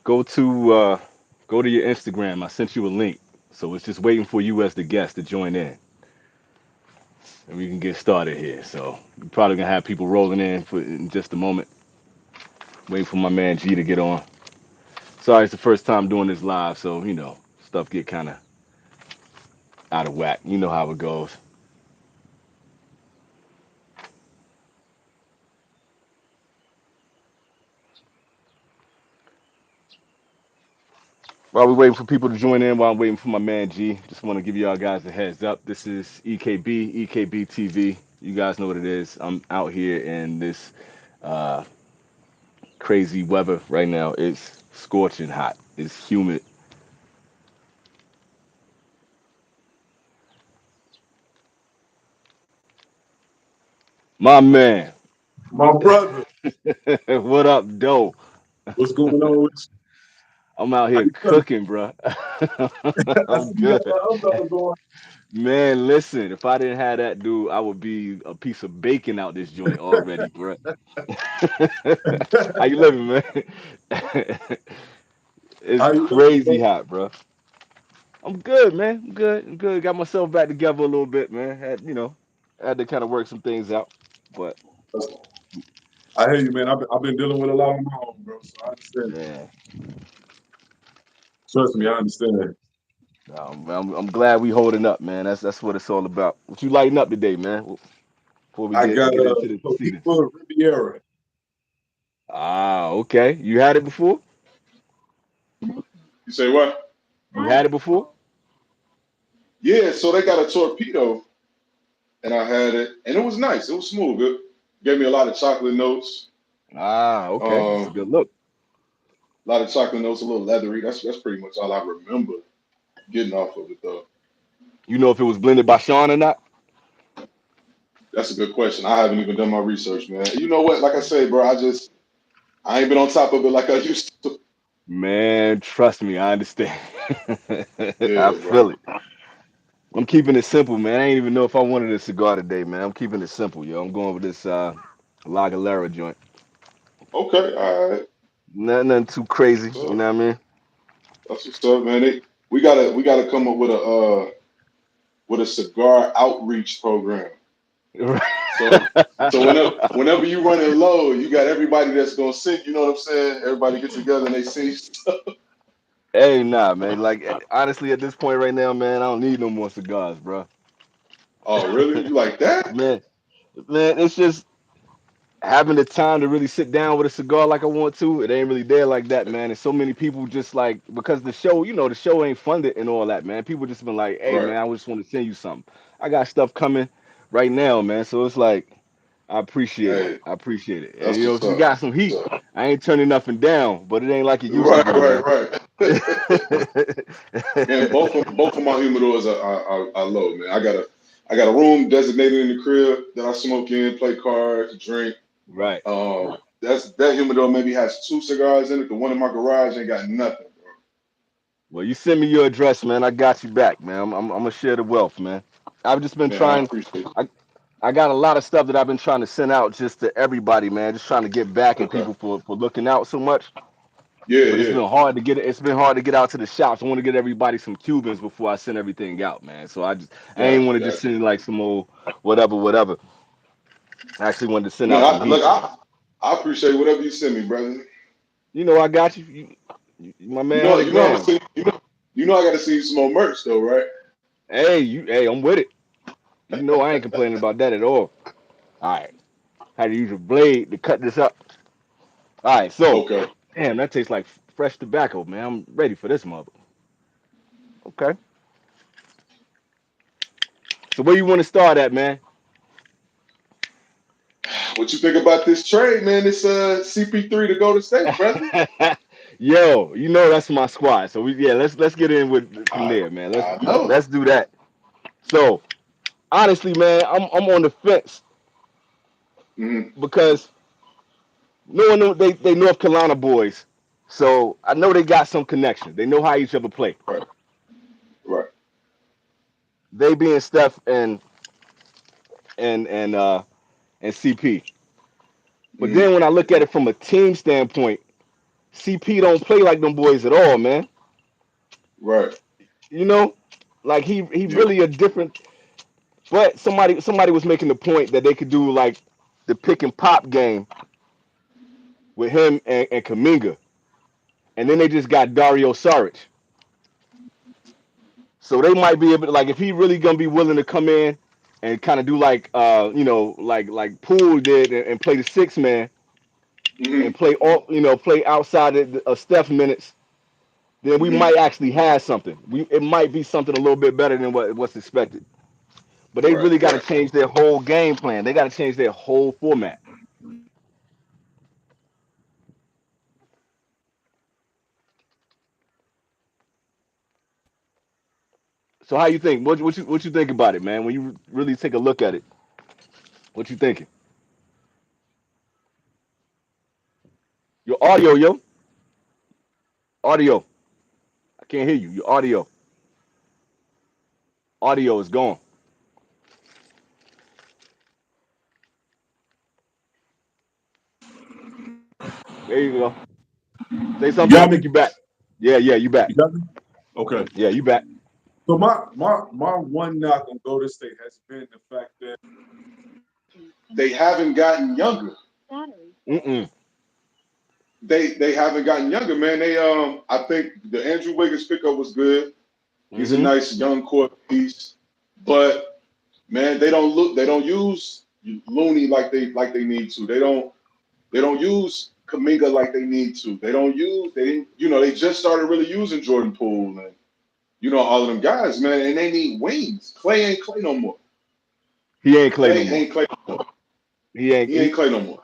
go to your Instagram. I sent you a link, so it's just waiting for you as the guest to join in, and we can get started here. So we're probably gonna have people rolling in just a moment. Waiting for my man G to get on. Sorry, it's the first time doing this live, so stuff get kind of out of whack. You know how it goes. While we're waiting for people to join in, while I'm waiting for my man G, just want to give y'all guys a heads up. This is EKB TV. You guys know what it is. I'm out here in this uh, crazy weather right now. It's scorching hot. It's humid. My man, My brother, what up, Doe? what's going on with you? I'm out How here you feeling? cooking, bro. I I'm see you got good. that umbrella going. Man, listen, if I didn't have that dude, I would be a piece of bacon out this joint already, bro. How you living, man? It's How you living, crazy bro? hot, bro. I'm good, man. I'm good. I'm good. Got myself back together a little bit, man. Had to kind of work some things out, but I hear you, man. I've been dealing with a lot on my own, bro. So I understand. man, Trust me, I understand. I'm glad we holding up, man. That's what it's all about. What you lighting up today, man? Before we I get got get into the proceedings. Torpedo Riviera. Ah, okay. You had it before? You say what? You had it before? Yeah, so they got a torpedo, and I had it, and it was nice. It was smooth. It gave me a lot of chocolate notes. Ah, okay. That's a A good look. lot of chocolate notes, a little leathery. That's pretty much all I remember getting off of it, though. You know if it was blended by Sean or not? That's a good question. I haven't even done my research, man. You know what? Like I say, bro, I ain't been on top of it like I used to. Man, trust me, I understand. I Yeah, bro. feel it. I'm keeping it simple, man. I ain't even know if I wanted a cigar today, man. I'm keeping it simple, yo. I'm going with this La Galera joint. Okay, all right. Nothing too crazy, What's you up? know what I That's what's up, man. We gotta come up with a cigar outreach program. mean? So so whenever you running low, you got everybody that's gonna sing. You know what I'm saying? Everybody get together and they sing. Hey, nah, man. Like honestly, at this point right now, man, I don't need no more cigars, bro. Oh, really? You like that? man, man, it's just having the time to really sit down with a cigar like I want to. It ain't really there like that, man. And so many people just like because the show, the show ain't funded and all that, man. People just been like, hey, Right. man, I just want to send you something. I got stuff coming right now, man. So it's like I appreciate it. Hey, I appreciate it. And that's what's if you up. got some heat, I ain't turning nothing down, but it ain't like it used to Right, be, right, man. right. Man, both of my humidors are low, man. I got a room designated in the crib that I smoke in, play cards, drink. Right. That humidor maybe has two cigars in it. The one in my garage ain't got nothing, bro. Well, you send me your address, man. I got you back, man. I'm gonna share the wealth, man. I've just been Man, I trying. appreciate it. I I got a lot of stuff that I've been trying to send out just to everybody, man. Just trying to get back at Okay. people for looking out so much. Yeah, But it's yeah. been hard to get it. It's been hard to get out to the shops. I want to get everybody some Cubans before I send everything out, man. So I ain't Got want you, to just got you. send like some old whatever, whatever. I actually wanted to send Look, out some I, heat. look, I, I appreciate whatever you send me, brother. I got you. My You man, know, 100 you know, I'm gonna grand. see. You know, I got to see you some more merch, though, right? Hey, I'm with it. I ain't complaining about that at all. All right, had to use a blade to cut this up. All right, so Okay. damn, that tastes like fresh tobacco, man. I'm ready for this mother. Okay, so where you want to start at, man? What you think about this trade, man? This CP3 to go to state, brother. Yo, that's my squad. So let's get in with from I there, man. Let's I know. let's do that. So honestly, man, I'm on the fence Hmm. because no one know they North Carolina boys. So I know they got some connection. They know how each other play. Right, right. They being Steph and CP. But Hmm. then when I look at it from a team standpoint, CP don't play like them boys at all, man. Right. You know, like he Yeah. really a different. But somebody was making the point that they could do like the pick and pop game with him and Kaminga, and then they just got Dario Saric. So they might be able to, like, if he really gonna be willing to come in and kind of do like like Poole did and play the six man Hmm. and play all play outside of Steph minutes, then we Hmm. might actually have something. It might be something a little bit better than what's expected. But they Right. really got to change their whole game plan. They got to change their whole format. So how you think? What you think about it, man? When you really take a look at it, what you thinking? Your audio, yo, audio. I can't hear you. Your audio is gone. There you go. Say You something. I got me? think you back. Yeah, yeah, you back. You got me? Okay. Yeah, you back. So my one knock on Golden State has been the fact that They haven't gotten younger. Mm-mm. They haven't gotten younger, man. I think the Andrew Wiggins pickup was good. He's a Mm-hmm. nice young core piece, but man, they don't use Looney like they need to. They don't use Kaminga like they need to. They didn't they just started really using Jordan Poole and all of them guys, man, and they need wings. Clay ain't Clay no more. He ain't Clay no Clay more. ain't Clay no more. He ain't. He ain't Clay no more.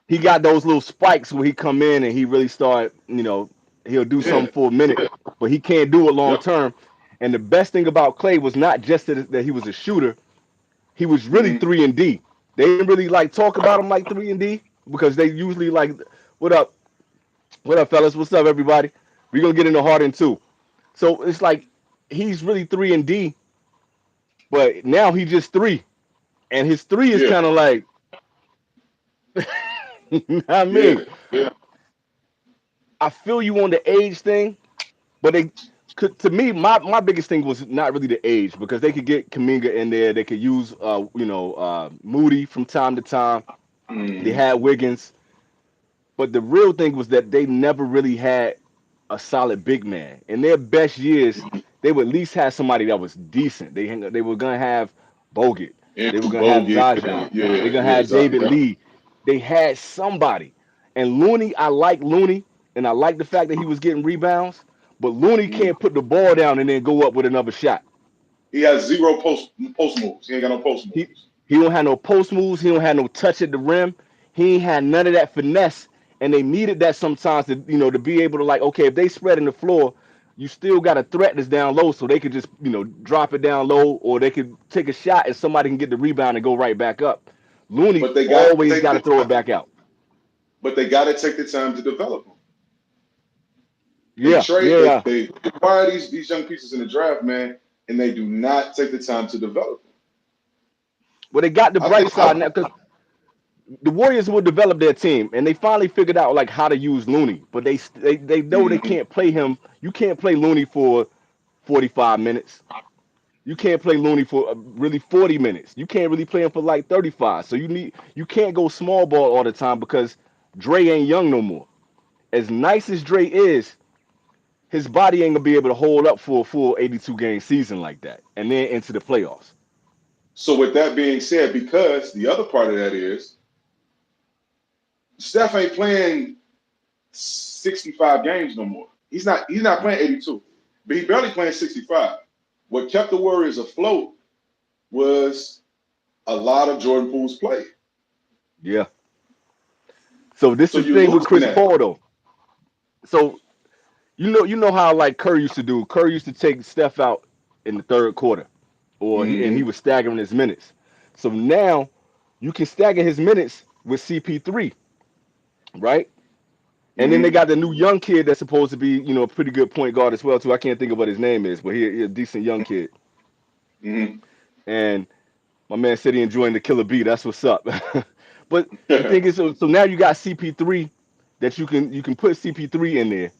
He got those little spikes where he come in and he really start. He'll do Yeah. something for a minute, but he can't do it long Yep. term. And the best thing about Clay was not just that he was a shooter. He was really Hmm. 3 and D. They didn't really like talk about him like 3 and D because they usually like, what up, what up, fellas, what's up, everybody? We're gonna get into Harden too. So it's like he's really 3 and D, but now he just three, and his three is Yeah. kind of like, I Yeah. mean, Yeah. I feel you on the age thing, but they could, to me, my biggest thing was not really the age because they could get Kaminga in there. They could use Moody from time to time. They Hmm. had Wiggins, but the real thing was that they never really had a solid big man. In their best years, they would at least have somebody that was decent. They were gonna have Bogut. They were Andrew gonna have Bogut. Zajan. They're Yeah. gonna Yeah. have David Yeah. Lee. They had somebody. And Looney, I like Looney, and I like the fact that he was getting rebounds. But Looney Mhm. can't put the ball down and then go up with another shot. He has zero post moves. He ain't got no post He moves. he don't have no post moves. He don't have no touch at the rim. He ain't had none of that finesse, and they needed that sometimes to to be able to, like, okay, if they spread in the floor, you still got a threat that's down low, so they could just drop it down low, or they could take a shot and somebody can get the rebound and go right back up. Looney But they got to always take got to the throw it time. back out. But they got to take the time to develop them. They Yeah, trade. yeah, They yeah. they acquire these young pieces in the draft, man, and they do not take the time to develop them. Well, they got the I bright think. side now because the Warriors will develop their team, and they finally figured out like how to use Looney. But they know they Mhm. can't play him. You can't play Looney for 45 minutes. You can't play Looney for really 40 minutes. You can't really play him for like 35. So you can't go small ball all the time because Dre ain't young no more. As nice as Dre is, his body ain't gonna be able to hold up for a full 82 game season like that, and then into the playoffs. So with that being said, because the other part of that is Steph ain't playing 65 games no more. He's not playing 82, but he barely playing 65. What kept the Warriors afloat was a lot of Jordan Poole's play. Yeah. So this So is the you're thing with losing Chris that. Paul though. So you know how like Curry used to do. Curry used to take Steph out in the third quarter, or he Hmm. was staggering his minutes. So now you can stagger his minutes with CP3, right? And then they Hmm. got the new young kid that's supposed to be, a pretty good point guard as well too. I can't think of what his name is, but he a decent young kid. Hmm. And my man said he enjoying the killer bee. That's what's up. But the thing is, so now you got CP3. that you can put CP3 in there,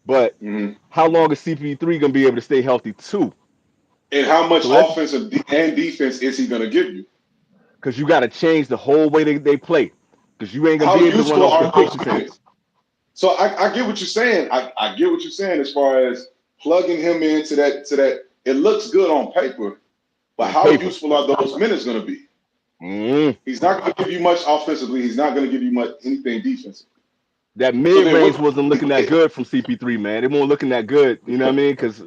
but Mhm. how long is CP3 gonna be able to stay healthy too? And how much So that's offensive and defense is he going to give you? because you got to change the whole way they play. Because you ain't gonna How be able to run useful off are those consistency. minutes? So I get what you're saying. I get what you're saying as far as plugging him into that. It looks good on paper, but On how paper. useful are those minutes going to be? Mm. He's not going to give you much offensively. He's not going to give you much anything defensively. That So mid then range what wasn't do looking you that get? good from CP3, man. It wasn't looking that good. You know what I Okay. mean? Because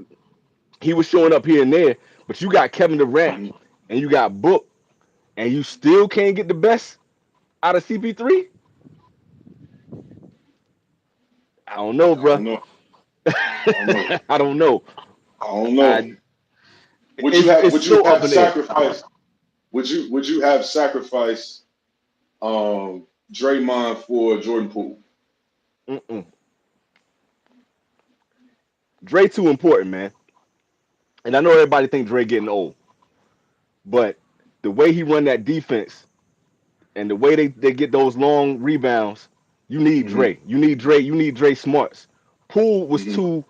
he was showing up here and there, but you got Kevin Durant Mhm. and you got Book, and you still can't get the best out of CP3. I don't know, I bro. don't know. I don't know. I don't know. I don't know. I it's it's Would you so up have in there. sacrificed would you have sacrificed Draymond for Jordan Poole? Mm-mm. Dre too important, man. And I know everybody think Dre getting old, but the way he run that defense and the way they get those long rebounds, you need Hmm. Dre. You need Dre. You need Dre smarts. Poole was Hmm. too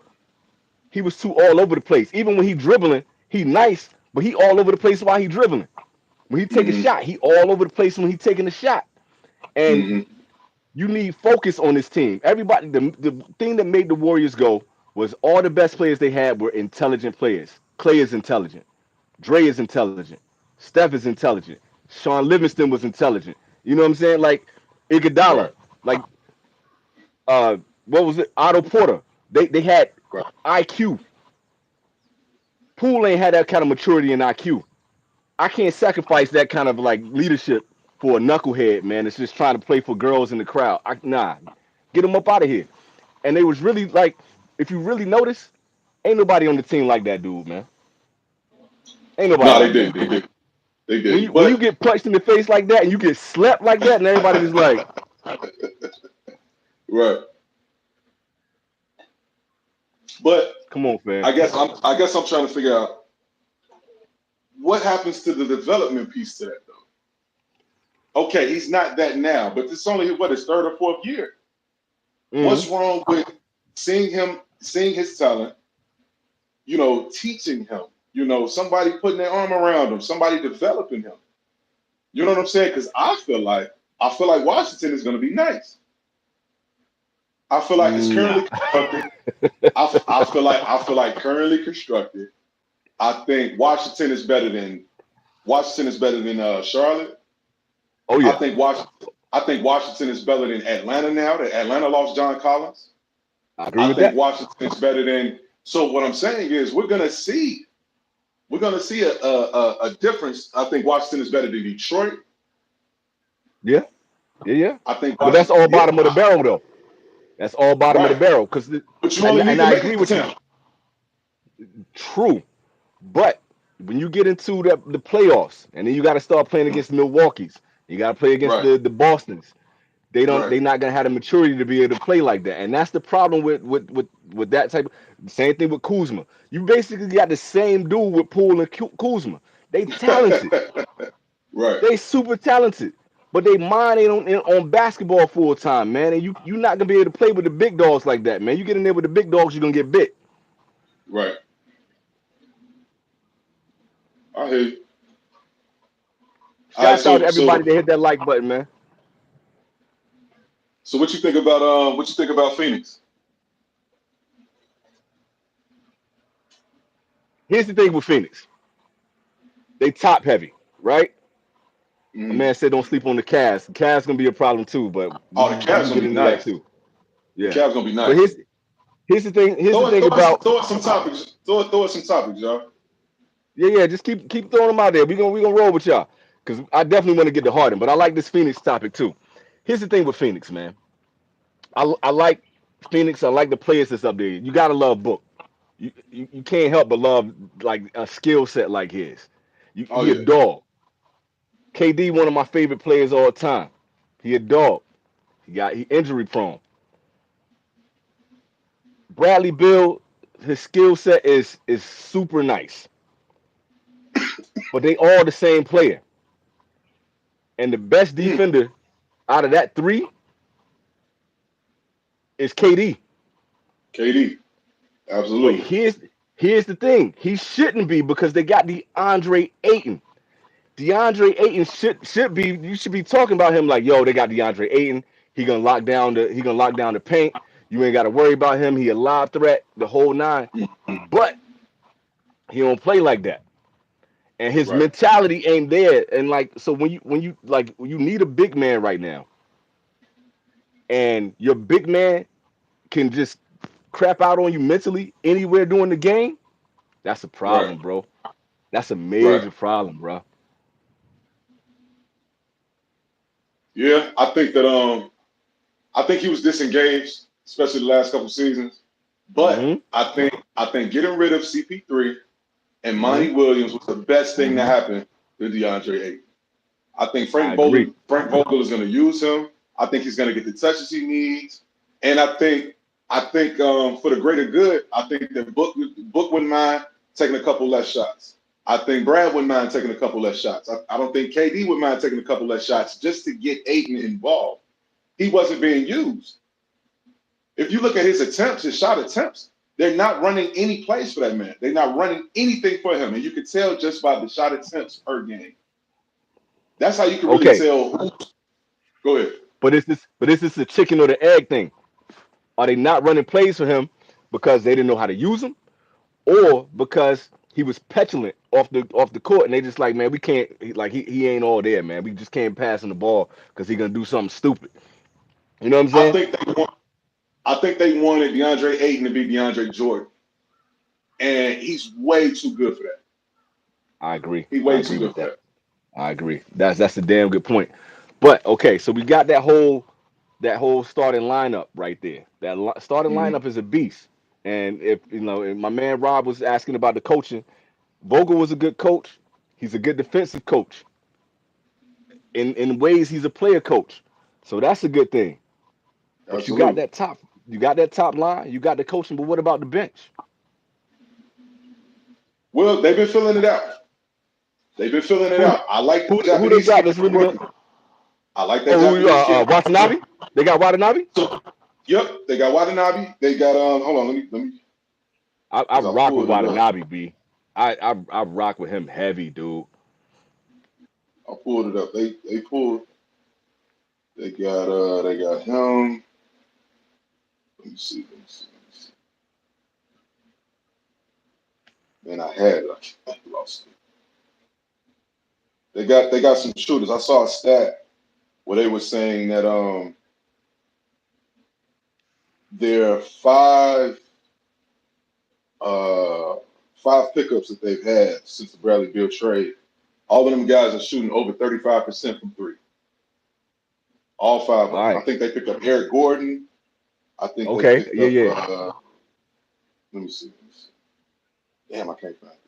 he was too all over the place. Even when he dribbling, he nice, but he all over the place while he dribbling. When he take a Hmm. shot, he all over the place when he taking a shot. And Hmm. you need focus on this team. Everybody, the thing that made the Warriors go was all the best players they had were intelligent players. Clay is intelligent. Dre is intelligent. Steph is intelligent. Sean Livingston was intelligent. You know what I'm saying? Like Iguodala, Right. like what was it? Otto Porter. They had Right. IQ. Poole ain't had that kind of maturity and IQ. I can't sacrifice that kind of like leadership for a knucklehead, man. It's just trying to play for girls in the crowd. Nah, get him up out of here. And they was really like, if you really notice, ain't nobody on the team like that dude, man. Ain't nobody No, they like that. didn't. They didn't. They When didn't. you get punched in the face like that and you get slapped like that, and everybody just like, Right. But come on, fam. I guess I'm trying to figure out what happens to the development piece to that though. Okay, he's not that now, but this is only what his third or fourth year. Mm-hmm. What's wrong with seeing his talent, teaching him, somebody putting their arm around him, somebody developing him. You know what I'm saying? Because I feel like Washington is going to be nice. I feel like it's Nah. currently constructed. I feel like currently constructed. I think Washington is better than Charlotte. Oh I yeah, think Washington. I think Washington is better than Atlanta now that Atlanta lost John Collins. I agree I with think that. Washington is better than. So what I'm saying is we're gonna see a difference. I think Washington is better than Detroit. Yeah, yeah. I think But that's Washington. all Yeah, bottom of the barrel though. That's all bottom of the right. barrel. Cause But you and only need and to I make agree it to with you. 10. True. But when you get into the playoffs, and then you got to start playing against Milwaukee's, you got to play against Right. the Boston's. Right. They not gonna have the maturity to be able to play like that, and that's the problem with that type. Same thing with Kuzma. You basically got the same dude with Poole and Kuzma. They talented. Right. They super talented, but they mind ain't on basketball full time, man. And you not gonna be able to play with the big dogs like that, man. You get in there with the big dogs, you're gonna get bit. Right. I hear you. All right. Shouts out to So everybody so that hit that like button, man. so what you think about Phoenix? Here's the thing with Phoenix. They top heavy, right? A Mm. man said don't sleep on the Cavs. The Cavs gonna be a problem too, but Oh, the we Cavs can gonna get be into that nice. too. The Yeah. Cavs gonna be But nice. here's the thing. Here's the Throw it, thing throw it, about throw it some topics. Throw it some topics, y'all. yeah. Just keep throwing them out there. We gonna roll with y'all because I definitely want to get to Harden, but I like this Phoenix topic too. Here's the thing with Phoenix, man. I like Phoenix. I like the players that's up there. You gotta love Book. You can't help but love like a skill set like his. Oh He a yeah. dog. KD, one of my favorite players all time. He a dog. He injury prone. Bradley Bill, his skill set is super nice, but they all the same player. And the best Mm. defender out of that three It's KD. KD, But absolutely. here's the thing. He shouldn't be because they got DeAndre Ayton. DeAndre Ayton should be. You should be talking about him like, yo, they got DeAndre Ayton. He gonna lock down the paint. You ain't got to worry about him. He a live threat the whole nine. But he don't play like that, and his Right, mentality ain't there. And like, so when you like you need a big man right now, and your big man can just crap out on you mentally anywhere during the game. That's a right, problem, bro. That's a right. major problem, bro. Yeah, I think he was disengaged, especially the last couple seasons. But Mhm. I think getting rid of CP3 and Mhm. Monty Williams was the best thing that Mhm. happened to DeAndre Ayton. I think I agree. Frank Vogel is going to use him. I think he's going to get the touches he needs, and I think for the greater good, I think that Book wouldn't mind taking a couple less shots. I think Brad wouldn't mind taking a couple less shots. I don't think KD would mind taking a couple less shots just to get Ayton involved. He wasn't being used. If you look at his attempts, his shot attempts, they're not running any plays for that man. They're not running anything for him, and you can tell just by the shot attempts per game. That's how you can really Okay, tell. Go ahead. but is this a chicken or the egg thing? Are they not running plays for him because they didn't know how to use him, or because he was petulant off the court and they just like, man, we can't he ain't all there, man. We just can't pass him the ball because he gonna do something stupid. You know what I'm I saying? think they want. I think they wanted DeAndre Ayton to be DeAndre Jordan, and he's way too good for that. I agree. He's I way too agree with good for that. that. I agree. That's a damn good point. But okay, so we got that whole starting lineup right there. Starting Mhm. lineup is a beast. And if my man Rob was asking about the coaching, Vogel was a good coach. He's a good defensive coach. In ways, he's a player coach. So that's a good thing. But Absolutely. you got that top line, you got the coaching. But what about the bench? Well, they've been filling it out. They've been filling it Who out. I like that who they Japanese got kid that's from really good? rookie. I like that Oh, Japanese kid. Watanabe. They got Watanabe. So, yep, they got Watanabe. They got hold on, let me I because I rock with pulled it up. Watanabe, B. I rock with him heavy, dude. I pulled it up. They pulled. They got him. Let me see. Let me see. Let me see. Man, I had it. I lost it. They got some shooters. I saw a stat where they were saying that there are uh five pickups that they've had since the Bradley Beal trade. All of them guys are shooting over 35% from three. All five All of them. I right. think they picked up Eric Gordon. I think they Okay. picked Yeah, up. yeah. Let me see. Let me see. Damn, I can't find it.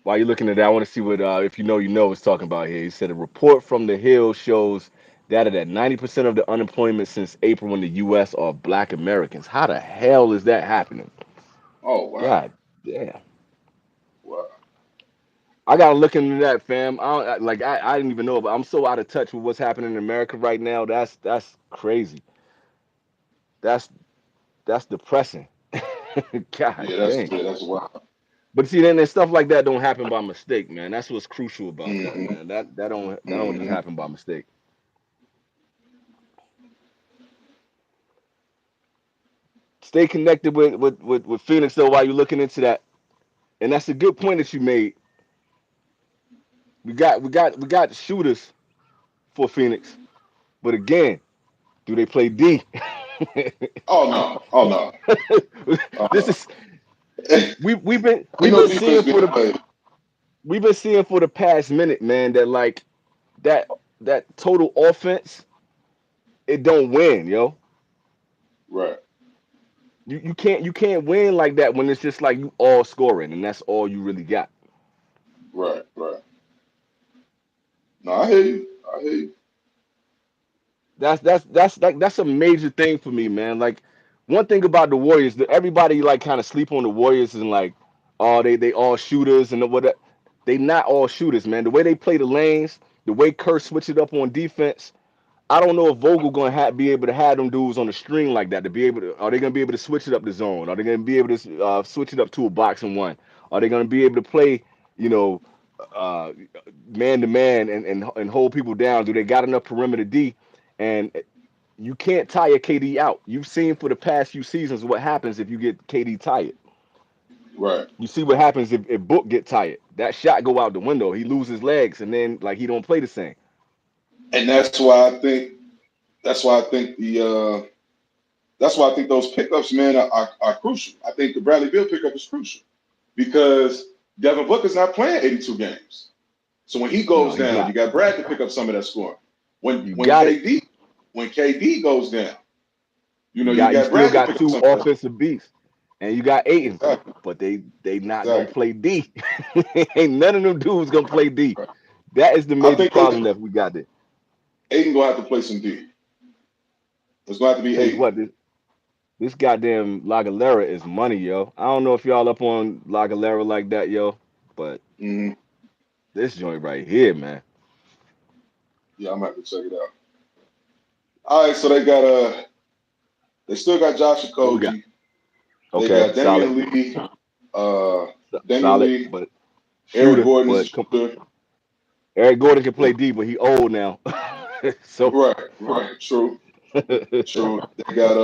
While you're looking at that, I want to see what if you know what's talking about here. He said a report from the Hill shows data that 90% of the unemployment since April in the U.S. are Black Americans. How the hell is that happening? Oh wow, God damn. wow. I gotta look into that, fam. I didn't even know, but I'm so out of touch with what's happening in America right now. That's crazy. That's that's depressing. God dang. That's wow. But see, then stuff like that don't happen by mistake, man. That's what's crucial about that, Hmm. man. That don't just Hmm. happen by mistake. Stay connected with Phoenix though while you're looking into that. And that's a good point that you made. We got shooters for Phoenix, but again, do they play D? Oh no, oh no. This Uh, is ain't we've been we've no been defense seeing being for the played. we've been seeing for the past minute, man, that like that that total offense, it don't win, yo. Right, You can't win like that when it's just like you all scoring and that's all you really got. right, right. No, I hear you. I hear you. That's a major thing for me, man. Like one thing about the Warriors, that everybody like kind of sleep on the Warriors and like, oh, they all shooters and what. They not all shooters, man. The way they play the lanes, the way Kerr switch it up on defense, I don't know if Vogel gonna be able to have them dudes on the string like that to be able to. Are they gonna be able to switch it up the zone? Are they gonna be able to switch it up to a box and one? Are they gonna be able to play, you know, uh, man to man and hold people down? Do they got enough perimeter D? And you can't tire KD out. You've seen for the past few seasons what happens if you get KD tired. Right. You see what happens if Book get tired. That shot go out the window. He loses legs and then like he don't play the same. And that's why I think those pickups, man, are crucial. I think the Bradley Beal pickup is crucial because Devin Booker's not playing 82 games. So when he No, goes he's down, not. you got Brad to pick up some of that scoring. When You when got it. KD when KD goes down, you You got still Brad to got pick up two some of that. offensive beasts, and you got Aiton, Exactly. but they not gonna Exactly. play D. Ain't none of them dudes gonna play D. Right. That is the I major think problem that we got there. Aiden gonna have to play some D. It's gonna have to be Tell you Aiden. what, this goddamn Lagalera is money, yo. I don't know if y'all up on Lagalera like that, yo, but Hmm. this joint right here, man. Yeah, I'm gonna have to check it out. All right, so they still got Josh What we got? Okogie. They Okay, got solid, Damian Lee, uh, Damian solid, Lee, but Eric shooter. Gordon is a But shooter. Eric Gordon can play D, but he old now, so Right, right, true, true. They got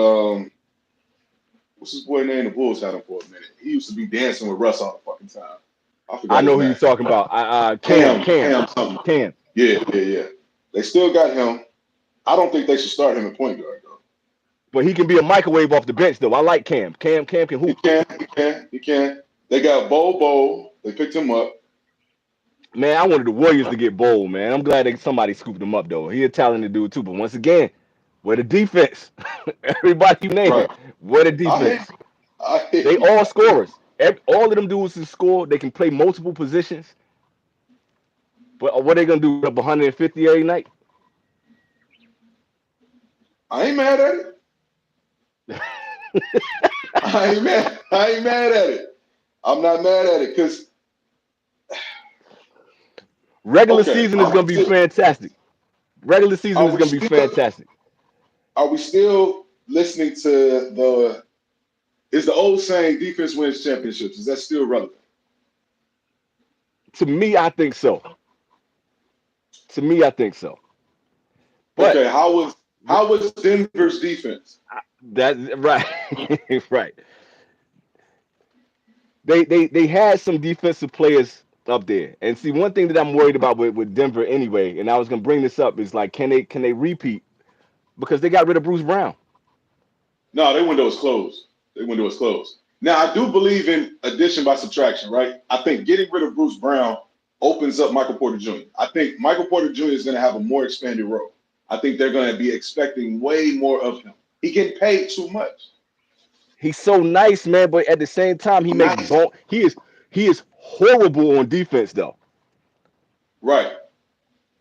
what's his boy name? The Bulls had him for a minute. He used to be dancing with Russ all the fucking time. I I forgot his know who name. you're talking about. Cam, Cam, Cam, Cam something. Cam. Yeah, yeah, yeah. They still got him. I don't think they should start him at point guard though. But he can be a microwave off the bench, though. I like Cam. Cam can He hoop. can, he can, he can. They got Bo. They picked him up. Man, I wanted the Warriors to get bold, man. I'm glad somebody scooped him up, though. He a talented dude, too. But once again, where the defense? Everybody you Right. naming, where the I hate. defense? I They hate. all scorers. All of them dudes can score. They can play multiple positions. But what they going to do? Put up 150 every night? I ain't mad at it. I ain't mad. I ain't mad at it. I'm not mad at it because Regular okay. season is going to be fantastic. Regular season Are is we going to be still fantastic. are we still listening to the is the old saying defense wins championships? Is that still relevant? To me, I think so. To me, I think so. But Okay, how was Denver's defense? that right, right. They had some defensive players up there. And see, one thing that I'm worried about with Denver anyway, and I was gonna bring this up, is like can they repeat? Because they got rid of Bruce Brown. No, their window is closed. Their window is closed. Now I do believe in addition by subtraction, right? I think getting rid of Bruce Brown opens up Michael Porter Jr. I think Michael Porter Jr. is going to have a more expanded role. I think they're going to be expecting way more of him. He getting paid too much. He's so nice, man, but at the same time he makes Nice. bone he is horrible on defense though. Right,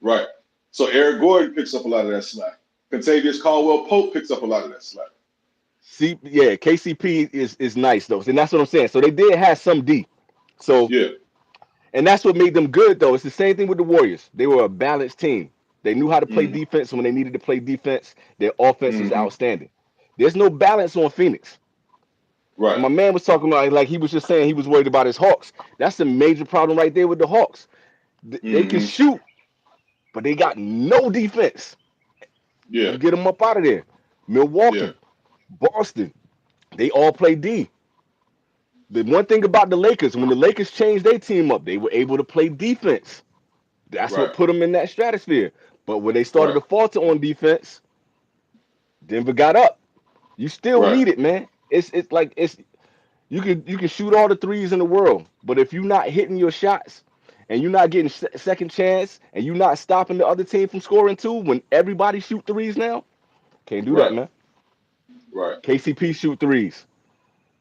right. So Eric Gordon picks up a lot of that slack. Contavious Caldwell Pope picks up a lot of that slack. See, yeah, KCP is nice though. And that's what I'm saying. So they did have some D. So Yeah. and that's what made them good though. It's the same thing with the Warriors. They were a balanced team. They knew how to play Mm-hmm. defense when they needed to play defense. Their offense was Mm-hmm. outstanding. There's no balance on Phoenix. And Right. my man was talking about like he was just saying he was worried about his Hawks. That's the major problem right there with the Hawks. They can Mm-hmm. shoot, but they got no defense. Yeah. You get them up out of there. Yeah. Milwaukee, Boston, they all play D. The one thing about the Lakers, when the Lakers changed their team up, they were able to play defense. That's what Right. put them in that stratosphere. But when they started Right. to falter on defense, Denver got up. You still Right. need it, man. It's like it's you can shoot all the threes in the world, but if you're not hitting your shots and you're not getting second chance and you're not stopping the other team from scoring too, when everybody shoot threes now, can't do that, Right. man. Right. KCP shoot threes.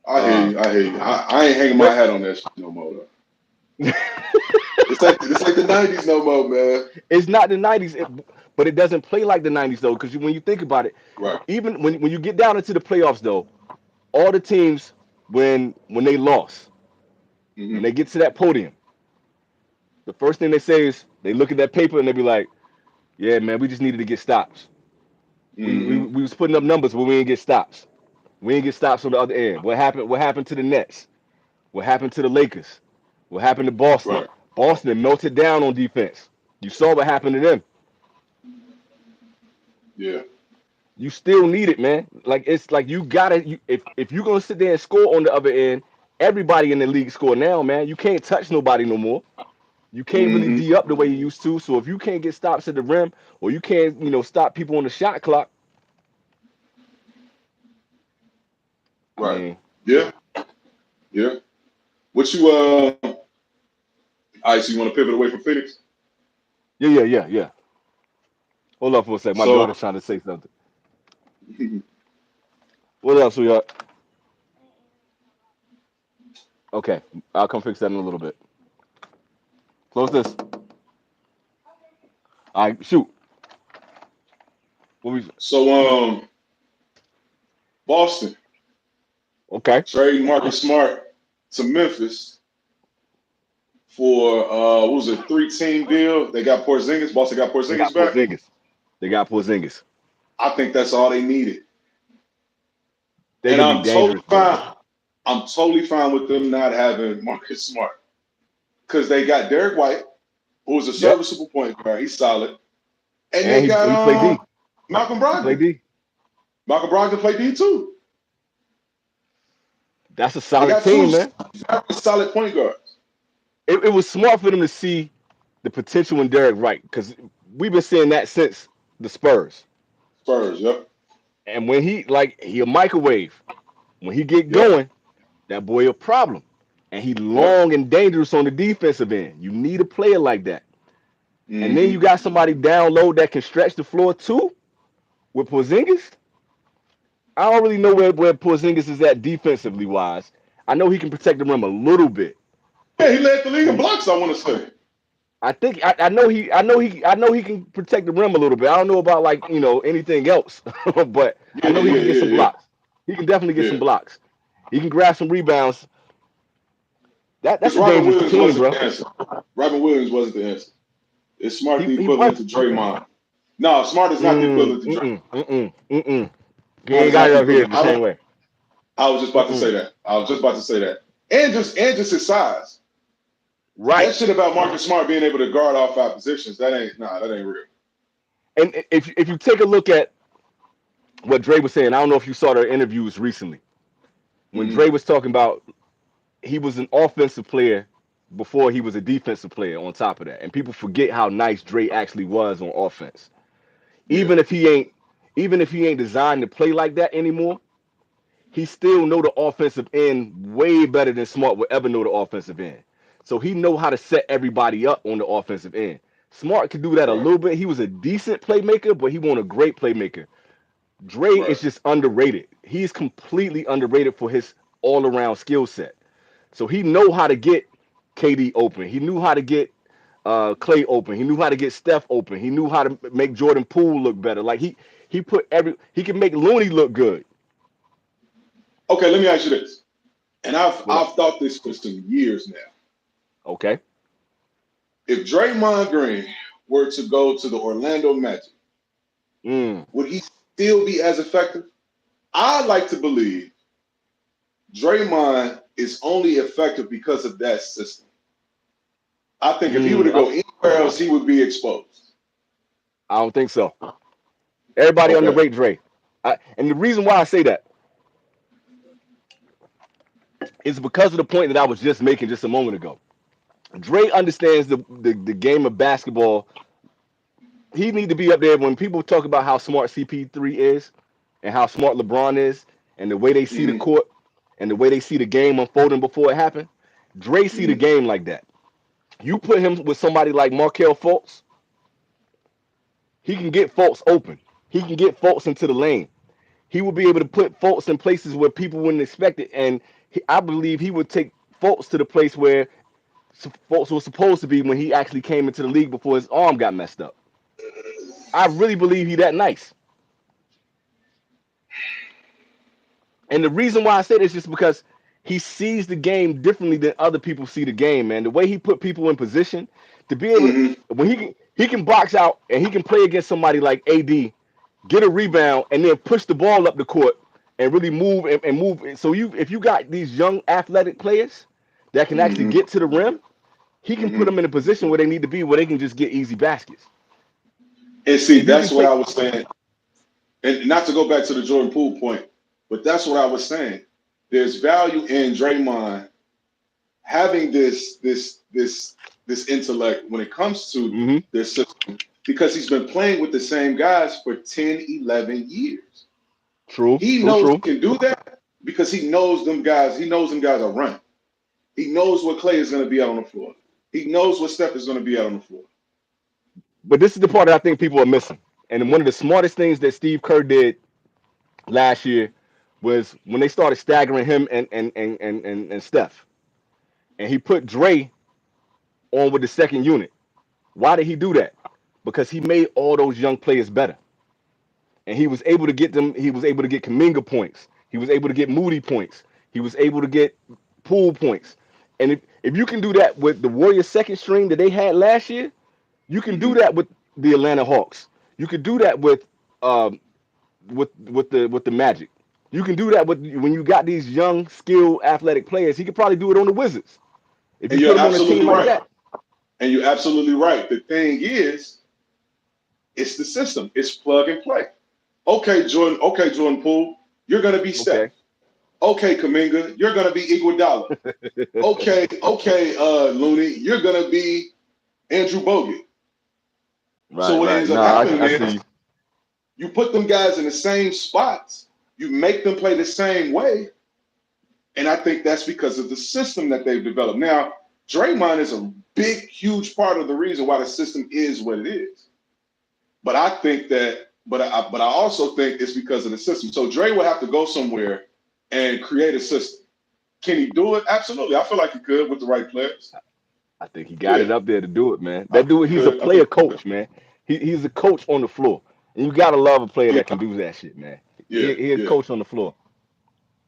I hear Uh, you. I hear you. I ain't hanging my Rip. hat on that shit no more though. It's like the '90s no more, man. It's not the '90s, but it doesn't play like the '90s though, because when you think about it, Right. even when you get down into the playoffs though, all the teams when they lost, when Hmm. they get to that podium, the first thing they say is they look at that paper and they be like, "Yeah, man, we just needed to get stops." We was putting up numbers, but we didn't get stops. We didn't get stops on the other end. What happened? What happened to the Nets? What happened to the Lakers? What happened to Boston? Right. Boston melted down on defense. You saw what happened to them. Yeah. You still need it, man. Like it's like you gotta. If you're gonna sit there and score on the other end, everybody in the league score now, man. You can't touch nobody no more. You can't really Hmm. D up the way you used to. So if you can't get stops at the rim, or you can't, stop people on the shot clock, I Right. mean, Yeah. Yeah. What you all right, so you want to pivot away from Phoenix? yeah. Hold up for a sec. My So daughter's trying to say something. What up, sweetheart? Okay, I'll come fix that in a little bit. Close this. All right, shoot. What we? so Boston Okay. trading Marcus Smart to Memphis for what was it, 3-team deal? They got Porzingis. Boston got They Porzingis got back. Porzingis. They got Porzingis. I think that's all they needed. They And can be I'm totally dangerous, bro. fine. I'm totally fine with them not having Marcus Smart. Because they got Derek White, who's a Yep. serviceable point guard. He's solid. And And they he got he played D. Malcolm He played Brogdon. D. Malcolm Brogdon played D too. That's a They solid got two team, man. very solid point guards. It was smart for them to see the potential in Derek Wright because we've been seeing that since the Spurs. Spurs, yep. And when he a microwave. When he get Yep. going, that boy a problem. And he Yep. long and dangerous on the defensive end. You need a player like that. And then you Hmm. got somebody down low that can stretch the floor too with Porzingis. I don't really know where Porzingis is at defensively wise. I know he can protect the rim a little bit. Yeah, he led the league in But blocks, I want to say. I know he can protect the rim a little bit. I don't know about like anything else, but I Yeah, know he yeah, can get yeah, some yeah. blocks. He can definitely get some Yeah. blocks. He can grab some rebounds. That's Because a Robin dangerous Williams team, wasn't bro. the answer. Robin Williams wasn't the answer. Is Smart the He what? equivalent to Draymond? No, Smart is not the equivalent to Draymond. Mm. He Smart ain't is got not it the up here equivalent. the same way. I was just about to say Mm-mm. that. I was just about to say that. And just his size. Right. That shit about Marcus Smart being able to guard all five positions, that ain't real. And if you take a look at what Dre was saying, I don't know if you saw their interviews recently. When Hmm. Dre was talking about he was an offensive player before he was a defensive player on top of that. And people forget how nice Dre actually was on offense. Yeah. Even if he ain't even if he ain't designed to play like that anymore, he still know the offensive end way better than Smart would ever know the offensive end. So he know how to set everybody up on the offensive end. Smart could do that a Right. little bit. He was a decent playmaker, but he wasn't a great playmaker. Dre Right. is just underrated. He's completely underrated for his all-around skill set. So he know how to get KD open. He knew how to get Clay open. He knew how to get Steph open. He knew how to make Jordan Poole look better. Like he can make Looney look good. Okay, let me ask you this. And I've What up? I've thought this for some years now. Okay. If Draymond Green were to go to the Orlando Magic, Mm. would he still be as effective? I like to believe Draymond is only effective because of that system. I think if he were to Mm. go anywhere else, he would be exposed. I don't think so. Everybody Okay. underrate Dre. And the reason why I say that is because of the point that I was just making just a moment ago. Dre understands the game of basketball. He need to be up there when people talk about how smart CP3 is and how smart LeBron is and the way they see the Hmm. court and the way they see the game unfolding before it happened. Dre see the Hmm. game like that. You put him with somebody like Markel Fultz, he can get Fultz open. He can get Fultz into the lane. He will be able to put Fultz in places where people wouldn't expect it. And I believe he would take Fultz to the place where Fultz was supposed to be when he actually came into the league before his arm got messed up. I really believe he that nice. And the reason why I say this is just because he sees the game differently than other people see the game, man. The way he put people in position to be able to Hmm. when he can box out and he can play against somebody like AD get a rebound, and then push the ball up the court and really move and move. So if you got these young athletic players that can actually Hmm. get to the rim, he can put Hmm. them in a position where they need to be, where they can just get easy baskets. And see, If you can that's what take I was saying. And not to go back to the Jordan Poole point, but that's what I was saying. There's value in Draymond having this intellect when it comes to hmm their system because he's been playing with the same guys for 10, 11 years. true, He true, knows true. he can do that because he knows them guys are running. He knows what Clay is going to be out on the floor. He knows what Steph is going to be out on the floor. But this is the part that I think people are missing. And one of the smartest things that Steve Kerr did last year was when they started staggering him and Steph. And he put Dre on with the second unit. Why did he do that? Because he made all those young players better. And he was able to get them, he was able to get Kaminga points. He was able to get Moody points. He was able to get Pool points. And if you can do that with the Warriors second string that they had last year, you can do Hmm. that with the Atlanta Hawks. You could do that um, with the Magic. You can do that with when you got these young, skilled, athletic players. He could probably do it on the Wizards if you And put you're him on a team absolutely like right. that. And you're absolutely right. The thing is, it's the system. It's plug and play. Okay, Jordan. Okay, Jordan Poole, you're going to be Steph. Okay. Okay, Kaminga, you're going to be Iguodala. Okay, Looney, you're going to be Andrew Bogut. So Right, what right. ends up No, happening I see is you. you put them guys in the same spots, you make them play the same way, and I think that's because of the system that they've developed. Now, Draymond is a big, huge part of the reason why the system is what it is. But I think that, but I also think it's because of the system. So Dre will have to go somewhere and create a system. Can he do it? Absolutely. I feel like he could with the right players. I think he got Yeah, it up there to do it, man. I That think dude, he he's a could. I think player he could. coach, man. He's a coach on the floor, and you gotta love a player Yeah, that can do that shit, man. yeah, He a yeah, coach on the floor.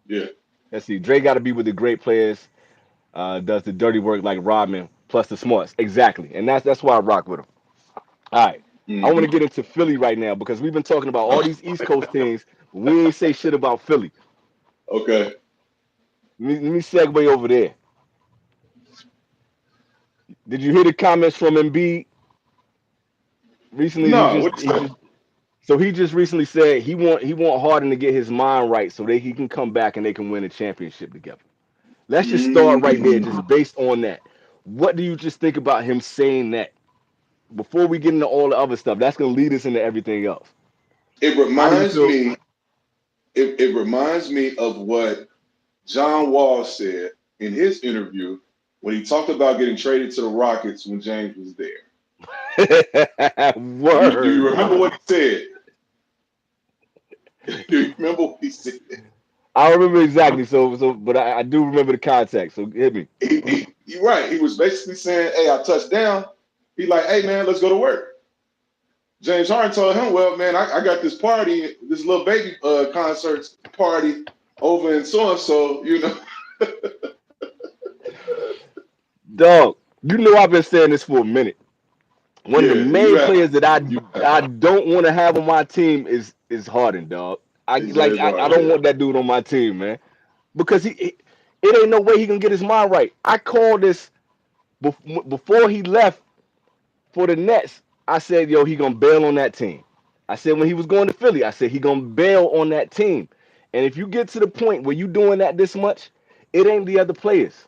yeah. Let's see, Dre got to be with the great players. Does the dirty work like Rodman, plus the smarts. Exactly, and that's why I rock with him. All right, I want to Hmm. get into Philly right now because we've been talking about all these East Coast teams, but we ain't say shit about Philly. Okay. Let me segue over there. Did you hear the comments from Embiid recently? No, what He you say? just so he just recently said he want Harden to get his mind right so that he can come back and they can win a championship together. Let's just start right there, Mm. just based on that. What do you just think about him saying that? Before we get into all the other stuff, that's gonna lead us into everything else. It How do you reminds feel? me. It reminds me of what John Wall said in his interview when he talked about getting traded to the Rockets when James was there. Do you Word. remember what he said? Do you remember what he said? I don't remember exactly, but I do remember the context. So hit me. You're right. He was basically saying, "Hey, I touched down." He like, "Hey, man, let's go to work." James Harden told him, "Well, man, I got this party, this little baby concert party over in so and so. You know, Dog, you know I've been saying this for a minute. One of the yeah, main players that you I have. don't want to have on my team is Harden, dog. It's James I Harden. don't Yeah. want that dude on my team, man, because it ain't no way he can get his mind right. I called this before he left for the Nets. I said, yo, he gonna bail on that team. I said when he was going to Philly, I said he gonna bail on that team. And if you get to the point where you doing that this much, it ain't the other players.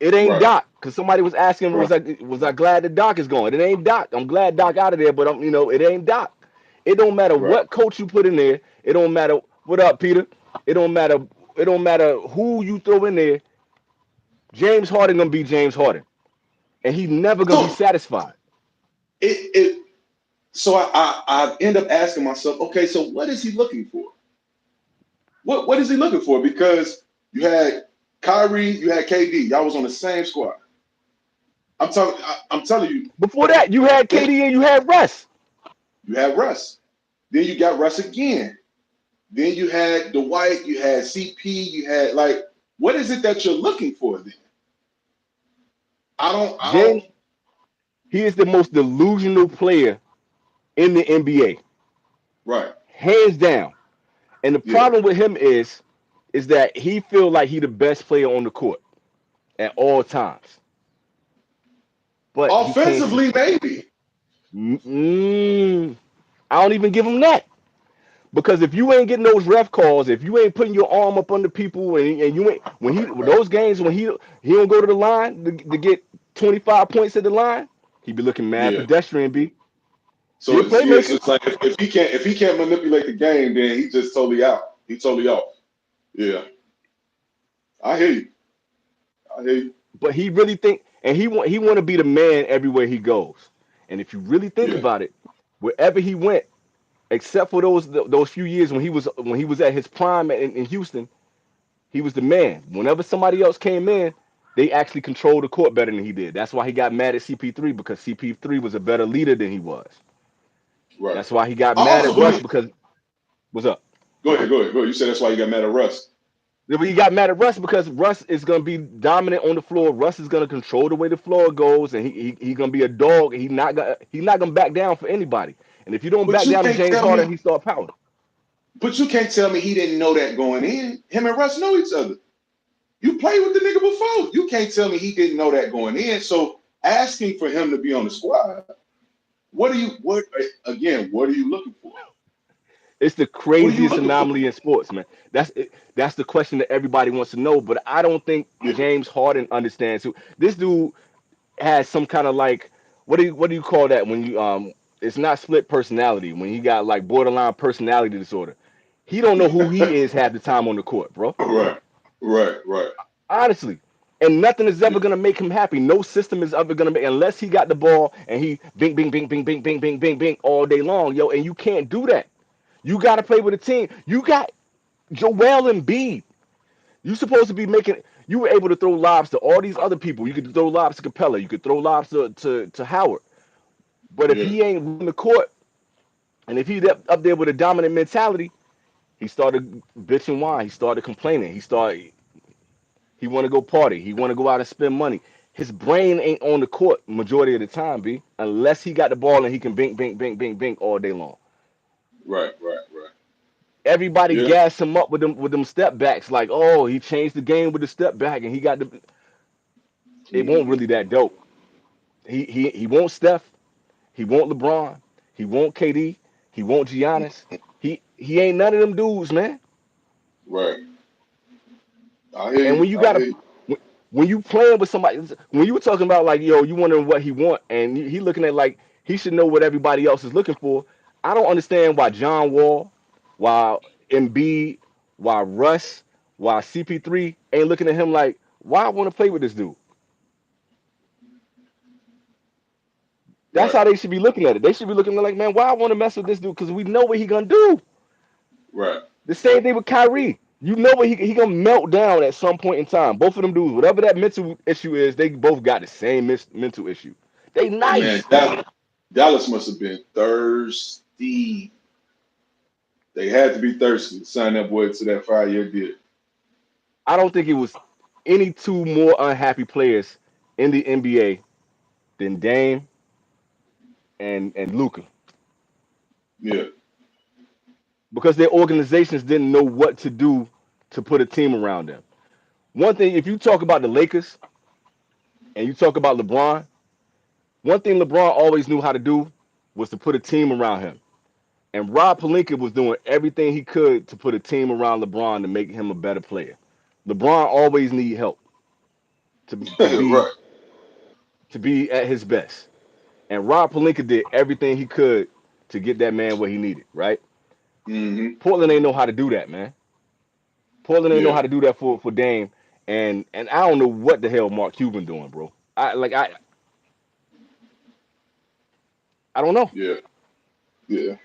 It ain't Right. Doc, because somebody was asking, Right. was I glad that Doc is going? It ain't Doc. I'm glad Doc out of there, but it ain't Doc. It don't matter Right. what coach you put in there. It don't matter what up, Peter. It don't matter. It don't matter who you throw in there. James Harden gonna be James Harden, and he's never gonna be So satisfied. it so I end up asking myself, okay, so what is he looking for? What is he looking for? Because you had Kyrie, you had KD, y'all was on the same squad. I'm telling you, Before that, you had it, KD and you had Russ. you had Russ. Then you got Russ again. Then you had Dwight, you had CP, you had like, what is it that you're looking for then? I James, don't. he is the most delusional player in the NBA. Right. hands down. And the Yeah. problem with him is that he feel like he the best player on the court at all times, but he can't. Offensively, maybe. Mm, I don't even give him that. Because if you ain't getting those ref calls, if you ain't putting your arm up under people, and you ain't when Right. those games when he don't go to the line to get 25 points at the line, he be looking mad Yeah. pedestrian. He So a playmaker, it's like if he can't manipulate the game, then he's just totally out. He's totally off. Yeah. I hear you. I hear you. but he really think and he want to be the man everywhere he goes. And if you really think Yeah. about it, wherever he went, except for those few years when he was at his prime in Houston, he was the man. Whenever somebody else came in, they actually controlled the court better than he did. That's why he got mad at CP3 because CP3 was a better leader than he was. Right. That's why he got I mad also at Russ believe. because what's up? Go ahead. You said that's why you got mad at Russ. He got mad at Russ because Russ is gonna be dominant on the floor. Russ is gonna control the way the floor goes, and he gonna be a dog. He not gonna back down for anybody. And if you don't But back you down to can't James tell Harden, me. he start pouting. But you can't tell me he didn't know that going in. Him and Russ know each other. You played with the nigga before. You can't tell me he didn't know that going in. So asking for him to be on the squad, what are you looking for? It's the What are you craziest looking for? anomaly in sports, man. That's it. That's the question that everybody wants to know. But I don't think Yeah. James Harden understands who this dude has. Some kind of like what do you call that when you it's not split personality when he got like borderline personality disorder. He don't know who he is half the time on the court, bro. Right. Right. Honestly. And nothing is Yeah. ever gonna make him happy. No system is ever gonna make unless he got the ball and he bing bing bing bing bing bing bing bing bing all day long, yo. And you can't do that. You got to play with a team. You got Joel Embiid. You supposed to be making. You were able to throw lobs to all these other people. You could throw lobs to Capella. You could throw lobs to Howard. But if Yeah. he ain't running the court, and if he up there with a dominant mentality, he started bitching wine. He started complaining. He want to go party. He want to go out and spend money. His brain ain't on the court majority of the time, b. Unless he got the ball and he can bink, bink, bink, bink, bink all day long. Right. Everybody Yeah. gas him up with them step backs, like, oh, he changed the game with the step back, and he got the. It won't Hmm. really that dope. He won't Steph. He won't LeBron. He won't KD. He won't Giannis. He ain't none of them dudes, man. Right. I hear And you. when you I got hear to you. when you playing with somebody, when you were talking about like, yo, you wondering what he want, and he looking at like he should know what everybody else is looking for. I don't understand why John Wall, why Embiid, why Russ, why CP3 ain't looking at him like, why I want to play with this dude. That's Right. how they should be looking at it. They should be looking like, man, why I want to mess with this dude? Because we know what he gonna do. Right. The same thing with Kyrie. You know what he gonna melt down at some point in time. Both of them dudes, whatever that mental issue is, they both got the same mental issue. They Man, nice. Dallas must have been thirsty. They had to be thirsty to sign that boy to that 5 year deal. I don't think it was any two more unhappy players in the NBA than Dame and Luca Yeah. because their organizations didn't know what to do to put a team around them. One thing, if you talk about the Lakers and you talk about LeBron, one thing LeBron always knew how to do was to put a team around him. And Rob Pelinka was doing everything he could to put a team around LeBron to make him a better player. LeBron always need help to to be Right. to be at his best. And Rob Pelinka did everything he could to get that man where he needed, right? Hmm. Portland ain't know how to do that, man. Portland ain't know Yeah. how to do that for Dame. And I don't know what the hell Mark Cuban doing, bro. I don't know. Yeah. Yeah.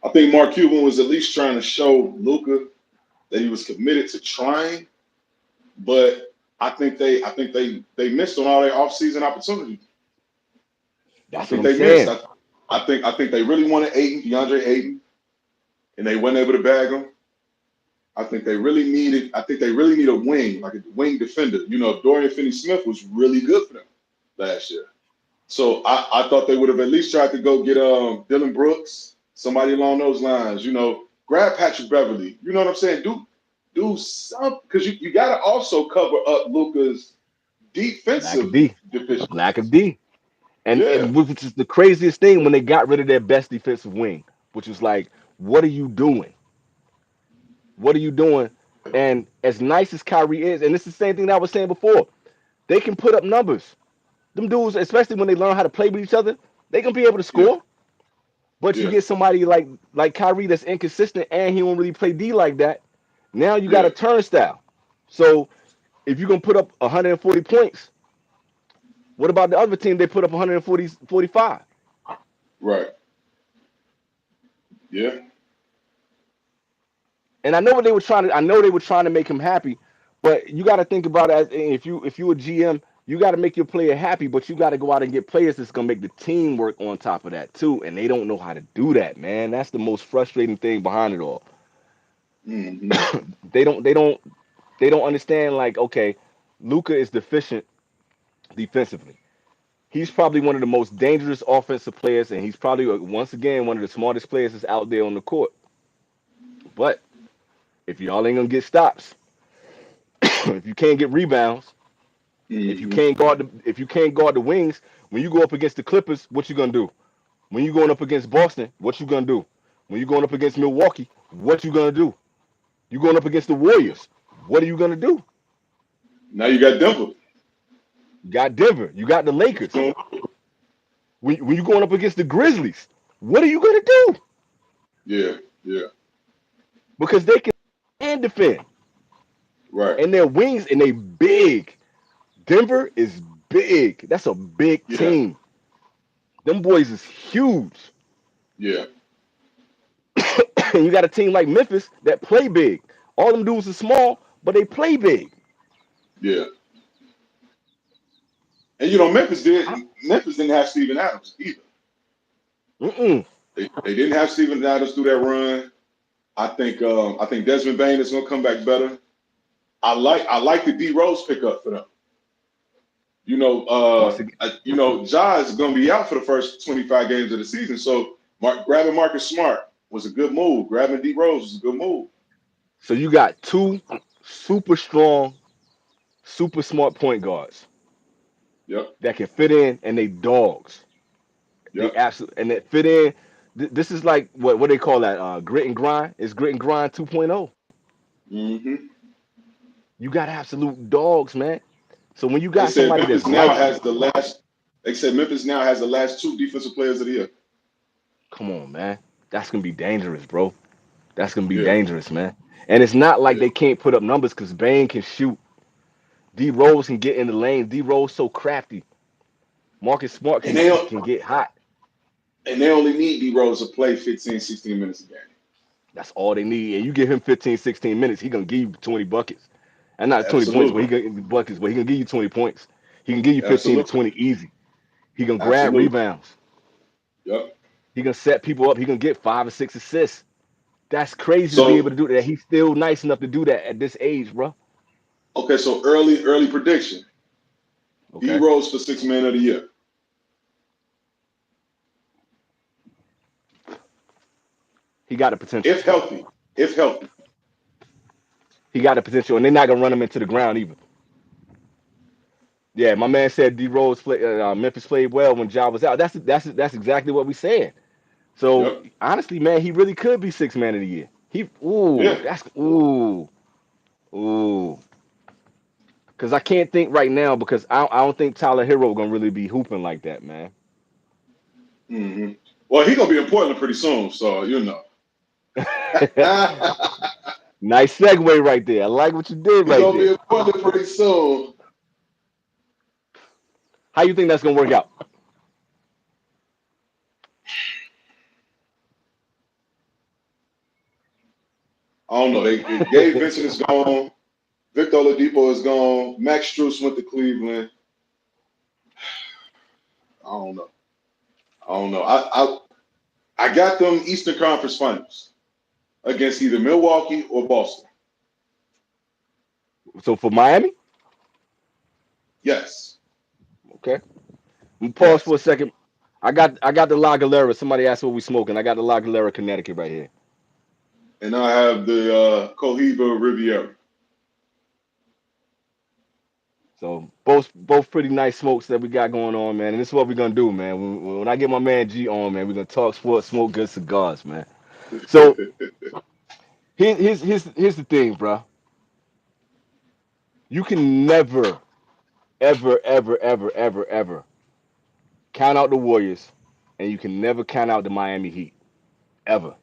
I think Mark Cuban was at least trying to show Luca that he was committed to trying, but I think they missed on all their offseason opportunities. I That's what think I'm they missed. saying. I think they really wanted Ayton, DeAndre Ayton, and they weren't able to bag him. I think they really need a wing, like a wing defender. Dorian Finney-Smith was really good for them last year. So I thought they would have at least tried to go get Dylan Brooks. somebody along those lines. Grab Patrick Beverly. You know what I'm saying? Do something because you got to also cover up Luka's Lack of defensive D. Lack of deficiencies. D. Yeah, And which is the craziest thing when they got rid of their best defensive wing, which was like, what are you doing? What are you doing? And as nice as Kyrie is, and it's the same thing that I was saying before, they can put up numbers. Them dudes, especially when they learn how to play with each other, they can be able to yeah, score. But you yeah, get somebody like Kyrie that's inconsistent and he don't really play D like that. Now you got yeah. a turnstile. So if you're gonna put up 140 points, what about the other team? They put up 140, 45. Right. Yeah. And I know what they were trying to. I know they were trying to make him happy, but you got to think about it as if you a GM, you got to make your player happy, but you got to go out and get players that's gonna make the team work on top of that too. And they don't know how to do that, man. That's the most frustrating thing behind it all. Hmm. They don't. They don't. They don't understand. Like, okay, Luca is deficient defensively. He's probably one of the most dangerous offensive players, and he's probably once again one of the smartest players that's out there on the court. But if y'all ain't gonna get stops, if you can't get rebounds, Hmm. if you can't guard the wings, when you go up against the Clippers, what you gonna do? When you going up against Boston, what you gonna do? When you going up against Milwaukee, what you gonna do? You going up against the Yeah. Warriors, what are you gonna do? Now you got Denver. You got Denver, you got the What Lakers. you gonna do? When you going up against the Grizzlies, what are you gonna do? Yeah. Yeah. Because they can and defend, Right. and their wings and they big. Denver is big. That's a big Yeah. team. Them boys is huge. Yeah. And you got a team like Memphis that play big. All them dudes are small, but they play big. Yeah. And Memphis didn't have Steven Adams either. Mm-mm. They didn't have Steven Adams through that run. I think Desmond Bain is gonna come back better. I like the D Rose pickup for them. Once again, Ja is gonna be out for the first 25 games of the season. So grabbing Marcus Smart was a good move. Grabbing D Rose was a good move. so you got two super strong, super smart point guards Yep. that can fit in, and they dogs. They Yep. absolutely and that fit in. This is like what they call that grit and grind. It's grit and grind 2.0. Hmm. You got absolute dogs, man. So when you They got said somebody Memphis that's now like, has the last. They said Memphis now has the last two defensive players of the year. come on, man, that's gonna be dangerous, bro. That's gonna be Yeah. dangerous, man. And it's not like Yeah. they can't put up numbers because Bane can shoot. D Rose can get in the lane. D Rose so crafty. Marcus Smart And can they can get hot. and they only need D Rose to play 15, 16 minutes a game. That's all they need. And you give him 15, 16 minutes, he gonna give you 20 buckets. And not 20 points, but he Absolutely. gonna buckets, but he gonna give you 20 points. He can give you 15 to Absolutely. 20 easy. He gonna grab Absolutely. rebounds. Yep. He gonna set people up. He gonna get 5 or 6 assists. That's crazy to be able So to do that. He's still nice enough to do that at this age, bro. okay, so early prediction. D Okay, Rose for six man of the year. he got the potential. If healthy. If healthy. He got the potential, and they're not gonna run him into the ground either. Yeah, my man said D Rose Memphis played well when Ja was out. That's exactly what we said. So Yep. honestly, man, he really could be 6 man of the year. Yeah. Ooh. Because I can't think right now because I don't think Tyler Hero gonna really be hooping like that, man. Hmm. Well, he's gonna be in Portland pretty soon, so you know. Nice segue right there. I like what you did He's right gonna be there. in Portland pretty soon. How you think that's gonna work out? I don't know. Gabe Vincent is gone. Victor Oladipo is gone. Max Strus went to Cleveland. I don't know. I don't know. I got them Eastern Conference Finals against either Milwaukee or Boston. So for Miami, Yes. okay. I'm pause Yes. for a second. I got the La Galera. Somebody asked what we smoking. I got the La Galera, Connecticut right here. And I have the Cohiba Riviera. So both pretty nice smokes that we got going on, man. And this is what we're gonna do, man. When I get my man G on, man, we're gonna talk sports, smoke good cigars, man. So here's the thing, bro. You can never, ever, ever, ever, ever, ever count out the Warriors, and you can never count out the Miami Heat. Ever.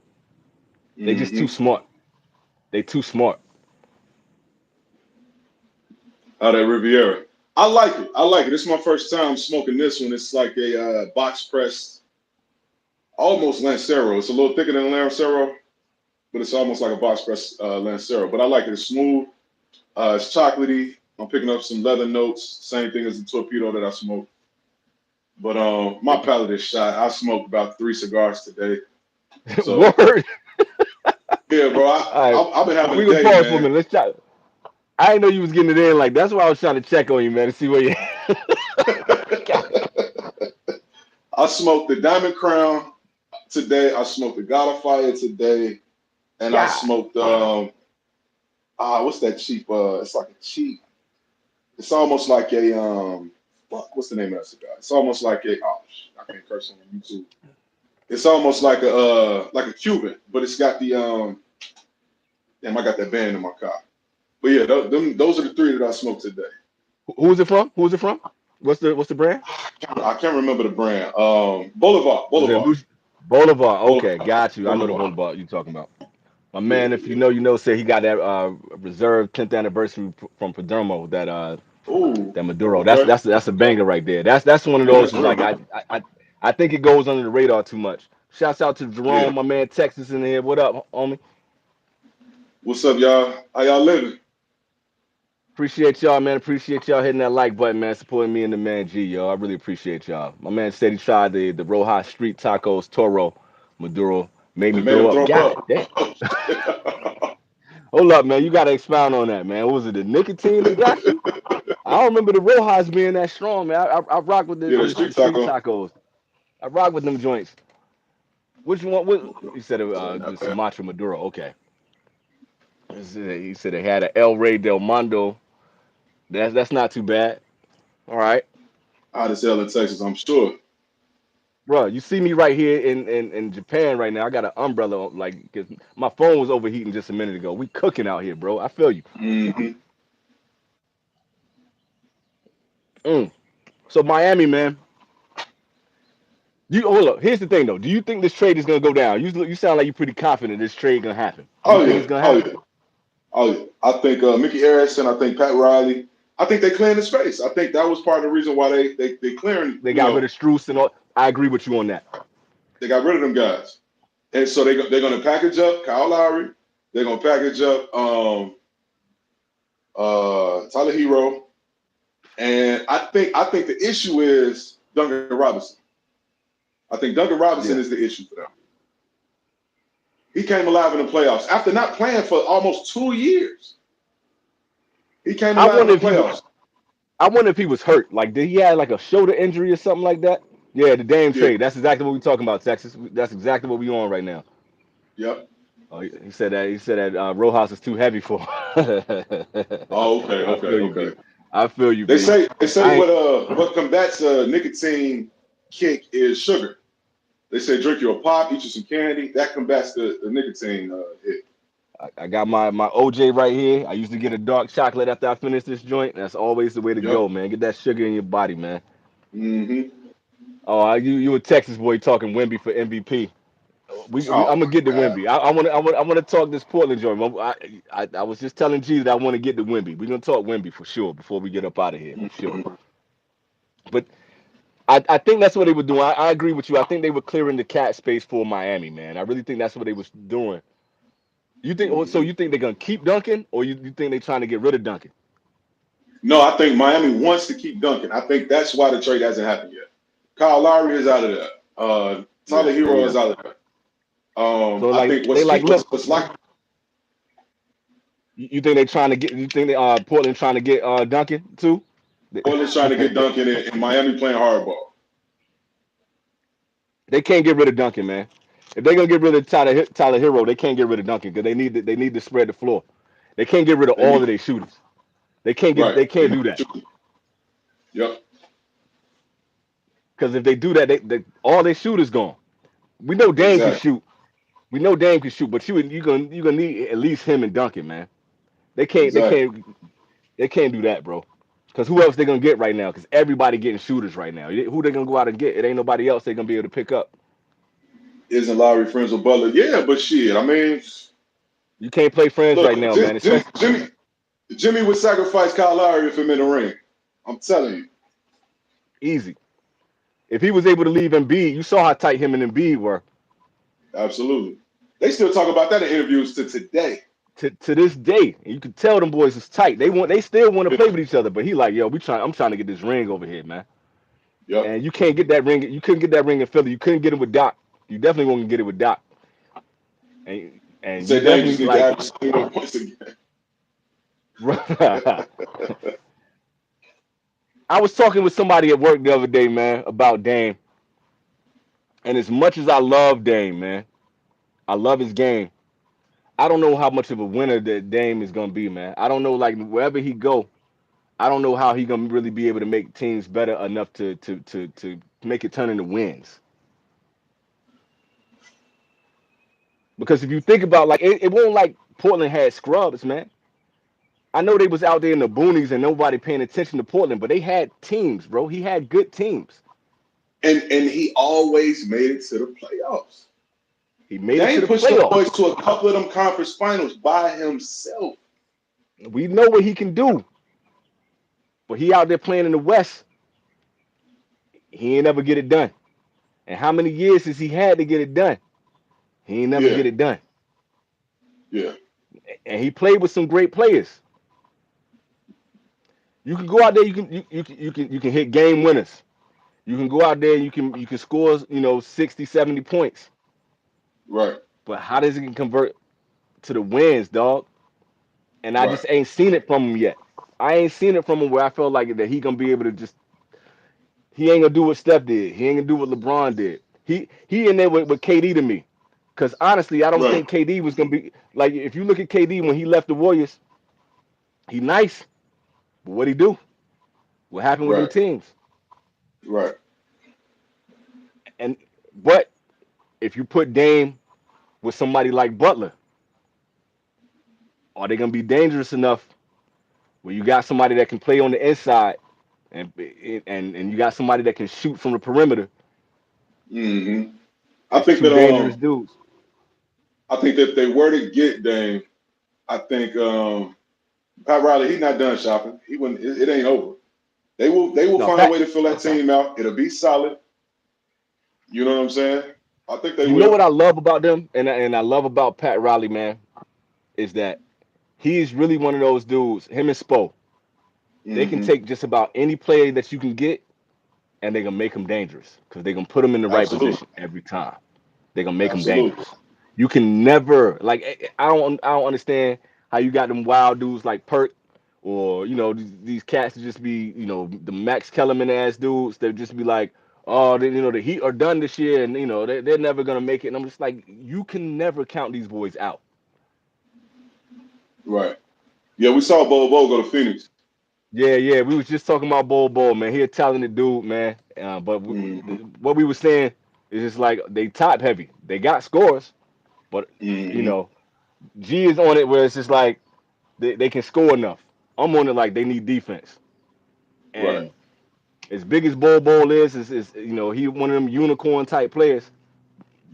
They just too Hmm. smart. They too smart. Out of Riviera. I like it. I like it. This is my first time smoking this one. It's like a box pressed, almost Lancero. It's a little thicker than Lancero, but it's almost like a box pressed Lancero. But I like it. It's smooth. It's chocolatey. I'm picking up some leather notes. Same thing as the torpedo that I smoked. But my palate is shot. I smoked about 3 cigars today. So Word. yeah, bro. All right, I've been having we a can day, pause for a man. minute. Let's try. I didn't know you was getting it in like that's why I was trying to check on you, man, to see where you. I smoked the Diamond Crown today. I smoked the God of Fire today, and I God, smoked what's that cheap? It's like a cheap. It's almost like a fuck. What's the name of that cigar? It's almost like a I can't curse on YouTube. It's almost like a Cuban, but it's got the damn. I got that band in my car. But yeah, those are the three that I smoked today. who is it from? Who is it from? What's the brand? I can't remember the brand. Boulevard, Was it Boulevard, Lucy? Boulevard. Okay, Boulevard, got you. I know the Boulevard. Boulevard you talking about. My Yeah, man, if yeah. you know, said he got that reserved 10th anniversary from Padermo, Ooh, that Maduro. That's okay. that's that's a banger right there. That's one of those is like I think it goes under the radar too much. Shouts out to Yeah. Jerome, my man Texas in here. What up, homie? What's up, y'all? How y'all living? Appreciate y'all, man. Appreciate y'all hitting that like button, man. Supporting me and the man G, y'all. I really appreciate y'all. My man said he tried the Rojas Street Tacos Toro Maduro. Made me It made throw him up. throw God up. damn. Oh, shit. Hold up, man. You gotta expound on that, man. What was it the nicotine that got you? I don't remember the Rojas being that strong, man. I rock with Yeah, the the street street taco. tacos. I rock with them joints. Which one? What you said? Yeah, The not bad. Sumatra Maduro. Okay. He said they had a El Rey Del Mondo. That's not too bad. All right, Out of sell in Texas, I'm sure. bro. You see me right here in Japan right now. I got an umbrella like because my phone was overheating just a minute ago. We cooking out here, bro. I feel you. Hmm. Mm. So Miami, man. You hold up. Here's the thing, though. Do you think this trade is gonna go down? You sound like you're pretty confident this trade gonna happen. Do you Oh think yeah, it's gonna oh happen? yeah, oh yeah. I think Mickey Harrison. I think Pat Riley. I think they clearing the space. I think that was part of the reason why they clearing. They got rid of Struce and all. I agree with you on that. They got rid of them guys, and so they're going to package up Kyle Lowry. They're going to package up Tyler Hero, and I think the issue is Duncan Robinson. I think Duncan Robinson Yeah. is the issue for them. He came alive in the playoffs after not playing for almost 2 years. He came I alive in wonder the if he was. playoffs. I wonder if he was hurt. Like, did he have like a shoulder injury or something like that? Yeah, the damn Yeah. trade. That's exactly what we're talking about, Texas. That's exactly what we on right now. Yep. Oh, he said that. He said that Rojas is too heavy for. Oh, okay, I okay, feel you, B. okay. I feel you, They B. say they say I ain't. what combats a nicotine kick is sugar. They say drink you a pop, eat you some candy. That combats the nicotine hit. I got my OJ right here. I used to get a dark chocolate after I finish this joint. That's always the way to Yep. go, man. Get that sugar in your body, man. Hmm. Oh, you a Texas boy talking Wemby for MVP. Oh I'm gonna get the my God. Wimby. I want to talk this Portland joint. I was just telling G that I want to get the Wimby. We're gonna talk Wimby for sure before we get up out of here for sure. Mhm. But I think that's what they were doing. I agree with you. I think they were clearing the cat space for Miami, man. I really think that's what they was doing. You think so? Mhm. You think they're gonna keep Duncan, or you think they're trying to get rid of Duncan? No, I think Miami wants to keep Duncan. I think that's why the trade hasn't happened yet. Kyle Lowry is out of there. Yeah, Tyler yeah, Hero yeah. is out of there. So I like think they like look. what's like You think they trying to get? You think they Portland trying to get Duncan too? Portland's trying to get Duncan and Miami playing hardball. They can't get rid of Duncan, man. If they're gonna get rid of Tyler Hero, they can't get rid of Duncan because they need to spread the floor. They can't get rid of They all of need their shooters. right. They They can't need do that to. Yep. because if they do that, all their shooters gone. We know Dame can Exactly. shoot. We know Dame can shoot, but you gonna need at least him and Duncan, man. They can't they Exactly. can't they can't do that, bro. Because who else they gonna get right now? Because everybody getting shooters right now. Who they gonna go out and get? It ain't nobody else they gonna be able to pick up. Isn't Lowry friends with Butler? Yeah, but shit. I mean, You can't play friends right look, now, man. Especially Jimmy would sacrifice Kyle Lowry if him in the ring. I'm telling you. easy. If he was able to leave Embiid, you saw how tight him and Embiid were. Absolutely. They still talk about that in interviews to today. To this day, and you can tell them boys is tight. They still want to Yeah. play with each other, but he like, yo, I'm trying to get this ring over here, man. Yep. And you can't get that ring. You couldn't get that ring in Philly. You couldn't get it with Doc. You definitely won't get it with Doc. He And you said Dame just definitely need to like average 21 points again. I was talking with somebody at work the other day, man, about Dame. And as much as I love Dame, man, I love his game. I don't know how much of a winner that Dame is gonna be, man. I don't know, like wherever he go, I don't know how he gonna really be able to make teams better enough to make it turn into wins. Because if you think about like it won't like Portland had scrubs, man. I know they was out there in the boonies and nobody paying attention to Portland, but they had teams, bro. He had good teams. And he always made it to the playoffs. He made it to Dame the pushed the playoffs. boys to a couple of them conference finals by himself. We know what he can do, but he out there playing in the West. He ain't never get it done. And how many years has he had to get it done? He ain't never Yeah, get it done. yeah, And he played with some great players. You can go out there, you can hit game winners. You can go out there and you can score, 60, 70 points. right, But how does it convert to the wins, dog? And I right, just ain't seen it from him yet. I ain't seen it from him where I felt like that he gonna be able to just he ain't gonna do what Steph did. He ain't gonna do what LeBron did. He in there with KD to me. Cause honestly, I don't right, think KD was gonna be like if you look at KD when he left the Warriors, he nice, but what he do? What happened with them right, teams? right. And but if you put Dame with somebody like Butler, are they gonna be dangerous enough where you got somebody that can play on the inside and and you got somebody that can shoot from the perimeter hmm I as think two that dangerous dudes? I think that if they were to get Dame, I think Pat Riley, he's not done shopping. He wouldn't. It ain't over. They will No, find a Pat, way to fill that team out. It'll be solid. You know what I'm saying? I think they you know will. what I love about them and I love about Pat Riley, man, is that he's really one of those dudes. Him and Spo, they can Hmm take just about any player that you can get and they're gonna make him dangerous because they're gonna put him in the right Absolutely. position every time. They're gonna make him Absolutely. dangerous. You can never like I don't understand how you got them wild dudes like Perk or these cats to just be the Max Kellerman ass dudes. They just be like, oh, the Heat are done this year and they're never gonna make it. And I'm just like, you can never count these boys out. Right. Yeah, we saw Bo go to Phoenix. Yeah, yeah. We was just talking about Bol, man. He a talented dude, man. But Hmm what we were saying is just like they top heavy. They got scores, but you hmm know, G is on it where it's just like they can score enough. I'm on it like they need defense. Right. And as big as Bol is he one of them unicorn type players,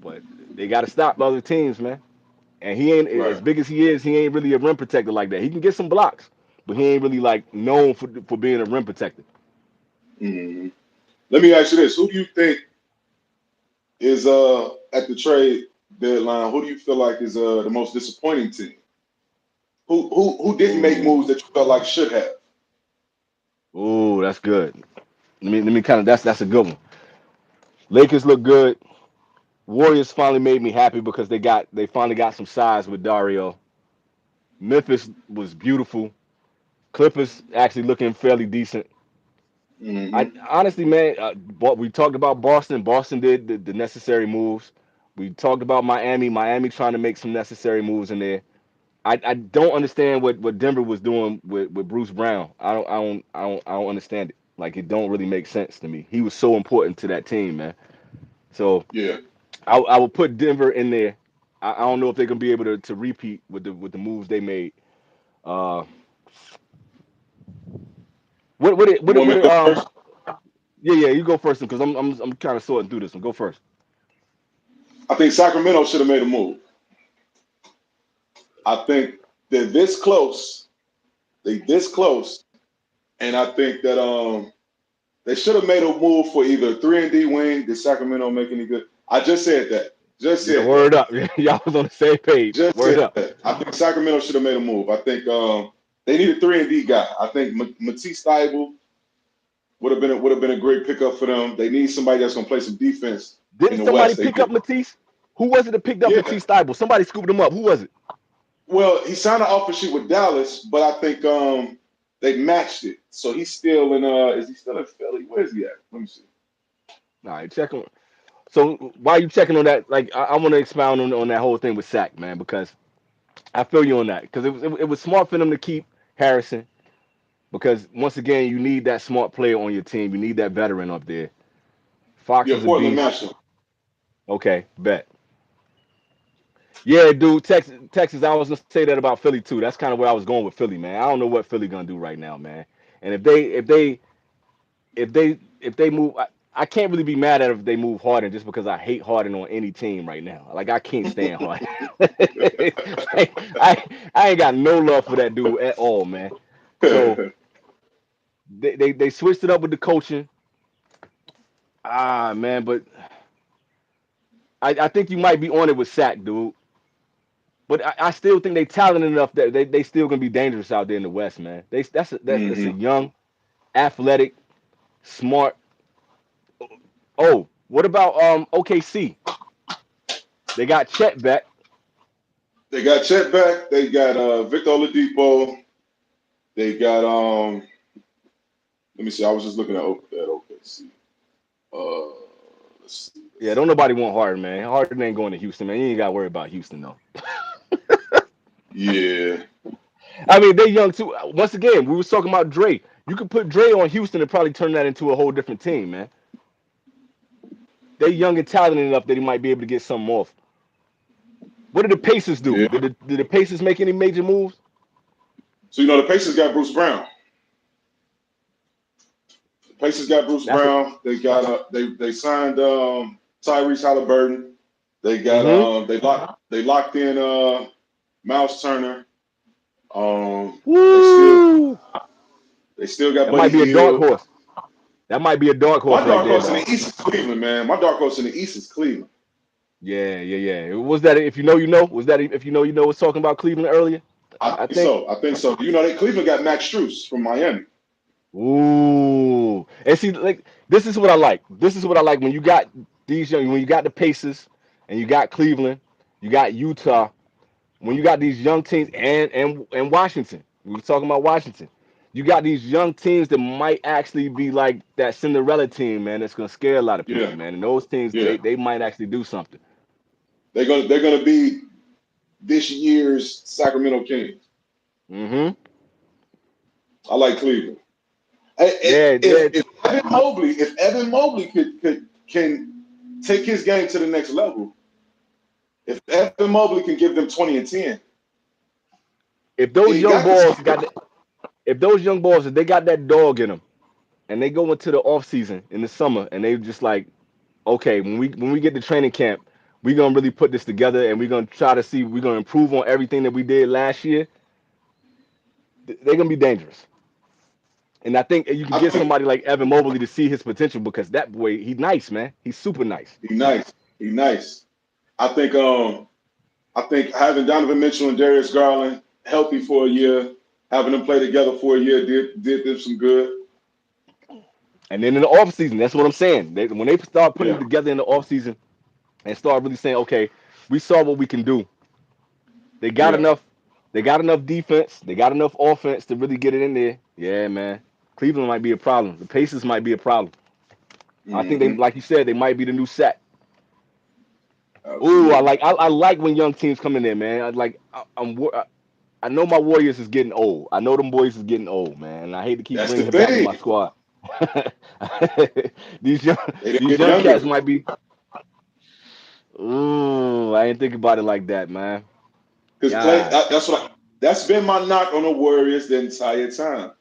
but they got to stop other teams, man. And he ain't as Right. big as he is. He ain't really a rim protector like that. He can get some blocks, but he ain't really like known for being a rim protector. hmm Let me ask you this: who do you think is at the trade deadline? Who do you feel like is the most disappointing team? Who didn't make Ooh, moves that you felt like should have? ooh, that's good. Let me kind of that's a good one. Lakers look good. Warriors finally made me happy because they finally got some size with Dario. Memphis was beautiful. Clippers actually looking fairly decent. Mm-hmm. I honestly, man, but we talked about Boston. Boston did the necessary moves. We talked about Miami. Miami trying to make some necessary moves in there. I don't understand what Denver was doing with Bruce Brown. I don't understand it. Like it don't really make sense to me. He was so important to that team, man. So Yeah. I will put Denver in there. I don't know if they're gonna be able to repeat with the moves they made. Uh, You want me to go first? yeah, you go first because I'm kind of sorting through this one. Go first. I think Sacramento should have made a move. I think they're this close. They this close, and I think that they should have made a move for either 3-and-D wing. Did Sacramento make any good? I just said that. Just Yeah, said that. word up. Y'all was on the same page. Just Word said up. that. I think Sacramento should have made a move. I think they need a 3-and-D guy. I think Matisse Thybulle would have been a great pickup for them. They need somebody that's gonna play some defense in Didn't the somebody West. They pick up did. Matisse? Who was it that picked up Yeah. Matisse Thybulle? Somebody scooped him up. Who was it? Well, he signed an offer sheet with Dallas, but I think they matched it. So he's still in is he still in Philly? Where is he at? Let me see. All right, check on. So why you checking on that? Like I want to expound on that whole thing with Sack, man, because I feel you on that. Because it was smart for them to keep Harrison. Because once again, you need that smart player on your team. You need that veteran up there. Fox Yeah, is a Portland beast. matched him. Okay, bet. Yeah, dude, Texas. I was gonna say that about Philly too. That's kind of where I was going with Philly, man. I don't know what Philly gonna do right now, man. And if they move, I can't really be mad at it if they move Harden just because I hate Harden on any team right now. Like I can't stand Harden. Like, I ain't got no love for that dude at all, man. So they switched it up with the coaching. Ah, man, but I think you might be on it with Sack, dude. But I still think they talented enough that they still gonna be dangerous out there in the West, man. That's a Hmm. young, athletic, smart. Oh, what about OKC? They got Chet back. They got Chet back. They got Victor Oladipo. They got let me see. I was just looking at OKC. Uh, let's see. Yeah, Let's don't see. nobody want Harden, man. Harden ain't going to Houston, man. You ain't got to worry about Houston though. Yeah. I mean, they young too. Once again, we was talking about Dre. You could put Dre on Houston and probably turn that into a whole different team, man. They young and talented enough that he might be able to get something off. What did the Pacers do? Yeah. Did the Pacers make any major moves? So the Pacers got Bruce Brown. The Pacers got Bruce That's what. Brown. They got they signed Tyrese Halliburton. They got Mm-hmm. they locked in Miles Turner. They still Woo! they still got That Buddy might be a dark Hield. horse. That might be a dark My horse right dark there, horse in though. the East is Cleveland, man. My dark horse in the East is Cleveland. Yeah. Was that if you know you know? Was that if you know you know? Was talking about Cleveland earlier? I I think think. so. I think so. Cleveland got Max Strus from Miami. Ooh, and see, like this is what I like. This is what I like when you got these young, when you got the Pacers, and you got Cleveland, you got Utah. When you got these young teams and Washington, we were talking about Washington. You got these young teams that might actually be like that Cinderella team, man. That's gonna scare a lot of people, Yeah, man. And those teams, yeah. they might actually do something. They're gonna be this year's Sacramento Kings. Mm-hmm. I like Cleveland. Yeah, yeah. If Evan Mobley could can take his game to the next level, if Evan Mobley can give them 20 and 10, If those he young got the boys skill. got, if those young boys, if they got that dog in them, and they go into the off season in the summer, and they just like, okay, when we get to training camp, we're gonna really put this together, and we're gonna try to see, we're gonna improve on everything that we did last year. They're gonna be dangerous. And I think you can I get think somebody like Evan Mobley to see his potential because that boy, he's nice, man. He's super nice. he nice. He nice. I think having Donovan Mitchell and Darius Garland healthy for a year, having them play together for a year did them some good. And then in the off season, that's what I'm saying. When they start putting it Yeah, together in the off season and start really saying, okay, we saw what we can do. They got yeah. enough. They got enough defense. They got enough offense to really get it in there. Yeah, man. Cleveland might be a problem. The Pacers might be a problem. I think they, Hmm. like you said, they might be the new set. Ooh, Absolutely. I like when young teams come in there, man. I know my Warriors is getting old. I know them boys is getting old, man. And I hate to keep That's the bringing it back to my thing. squad. these young They didn't these get young cats younger. might be. Ooh, I ain't think about it like that, man. Because Clay, God, that's been my knock on the Warriors the entire time.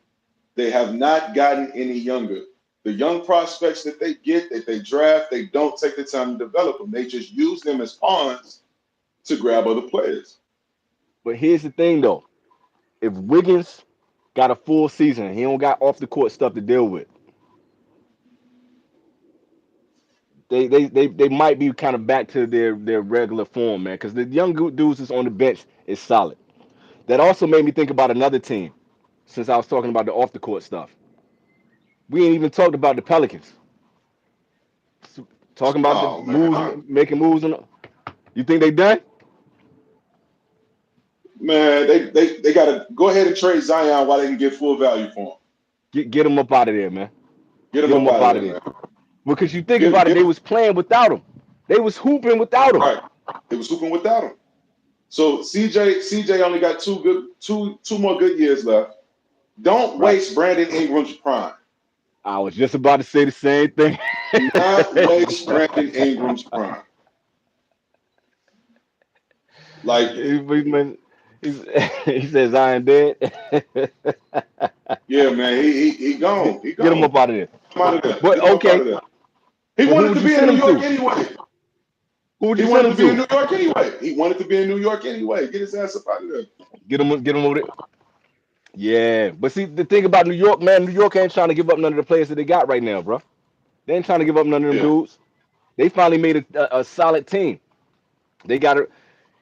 They have not gotten any younger. The young prospects that they get, that they draft, they don't take the time to develop them. They just use them as pawns to grab other players. but here's the thing though. If Wiggins got a full season, he don't got off the court stuff to deal with. They might be kind of back to their regular form, man. Because the young dudes that's on the bench is solid. That also made me think about another team. Since I was talking about the off the court stuff, we ain't even talked about the Pelicans. Talking about the Oh man, moves, making moves. You think they done? man, they gotta go ahead and trade Zion while they can get full value for him. Get them up out of there, man. Get him Get them up up out of out of there, there. man. Because you think Get about it, get they him was playing without him. They was hooping without him. right. They was hooping without him. So CJ only got two more good years left. Don't Right. waste Brandon Ingram's prime. I was just about to say the same thing. Do not waste Brandon Ingram's prime. Like, Man, he's, he says I am dead. yeah, man, he gone. He Get him gone. up out of there. Get him out of there. But Get him up out okay, of there. He but who wanted would to you be in send New him York to? anyway. Who would He you send wanted him to be in to? New York anyway. He wanted to be in New York anyway. Get his ass up out of there. Get him over there. Yeah, but see the thing about New York, man, New York ain't trying to give up none of the players that they got right now, bro. They ain't trying to give up none of them Yeah. dudes. They finally made a solid team. They got it.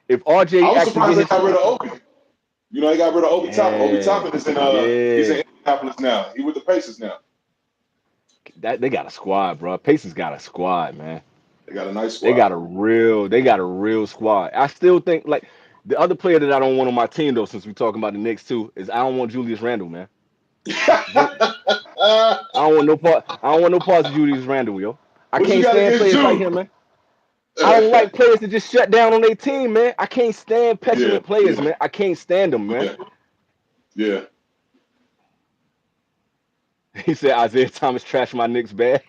If I RJ was actually surprised get they his, got rid of Obi. You know, they got rid of Obi Toppin. Obi yeah, Toppin is he's yeah, in Indianapolis now. He with the Pacers now. that they got a squad, bro. Pacers got a squad, man. They got a nice They squad. got a real squad. I still think like the other player that I don't want on my team though, since we're talking about the Knicks too, is I don't want Julius Randle, man. I don't want no part. I don't want no parts of Julius Randle, yo. I What you can't got stand against players like Jude? him, man. I don't like players that just shut down on their team, man. I can't stand Yeah, petulant players, yeah, man. I can't stand them, man. yeah, yeah. He said Isaiah Thomas trashed my Knicks bad.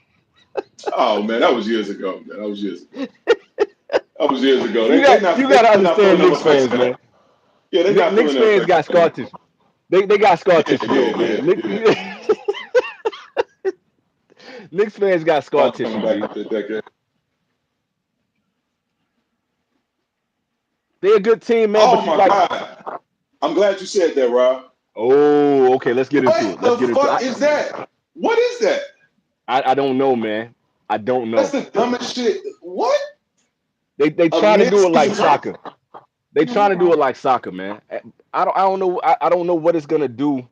Oh man, that was years ago, man. That was years ago. That was years ago. You They got not you they got to still not understand feeling them Knicks effects, fans, man. man. Yeah, they not Knicks feeling the fans effects, got man. scar tissue. They got scar tissue though, Yeah, man. yeah, yeah. Knicks fans got scar Thoughts coming tissue, back G. after a decade. They're a good team, man. Oh But you my like, God. I'm glad you said that, Rob. oh, okay. Let's get into it. What Let's the get into it. fuck is that? What is that? I don't know, man. I don't That's know. the dumbest shit. What? They A trying to do it like mid-season soccer. They trying to do it like soccer, man. I don't know. I don't know what it's gonna do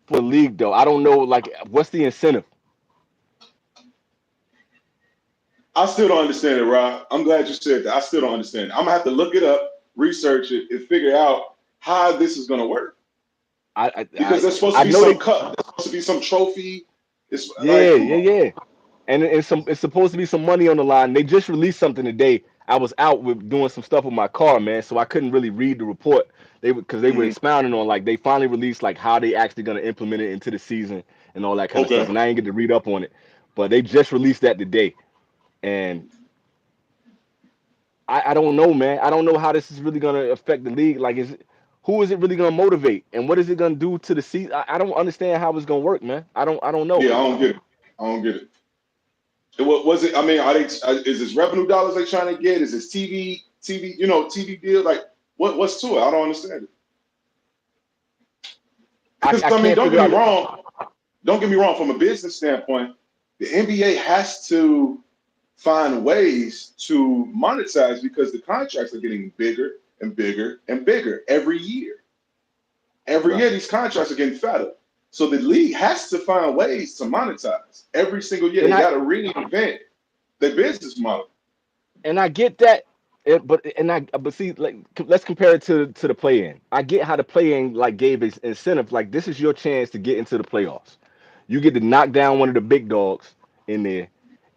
for the league though. I don't know like what's the incentive. I still don't understand it, Rob. I'm glad you said that. I still don't understand it. I'm gonna have to look it up, research it, and figure out how this is gonna work. I I Because I, there's supposed to I be know some they. cup, there's supposed to be some trophy. It's like, Yeah, come yeah, on. yeah. And it's supposed to be some money on the line. They just released something today. I was out with doing some stuff with my car, man, so I couldn't really read the report. They were Hmm. expounding on like they finally released like how they actually gonna implement it into the season and all that kind of stuff. Okay. And I ain't get to read up on it, but they just released that today. And I don't know, man. I don't know how this is really gonna affect the league. Like, who is it really gonna motivate, and what is it gonna do to the season? I don't understand how it's gonna work, man. I don't know. Yeah, I don't get it. I don't get it. What was it? I mean, is this revenue dollars they trying to get? Is this TV, TV deal? Like, what's to it? I don't understand it. I, Because I I mean, can't don't figure get me out. wrong. Don't get me wrong. From a business standpoint, the NBA has to find ways to monetize because the contracts are getting bigger and bigger and bigger every year. Every Right. year, these contracts are getting fatter. So the league has to find ways to monetize every single year. And They I got to reinvent their business model. and I get that. But see, like, let's compare it to the play-in. I get how the play-in like gave its incentive. Like, this is your chance to get into the playoffs. You get to knock down one of the big dogs in there,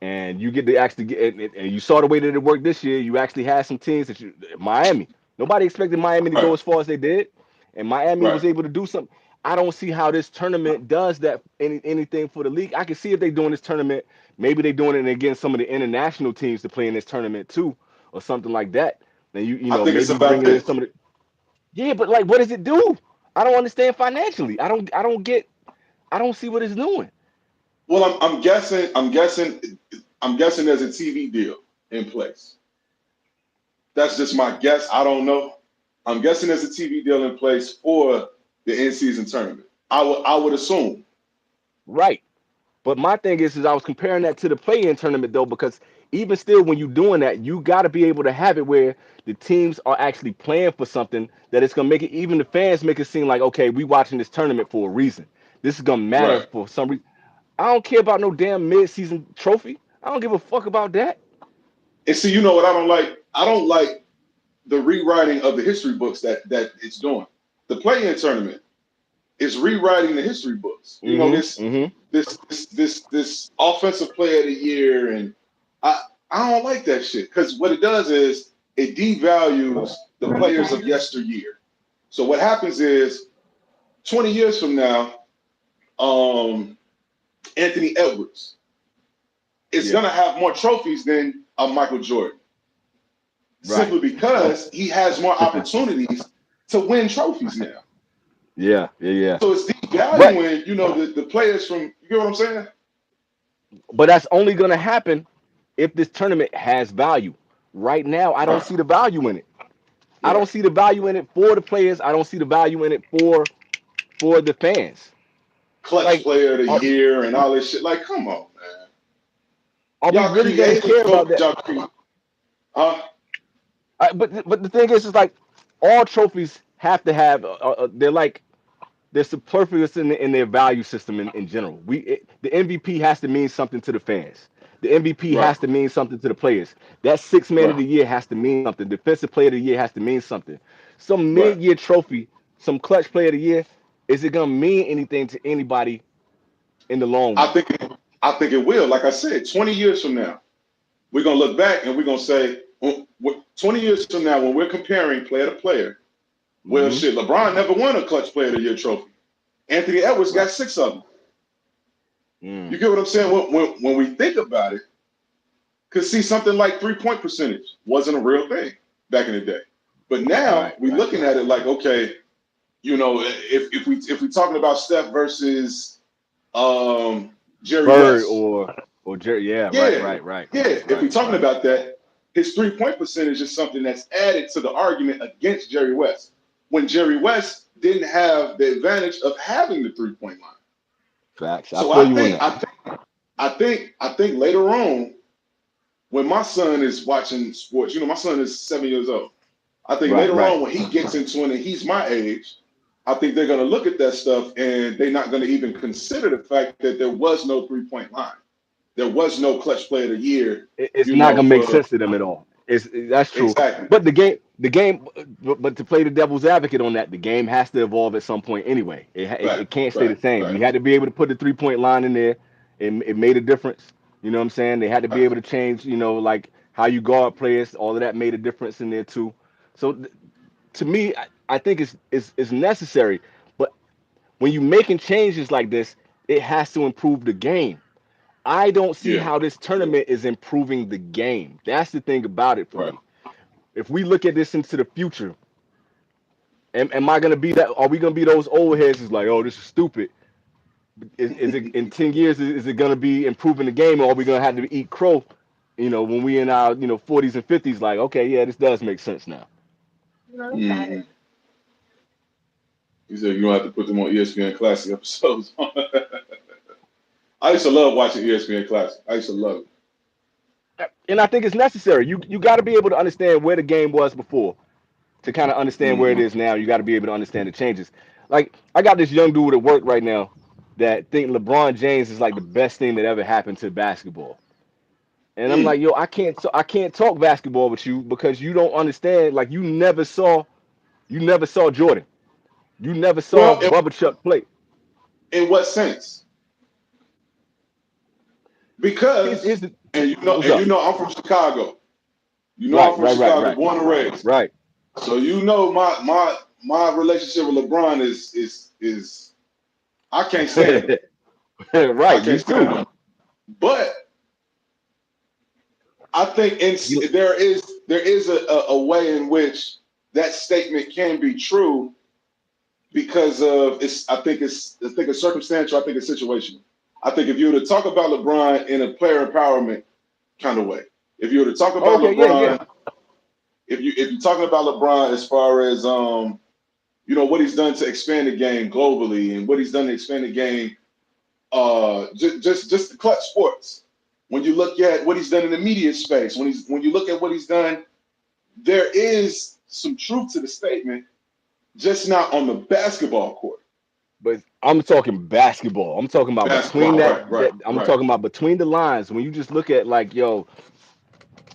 and you get to actually get. And you saw the way that it worked this year. You actually had some teams that Miami. Nobody expected Miami to go Right, as far as they did, and Miami right. was able to do something. I don't see how this tournament does that anything for the league. I can see if they doing this tournament, maybe they doing it against some of the international teams to play in this tournament too, or something like that. Then you I know think it's maybe about bringing in this. some of the yeah, but like what does it do? I don't understand financially. I don't see what it's doing. Well, I'm guessing there's a TV deal in place. That's just my guess. I don't know. I'm guessing there's a TV deal in place for the in-season tournament. I would assume. Right. But my thing is I was comparing that to the play-in tournament though, because even still, when you're doing that, you got to be able to have it where the teams are actually playing for something that it's gonna make it. Even the fans make it seem like, okay, we watching this tournament for a reason. This is gonna matter Right. for some reason. I don't care about no damn mid-season trophy. I don't give a fuck about that. And see, you know what I don't like? I don't like the rewriting of the history books that it's doing. The play-in tournament is rewriting the history books. You know, Mm-hmm. Mm-hmm. this offensive player of the year, and I I don't like that shit because what it does is it devalues the players of yesteryear. So what happens is 20 years from now, um, Anthony Edwards is Yeah. gonna have more trophies than Michael Jordan, Right. simply because he has more opportunities to win trophies now. Yeah. Yeah. Yeah. So it's But devaluing, the players from. You get what I'm saying? that's only gonna happen if this tournament has value. Right now, I don't Right, see the value in it. I don't right. see the value in it for the players. I don't see the value in it for the fans. Clutch Like, player of the are, year and all this shit. Like, come on, man. are we Y'all really gonna created care about trophies. that? Y'all create. Huh? But the thing is like all trophies have to have. They're superfluous in their value system in general. The MVP has to mean something to the fans. The MVP Right, has to mean something to the players. That six man of right, the year has to mean something. Defensive player of the year has to mean something. Some right. mid-year trophy, some clutch player of the year, is it gonna mean anything to anybody in the long I run? think I think it will. Like I said, 20 years from now, we're gonna look back and we're gonna say, 20 years from now, when we're comparing player to player, well, Mm-hmm. shit, LeBron never won a clutch player of the year trophy. Anthony Edwards got Right. 6 of them. You Mm. get what I'm saying? When we think about it, because see, something like 3-point percentage wasn't a real thing back in the day. But now Right. we're Right. looking at it like, okay, if we talking about Steph versus Jerry Bird West, or Jerry. Yeah. Right. yeah, Right. Right. yeah. If we're Right. talking Right. about that, his 3-point percentage is something that's added to the argument against Jerry West. When Jerry West didn't have the advantage of having the 3-point line. Facts. I So feel I you on think that. I think I think later on, when my son is watching sports, my son is 7 years old. I think Right. later Right. on when he gets into it and he's my age, I think they're going to look at that stuff and they're not going to even consider the fact that there was no 3-point line. There was no clutch player of the year, It's not gonna make for sense to them at all. That's true. exactly. But but to play the devil's advocate on that, the game has to evolve at some point anyway. It Right, can't stay the right, same. right, You had to be able to put the 3 point line in there. It made a difference. You know what I'm saying? They had to be right. able to change. Like how you guard players. All of that made a difference in there too. So to me, I think it's necessary. But when you making changes like this, it has to improve the game. I don't see Yeah, how this tournament is improving the game. That's the thing about it for right. me. If we look at this into the future, am I gonna be that? Are we gonna be those old heads? Is like, oh, this is stupid. Is it in 10 years? Is it gonna be improving the game, or are we gonna have to eat crow? When we in our 40s and 50s, like, okay, yeah, this does make sense now. Mhm. He said you don't have to put them on ESPN Classic episodes. I used to love watching ESPN Classic. I used to love it. And I think it's necessary. You got to be able to understand where the game was before to kind of understand where it Hmm. is now. You got to be able to understand the changes. Like I got this young dude at work right now that think LeBron James is like the best thing that ever happened to basketball. And I'm like, yo, I can't talk basketball with you because you don't understand. Like you never saw Jordan. You never saw Well, Bubba Chuck play. in what sense? Here's Because the what's and up? you know I'm from Chicago. You know I'm Right, from right, right, Chicago, right, born and raised. right, So you know my relationship with LeBron is I can't stand him. I right. Me can't stand too. him. But I think You, there is a way in which that statement can be true because of it's circumstantial. I think it's situational. I think if you were to talk about LeBron in a player empowerment kind of way, if you were to talk about okay, yeah, yeah. LeBron, if you're talking about LeBron as far as what he's done to expand the game globally and what he's done to expand the game just the clutch sports. When you look at what he's done in the media space, when you look at what he's done, there is some truth to the statement, just not on the basketball court. But I'm talking basketball. I'm talking about between Basketball, right, right, that. I'm right. talking about between the lines. When you just look at like, yo,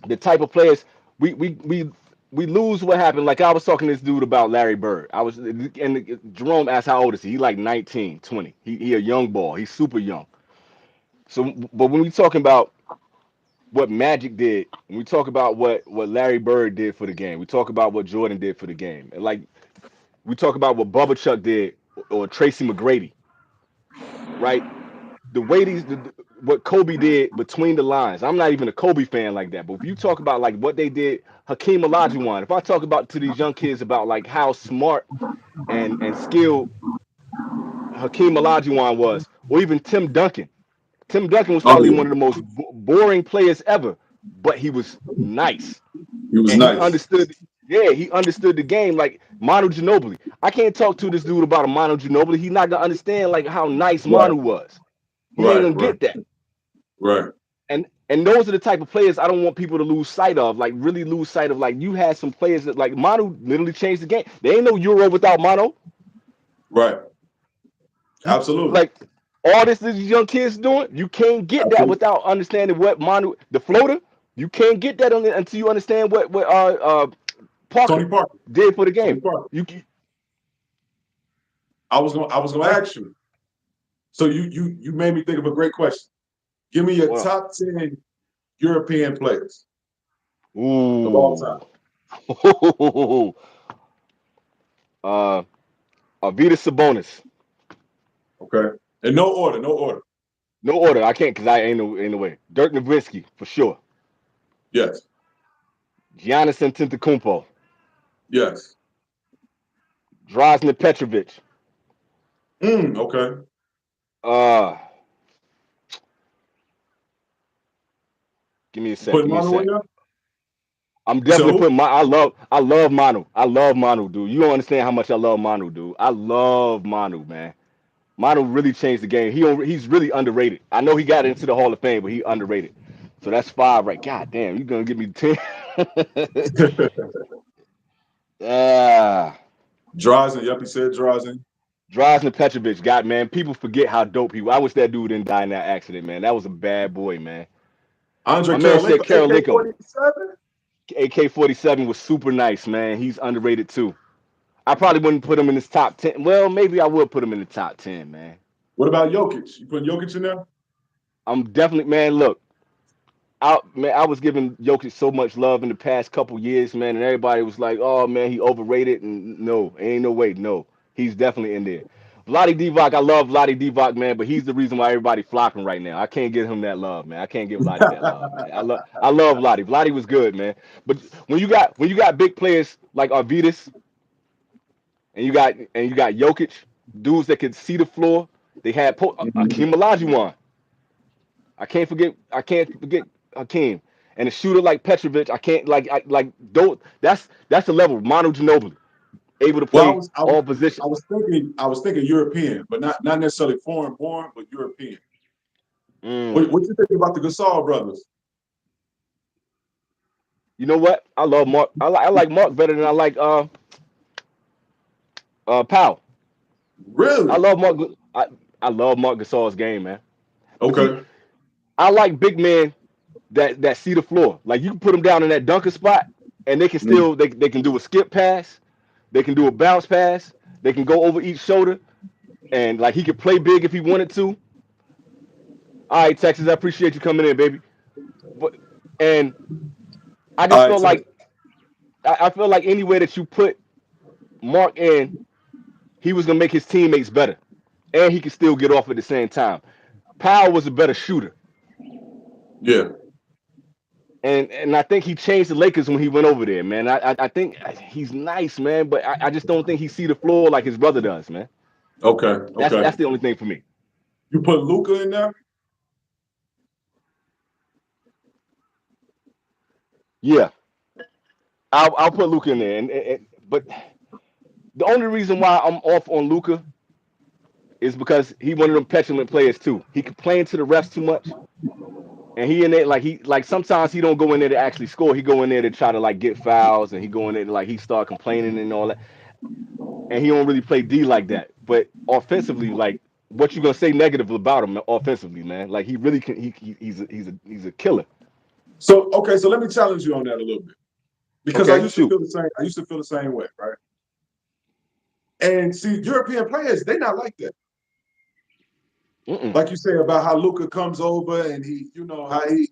the type of players we we we we lose. What happened? Like I was talking to this dude about Larry Bird. I was and Jerome asked how old is he? He like 19, 20. He a young ball. He's super young. So, but when we talking about what Magic did, when we talk about what Larry Bird did for the game, we talk about what Jordan did for the game, and like we talk about what Bubba Chuck did or Tracy McGrady, right? The way what Kobe did between the lines. I'm not even a Kobe fan like that, but if you talk about like what they did, Hakeem Olajuwon. If I talk about to these young kids about like how smart and skilled Hakeem Olajuwon was, or even Tim Duncan. Tim Duncan was Oh probably one yeah, of the most boring players ever, but he was nice he was and he nice. understood. Yeah, he understood the game like Manu Ginobili. I can't talk to this dude about a Manu Ginobili. He's not gonna understand like how nice Right, Manu was. He ain't right, gonna right, get that. right, And those are the type of players I don't want people to lose sight of. Like really lose sight of. Like you had some players that like Manu literally changed the game. There ain't no Euro without Manu. right. You Absolutely, like all this these young kids doing. You can't get that absolutely. without understanding what Manu the floater. You can't get that until you understand what Tony Parker Parker, did for the Tony game. Parker. You I was gonna ask you. So you made me think of a great question. Give me your well, top 10 European players of all ooh, time. uh, Avita Sabonis. Okay, in no order, no order. No order. I can't because I ain't no way. Dirk Nowitzki for sure. Yes, Giannis Antetokounmpo. yes. Drazen Petrovic. Okay. Uh, give me a You sec. putting Give me a Manu in sec. there? I'm You said definitely who? putting my. I love Manu. I love Manu, dude. You don't understand how much I love Manu, dude. I love Manu, man. Manu really changed the game. He's really underrated. I know he got into the Hall of Fame, but he underrated. So that's five, right? God damn, you gonna give me 10? Ah, Drazen. Yep, he said Drazen. Drazen Petrovic. God, man, people forget how dope he was. I wish that dude didn't die in that accident, man. That was a bad boy, man. Andre My man said Karolinko, Karolinko. AK-47. AK-47 was super nice, man. He's underrated too. I probably wouldn't put him in his top 10. Well, maybe I would put him in the top 10, man. What about Jokic? You putting Jokic in there? I'm definitely, man. Look, I was giving Jokic so much love in the past couple years, man, and everybody was like, "Oh man, he overrated." And no, ain't no way, no, he's definitely in there. Vlade Divac, I love Vlade Divac, man, but he's the reason why everybody flocking right now. I can't give him that love, man. I can't give Vlade that love, man. I love Vlade. Vlade was good, man. But when you got big players like Arvidas and you got Jokic, dudes that could see the floor. They had Mhm. Akeem Olajuwon. I can't forget Hakeem. And a shooter like Petrovic, I can't like don't that's the level. Manu Ginobili, able to Well, play all positions. I was thinking European, but not necessarily foreign born, but European. What Mm. what you think about the Gasol brothers? You know what? I love Mark. I like Mark better than I like Powell. I Really? love Mark. I love Mark Gasol's game, man. But see, Okay. I like big men that see the floor. Like you can put them down in that dunker spot, and they can Mm. still they can do a skip pass, they can do a bounce pass, they can go over each shoulder, and like he could play big if he wanted to. All right, Texas, I appreciate you coming in, baby. But and I just All right, felt so like I feel like anywhere that you put Mark in, he was gonna make his teammates better, and he could still get off at the same time. Powell was a better shooter, yeah, and I think he changed the Lakers when he went over there, man. I think he's nice, man, but I just don't think he see the floor like his brother does, man. okay, That's okay. that's the only thing for me. You put Luca in there? Yeah, I'll put Luca in there, but the only reason why I'm off on Luca is because he one of them petulant players too. He complains to the refs too much. And he in there like sometimes he don't go in there to actually score. He go in there to try to like get fouls, and he go in there to like he start complaining and all that. And he don't really play D like that. But offensively, like what you gonna say negative about him offensively, man? Like he really can. He's a killer. So okay, so let me challenge you on that a little bit because I Okay, used to shoot. feel the same. I used to feel the same way, right? And see, European players, they not like that. Mm-mm. Like you say about how Luca comes over and he, how he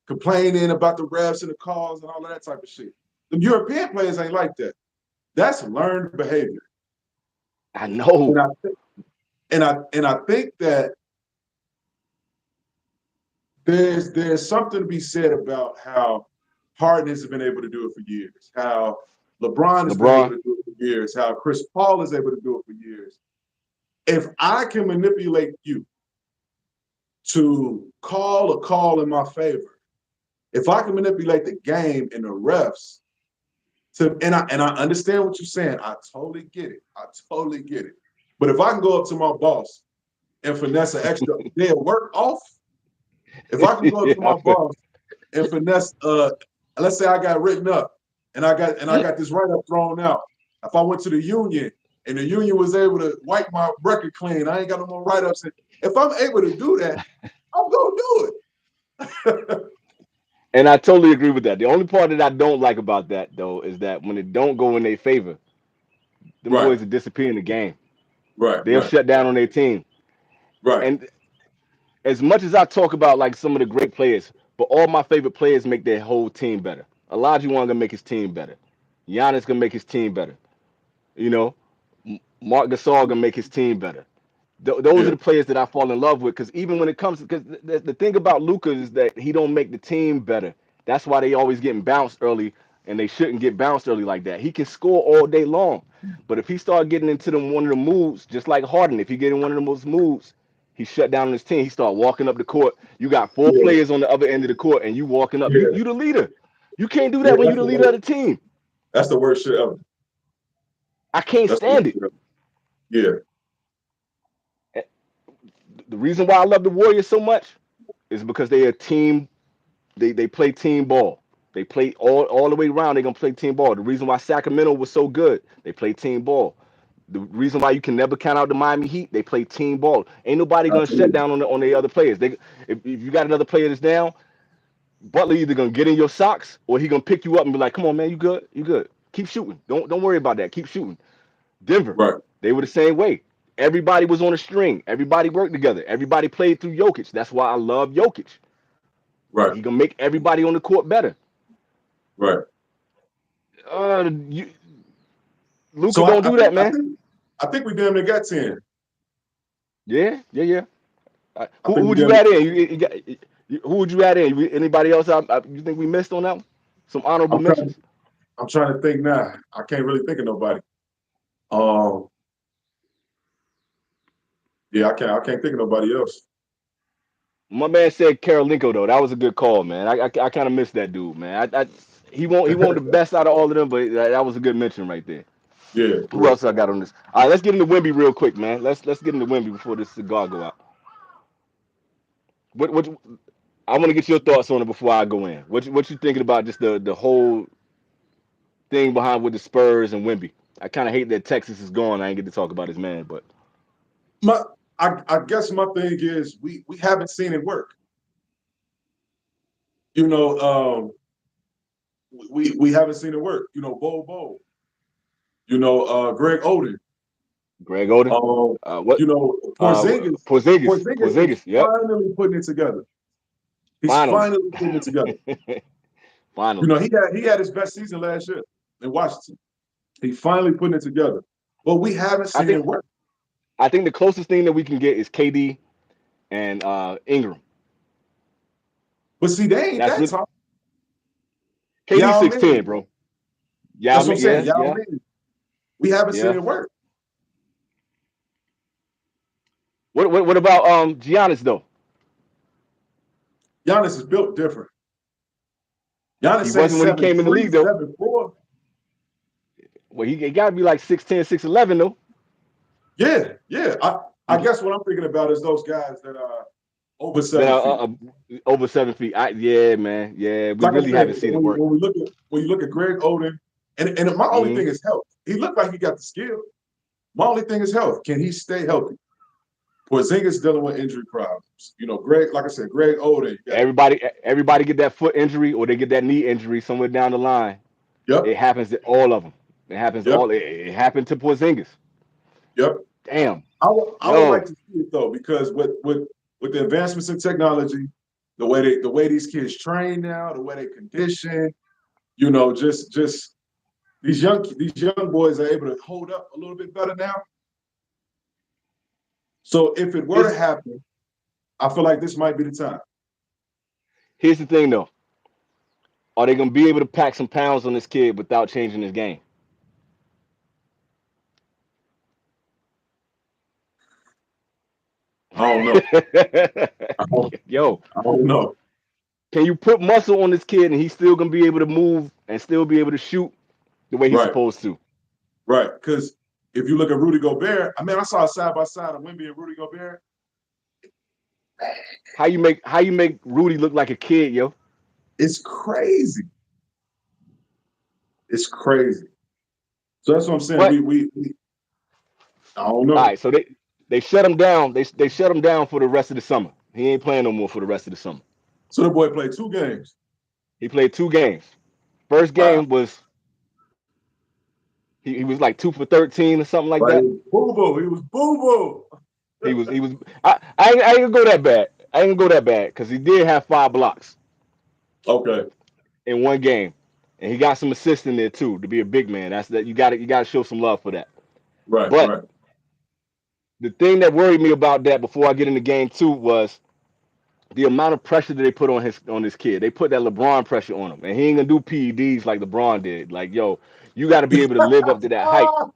complaining about the refs and the calls and all of that type of shit. The European players ain't like that. That's learned behavior. I know. And I think and I think that there's something to be said about how Harden has been able to do it for years, how LeBron has been able LeBron. to do it for years, how Chris Paul is able to do it for years. If I can manipulate you to call a call in my favor, if I can manipulate the game and the refs and I understand what you're saying, I totally get it. I totally get it. But if I can go up to my boss and finesse an extra day of work off, if I can go up to Yeah. my boss and finesse let's say I got written up and I got this write-up thrown out. If I went to the union and the union was able to wipe my record clean, I ain't got no more write-ups. If I'm able to do that, I'm gonna do it. And I totally agree with that. The only part that I don't like about that though is that when it don't go in their favor, them Right, boys will disappear in the game. right, They'll right, shut down on their team. right. And as much as I talk about like some of the great players, but all my favorite players make their whole team better. Olajuwon gonna make his team better. Giannis gonna make his team better. You know, Mark Gasol gonna make his team better. Those are Yeah, the players that I fall in love with. Because even when it comes, because the thing about Luca is that he don't make the team better. That's why they always getting bounced early, and they shouldn't get bounced early like that. He can score all day long, but if he start getting into them one of the moves, just like Harden, if he get in one of the most moves, he shut down his team. He start walking up the court. You got four yeah, players on the other end of the court, and you walking up. You yeah, you the leader. You can't do yeah. that when you the leader of the team. That's the worst shit ever. I can't That's the worst stand it. shit ever. Yeah, The reason why I love the Warriors so much is because they are a team. They play team ball. They play all the way around. They're gonna play team ball. The reason why Sacramento was so good, they play team ball. The reason why you can never count out the Miami Heat, they play team ball. Ain't nobody gonna shut absolutely. down on the other players. If you got another player that's down, Butler either gonna get in your socks or he gonna pick you up and be like, "Come on, man, you good? You good? Keep shooting. Don't worry about that. Keep shooting." Denver, Right, they were the same way. Everybody was on a string. Everybody worked together. Everybody played through Jokic. That's why I love Jokic. right, He gonna make everybody on the court better. right. You, Luca So don't I do think that, I man. think I think we damn near got 10. Yeah, yeah, yeah. I Who think we would you damn near. add in? Who would you add in? Anybody else? You think we missed on that one? Some honorable I'm trying. mentions. I'm trying to think now. I can't really think of nobody. Um, yeah, I can't think of nobody else. My man said Karolinko though. That was a good call, man. I kind of missed that dude, man. He won't the best out of all of them, but that was a good mention right there. Yeah, Who yeah. else I got on this? All right, let's get into Wimby real quick, man. Let's get into Wimby before this cigar go out. What I want to get your thoughts on it before I go in. What you thinking about just the whole thing behind with the Spurs and Wimby? I kind of hate that Texas is gone. I ain't get to talk about his man, but My, I guess my thing is we haven't seen it work. You know, we haven't seen it work. You know, Bo. You know, Greg Oden. Greg Oden. Um, What? you know, Porzingis. Porzingis. Porzingis is Porzingis. Yep. finally putting it together. He's Finally. finally putting it together. You Finally. know, he had his best season last year in Washington. He finally putting it together. But we haven't I seen think it work. I think the closest thing that we can get is KD and Ingram. But see, they ain't That's that really tall. KD Yao 6'10", Ming. bro. Yao That's what I'm Ming, saying. yeah, Yao yeah, Ming. We haven't seen yeah. it work. What about Giannis though? Giannis is built different. He Giannis ain't wasn't when he came in the 7'3", league though. 7'4". Well, he got to be like 6'10", 6'11" though. Yeah, yeah. I guess what I'm thinking about is those guys that are over That 7 feet. are over 7 feet. Yeah, man. Yeah, we Like I really said, haven't seen it work. when you look at Greg Oden, and my only Hmm. thing is health. He looked like he got the skill. My only thing is health. Can he stay healthy? Porzingis dealing with injury problems. You know, Greg, like I said, Greg Oden. You got, Everybody get that foot injury or they get that knee injury somewhere down the line. yep, It happens to all of them. It happens yep, all. It happened to Porzingis. yep. Damn. I would like Yo, to see it though, because with the advancements in technology, the way these kids train now, the way they condition, you know, just these young boys are able to hold up a little bit better now. So if it were here's to happen, I feel like this might be the time. here's the thing though. Are they gonna be able to pack some pounds on this kid without changing his game? I don't know. I don't, Yo, I don't know. can you put muscle on this kid and he's still gonna be able to move and still be able to shoot the way he's Right, supposed to? right. Because if you look at Rudy Gobert, I mean, I saw a side by side of Wemby and Rudy Gobert. How you make Rudy look like a kid, yo? It's crazy. It's crazy. So that's what I'm saying. But We I don't all know. right, so they shut him down. They shut him down for the rest of the summer. He ain't playing no more for the rest of the summer. So the boy played 2 games. He played 2 games. First Wow. game was he was like 2 for 13 or something like Right. that. Boo boo. He was boo He was. I ain't gonna go that bad. I ain't gonna go that bad because he did have 5 blocks boo. Okay. in one game, and he got some assists in there too to be a big man. That's that you got to show some love for that. Right, But right. the thing that worried me about that before I get into game two was the amount of pressure that they put on this kid. They put that LeBron pressure on him, and he ain't gonna do PEDs like LeBron did. Like, yo, you got to be able to live up to that hype. Ah,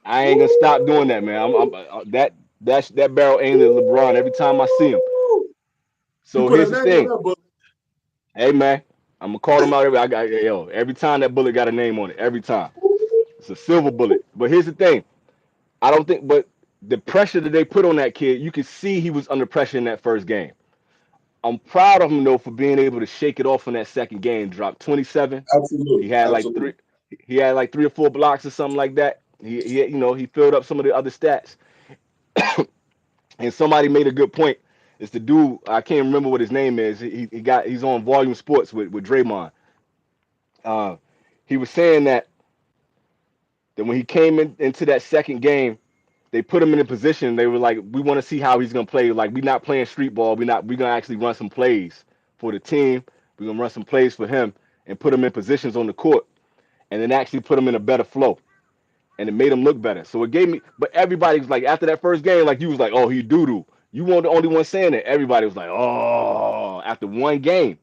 I ain't gonna stop doing that, man. I'm woo, that barrel aimed at LeBron every time I see him. woo. You So put a here's the name on thing, that book. hey man, I'm gonna call him out every. I got yo every time that bullet got a name on it. Every time it's a silver bullet. But here's the thing, I don't think, but the pressure that they put on that kid, you could see he was under pressure in that first game. I'm proud of him though for being able to shake it off in that second game. Dropped 27. He Absolutely. had like Absolutely. three. He had like 3 or 4 blocks or something like that. He filled up some of the other stats. And somebody made a good point. It's the dude I can't remember what his name is. He's on Volume Sports with Draymond. Uh, he was saying that when he came into that second game, they put him in a position. They were like, we want to see how he's gonna play. Like, we're not playing street ball. We're gonna actually run some plays for the team. We're gonna run some plays for him and put him in positions on the court, and then actually put him in a better flow. And it made him look better. So it gave me. But everybody was like, after that first game, like you was like, oh, he doo doo. You weren't the only one saying it. Everybody was like, oh, after one game.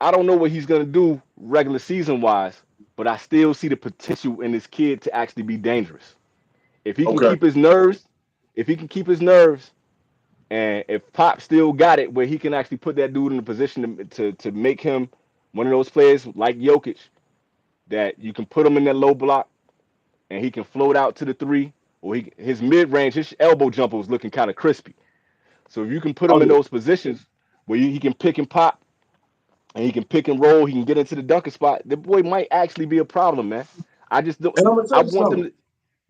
I don't know what he's gonna do regular season wise, but I still see the potential in this kid to actually be dangerous. If he can Okay. keep his nerves, if he can keep his nerves, and if Pop still got it where he can actually put that dude in a position to make him one of those players like Jokic that you can put him in that low block and he can float out to the three, or his mid range, his elbow jumper was looking kind of crispy. So if you can put Oh him in yeah. those positions where he can pick and pop and he can pick and roll, he can get into the dunker spot, the boy might actually be a problem, man. I just don't. And I'm gonna tell I you want them something. to.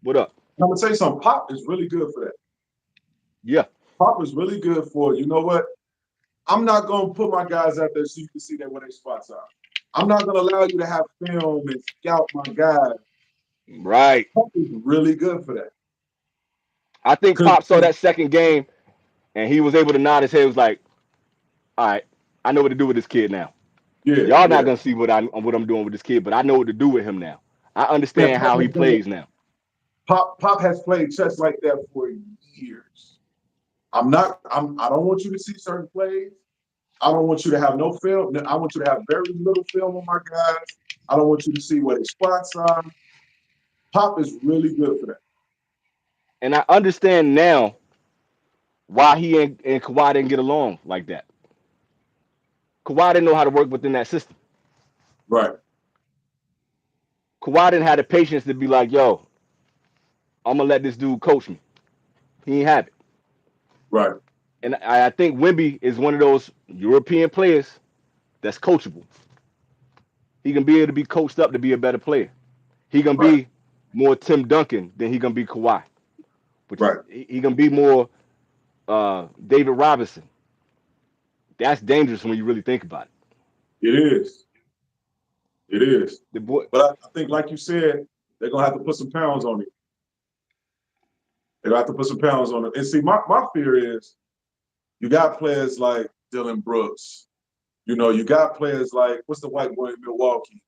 What up? I'm gonna tell you something. Pop is really good for that. Yeah. Pop is really good for, you know what? I'm not going to put my guys out there so you can see that where their spots are. I'm not going to allow you to have film and scout my guys. Right. Pop is really good for that. I think 'Cause, Pop saw that second game and he was able to nod his head. Was like, all right, I know what to do with this kid now. yeah, Y'all not yeah. gonna see what I'm doing with this kid, but I know what to do with him now. I Man, understand Pop how he has done it. plays now. Pop has played chess like that for years. I don't want you to see certain plays. I don't want you to have no film. I want you to have very little film on my guys. I don't want you to see where their spots are. Pop is really good for that. And I understand now why he and Kawhi didn't get along like that. Kawhi didn't know how to work within that system. Right, Kawhi didn't have the patience to be like, yo, I'm gonna let this dude coach me. He ain't have it. right. And I think Wemby is one of those European players that's coachable. He can be able to be coached up to be a better player. He gonna Right, be more Tim Duncan than he gonna be Kawhi, which is right. he gonna be more David Robinson. That's dangerous when you really think about it. It is. It is. The boy, But I think, like you said, they're gonna have to put some pounds on it. They're gonna have to put some pounds on it. And see, my fear is you got players like Dylan Brooks. You know, you got players like what's the white boy in Milwaukee?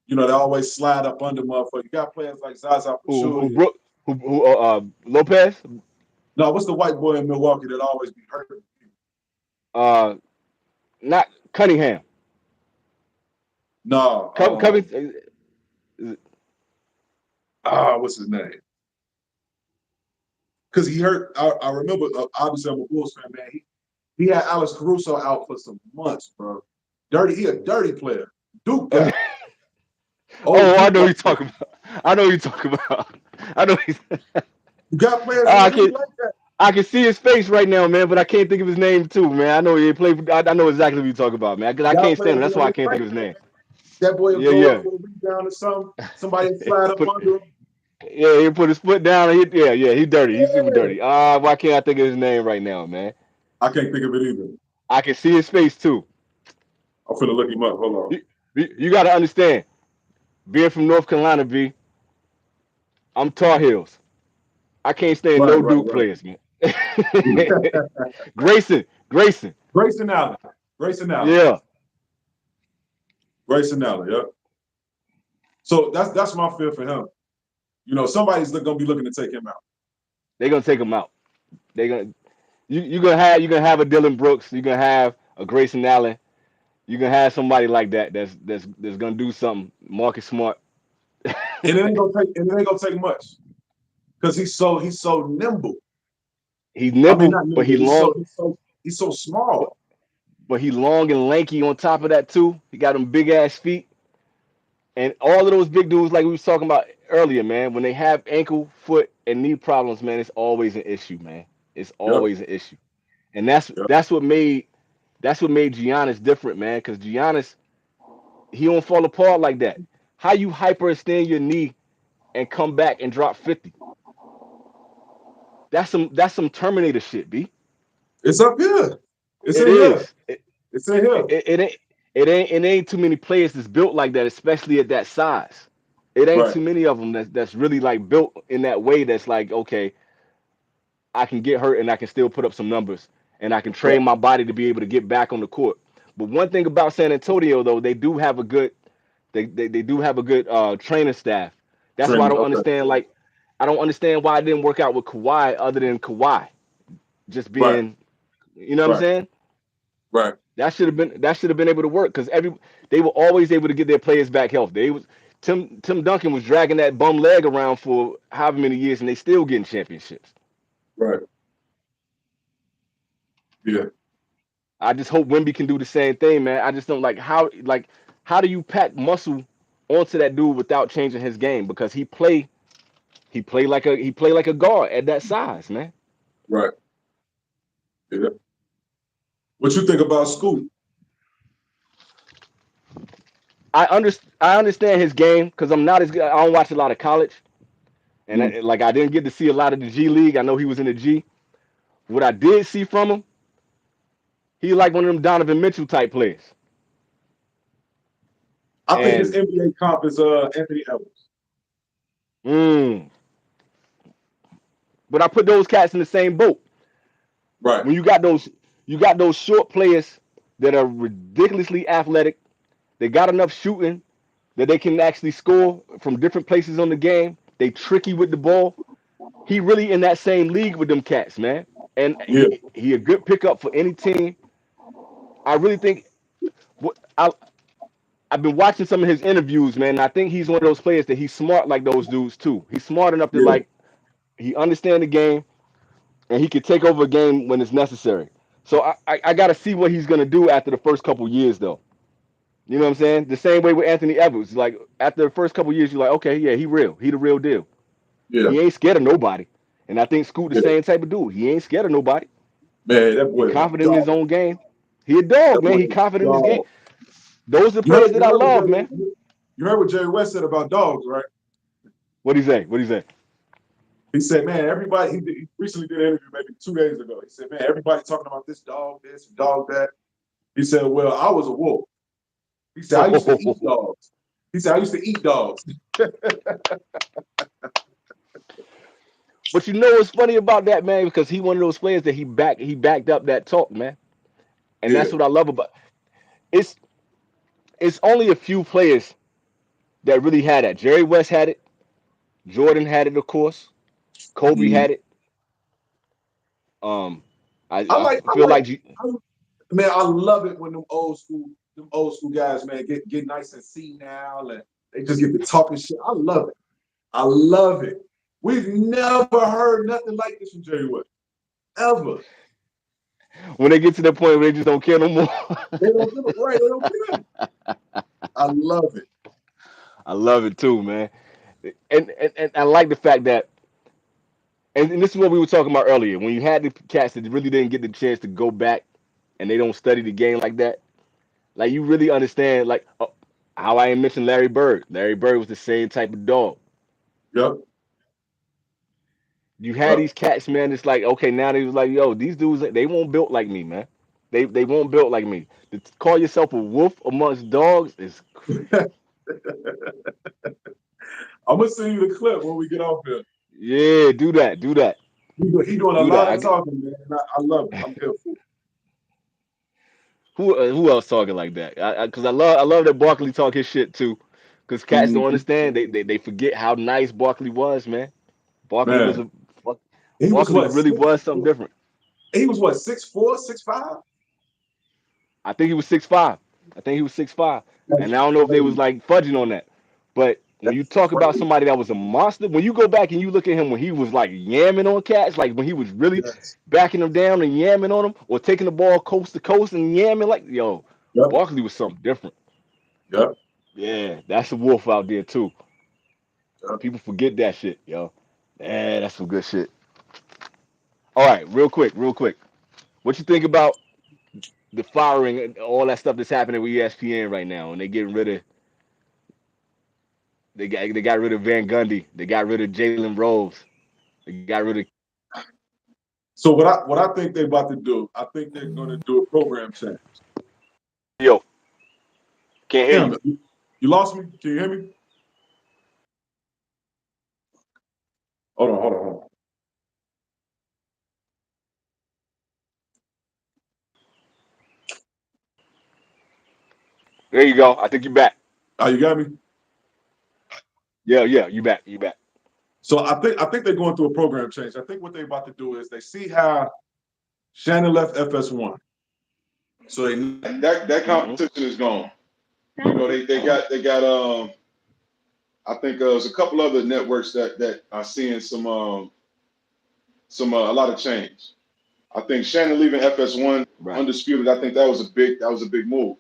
You know, they always slide up under motherfucker. You got players like Zaza who Pachulia. Brook, who Lopez, No, what's the white boy in Milwaukee that always be hurting people? uh, not Cunningham. No, Covington, what's his name? Because he hurt. I remember. Obviously, I'm a Bulls fan, man. He had Alex Caruso out for some months, bro. Dirty. He a dirty player. Duke guy. oh, Old I Duke know guy. who you're talking about. I know who you're talking about. I know he's. You got players in the I league can like that. I can see his face right now, man, but I can't think of his name too, man. I know he played. I know exactly what you're talking about, man. Because I You got can't stand players him. in That's the why I league can't like think of his that. name. That boy will Yeah, go up yeah. for a rebound or something. Somebody will slide up Put under him. Yeah, he put his foot down. And yeah, he's dirty. He's super Yeah. dirty. Why can't I think of his name right now, man? I can't think of it either. I can see his face too. I'm finna look him up. Hold on. You got to understand, being from North Carolina, B, I'm Tar Heels. I can't stand Right, no right, Duke right. players, man. Grayson. Grayson Allen. Grayson Allen. Yeah, Grayson Allen. Yep. So that's my fear for him. You know, somebody's gonna be looking to take him out. they're gonna take him out. They're gonna you gonna have a Dylan Brooks. You're gonna have a Grayson Allen. You're gonna have somebody like that that's gonna do something. Marcus Smart. And it ain't gonna take much because he's so nimble. He's I mean, nimble, not but nimble. he long, He's so but, small. but he long and lanky on top of that too. He got them big ass feet. And all of those big dudes, like we was talking about earlier, man, when they have ankle, foot, and knee problems, man, it's always an issue, man. It's Yep. always an issue. And that's Yep. that's what made that's what made Giannis different, man. Because Giannis, he don't fall apart like that. How you hyperextend your knee and come back and drop 50? That's some Terminator shit, B. It's up here. It's It in here. is. It, It's in it, here. it ain't it ain't too many players that's built like that, especially at that size. It ain't Right. too many of them that's really like built in that way. That's like, okay, I can get hurt and I can still put up some numbers and I can Right. train my body to be able to get back on the court. But one thing about San Antonio though, they do have a good training staff. That's why I Training. don't Okay. understand I don't understand why it didn't work out with Kawhi other than Kawhi just Right. being, you know what I'm Right. saying? Right. That should have been able to work because they were always able to get their players back healthy. Tim Duncan was dragging that bum leg around for however many years and they still getting championships. Right. Yeah. I just hope Wemby can do the same thing, man. I just don't how do you pack muscle onto that dude without changing his game because he play like a guard at that size, man. Right. Yeah. What you think about Scoot? I understand his game because I'm not as good. I don't watch a lot of college, and Mm. I didn't get to see a lot of the G League. I know he was in the G, What I did see from him, he like one of them Donovan Mitchell type players. I think his And NBA comp is Anthony Edwards. mm, but I put those cats in the same boat. Right. When you got those short players that are ridiculously athletic. They got enough shooting that they can actually score from different places on the game. They tricky with the ball. He really in that same league with them cats, man. And Yeah. he a good pickup for any team. I really think what I've been watching some of his interviews, man. And I think he's one of those players that he's smart like those dudes too. He's smart enough to Yeah. like he understand the game and he can take over a game when it's necessary. So I got to see what he's gonna do after the first couple years though. You know what I'm saying? The same way with Anthony Edwards. Like after the first couple years, you're like, okay, yeah, he real. He the real deal. Yeah. He ain't scared of nobody. And I think Scoot the Yeah. same type of dude. He ain't scared of nobody. Man, that He boy is a confident in his dog. own game. He a That dog, man. boy He is a confident in his game. dog. Those are the players that I love, man. You heard what Jerry West said about dogs, right? What he say? What he say? He said, man, everybody, he recently did an interview maybe 2 days ago. He said, man, everybody talking about this, dog that. He said, well, I was a wolf. He said, I used to eat dogs. He said, I used to eat dogs. But you know what's funny about that, man? Because he one of those players that he backed up that talk, man. And Yeah. that's what I love about it's it's only a few players that really had that. Jerry West had it. Jordan had it, of course. Kobe Mhm. had it. Um, I I like, I feel like, like I, man, I love it when them old school guys, man, get nice and senile and they just get to talking shit. I love it. I love it. We've never heard nothing like this from Jerry West. Ever. when they get to that point where they just don't care no more. They don't give it right. They don't care. I love it. I love it too, man. And I like the fact that, and this is what we were talking about earlier. When you had the cats that really didn't get the chance to go back and they don't study the game like that, like you really understand, like how I ain't mentioned Larry Bird. Larry Bird was the same type of dog. Yep. You had Yep. these cats, man. It's like, okay, now they was like, yo, these dudes, they won't built like me, man. They won't built like me. To call yourself a wolf amongst dogs is I'm gonna send you the clip when we get off here. yeah, do that, do that, He doing a do that. lot of talking, man. And I love it. I'm here for it. Who else talking like that? Cause I love that Barkley talk his shit too. Cause cats don't Mhm. understand. They forget how nice Barkley was, man. Barkley was Man, a he was Barkley what really was something different. he was what 6'4", 6'5"? I think he was 6'5". I think he was 6'5". That's And I don't know if they was crazy. like fudging on that. But when you That's talk about crazy. somebody that was a monster, when you go back and you look at him when he was like yamming on cats, like when he was really Yes. backing them down and yamming on them, or taking the ball coast to coast and yamming, like yo, Yep. Barkley was something different. Yep. Yeah, that's a wolf out there too. Yep. People forget that shit, yo. Man, that's some good shit. All right, real quick, real quick. What you think about the firing and all that stuff that's happening with ESPN right now, and they getting rid of they got rid of Van Gundy, they got rid of Jalen Rose, they got rid of So what I think they're about to do, I think they're gonna do a program change. yo. Can't hear you. Damn it. You lost me? Can you hear me? Hold on. There you go. I think you back. Oh, you got me? Yeah, yeah, you back. You back. So I think they're going through a program change. I think what they're about to do is they see how Shannon left FS1. So they That Mm-hmm. competition is gone. You know, they got I think there's a couple other networks that are seeing some a lot of change. I think Shannon leaving FS1 Right. undisputed. I think that was a big move.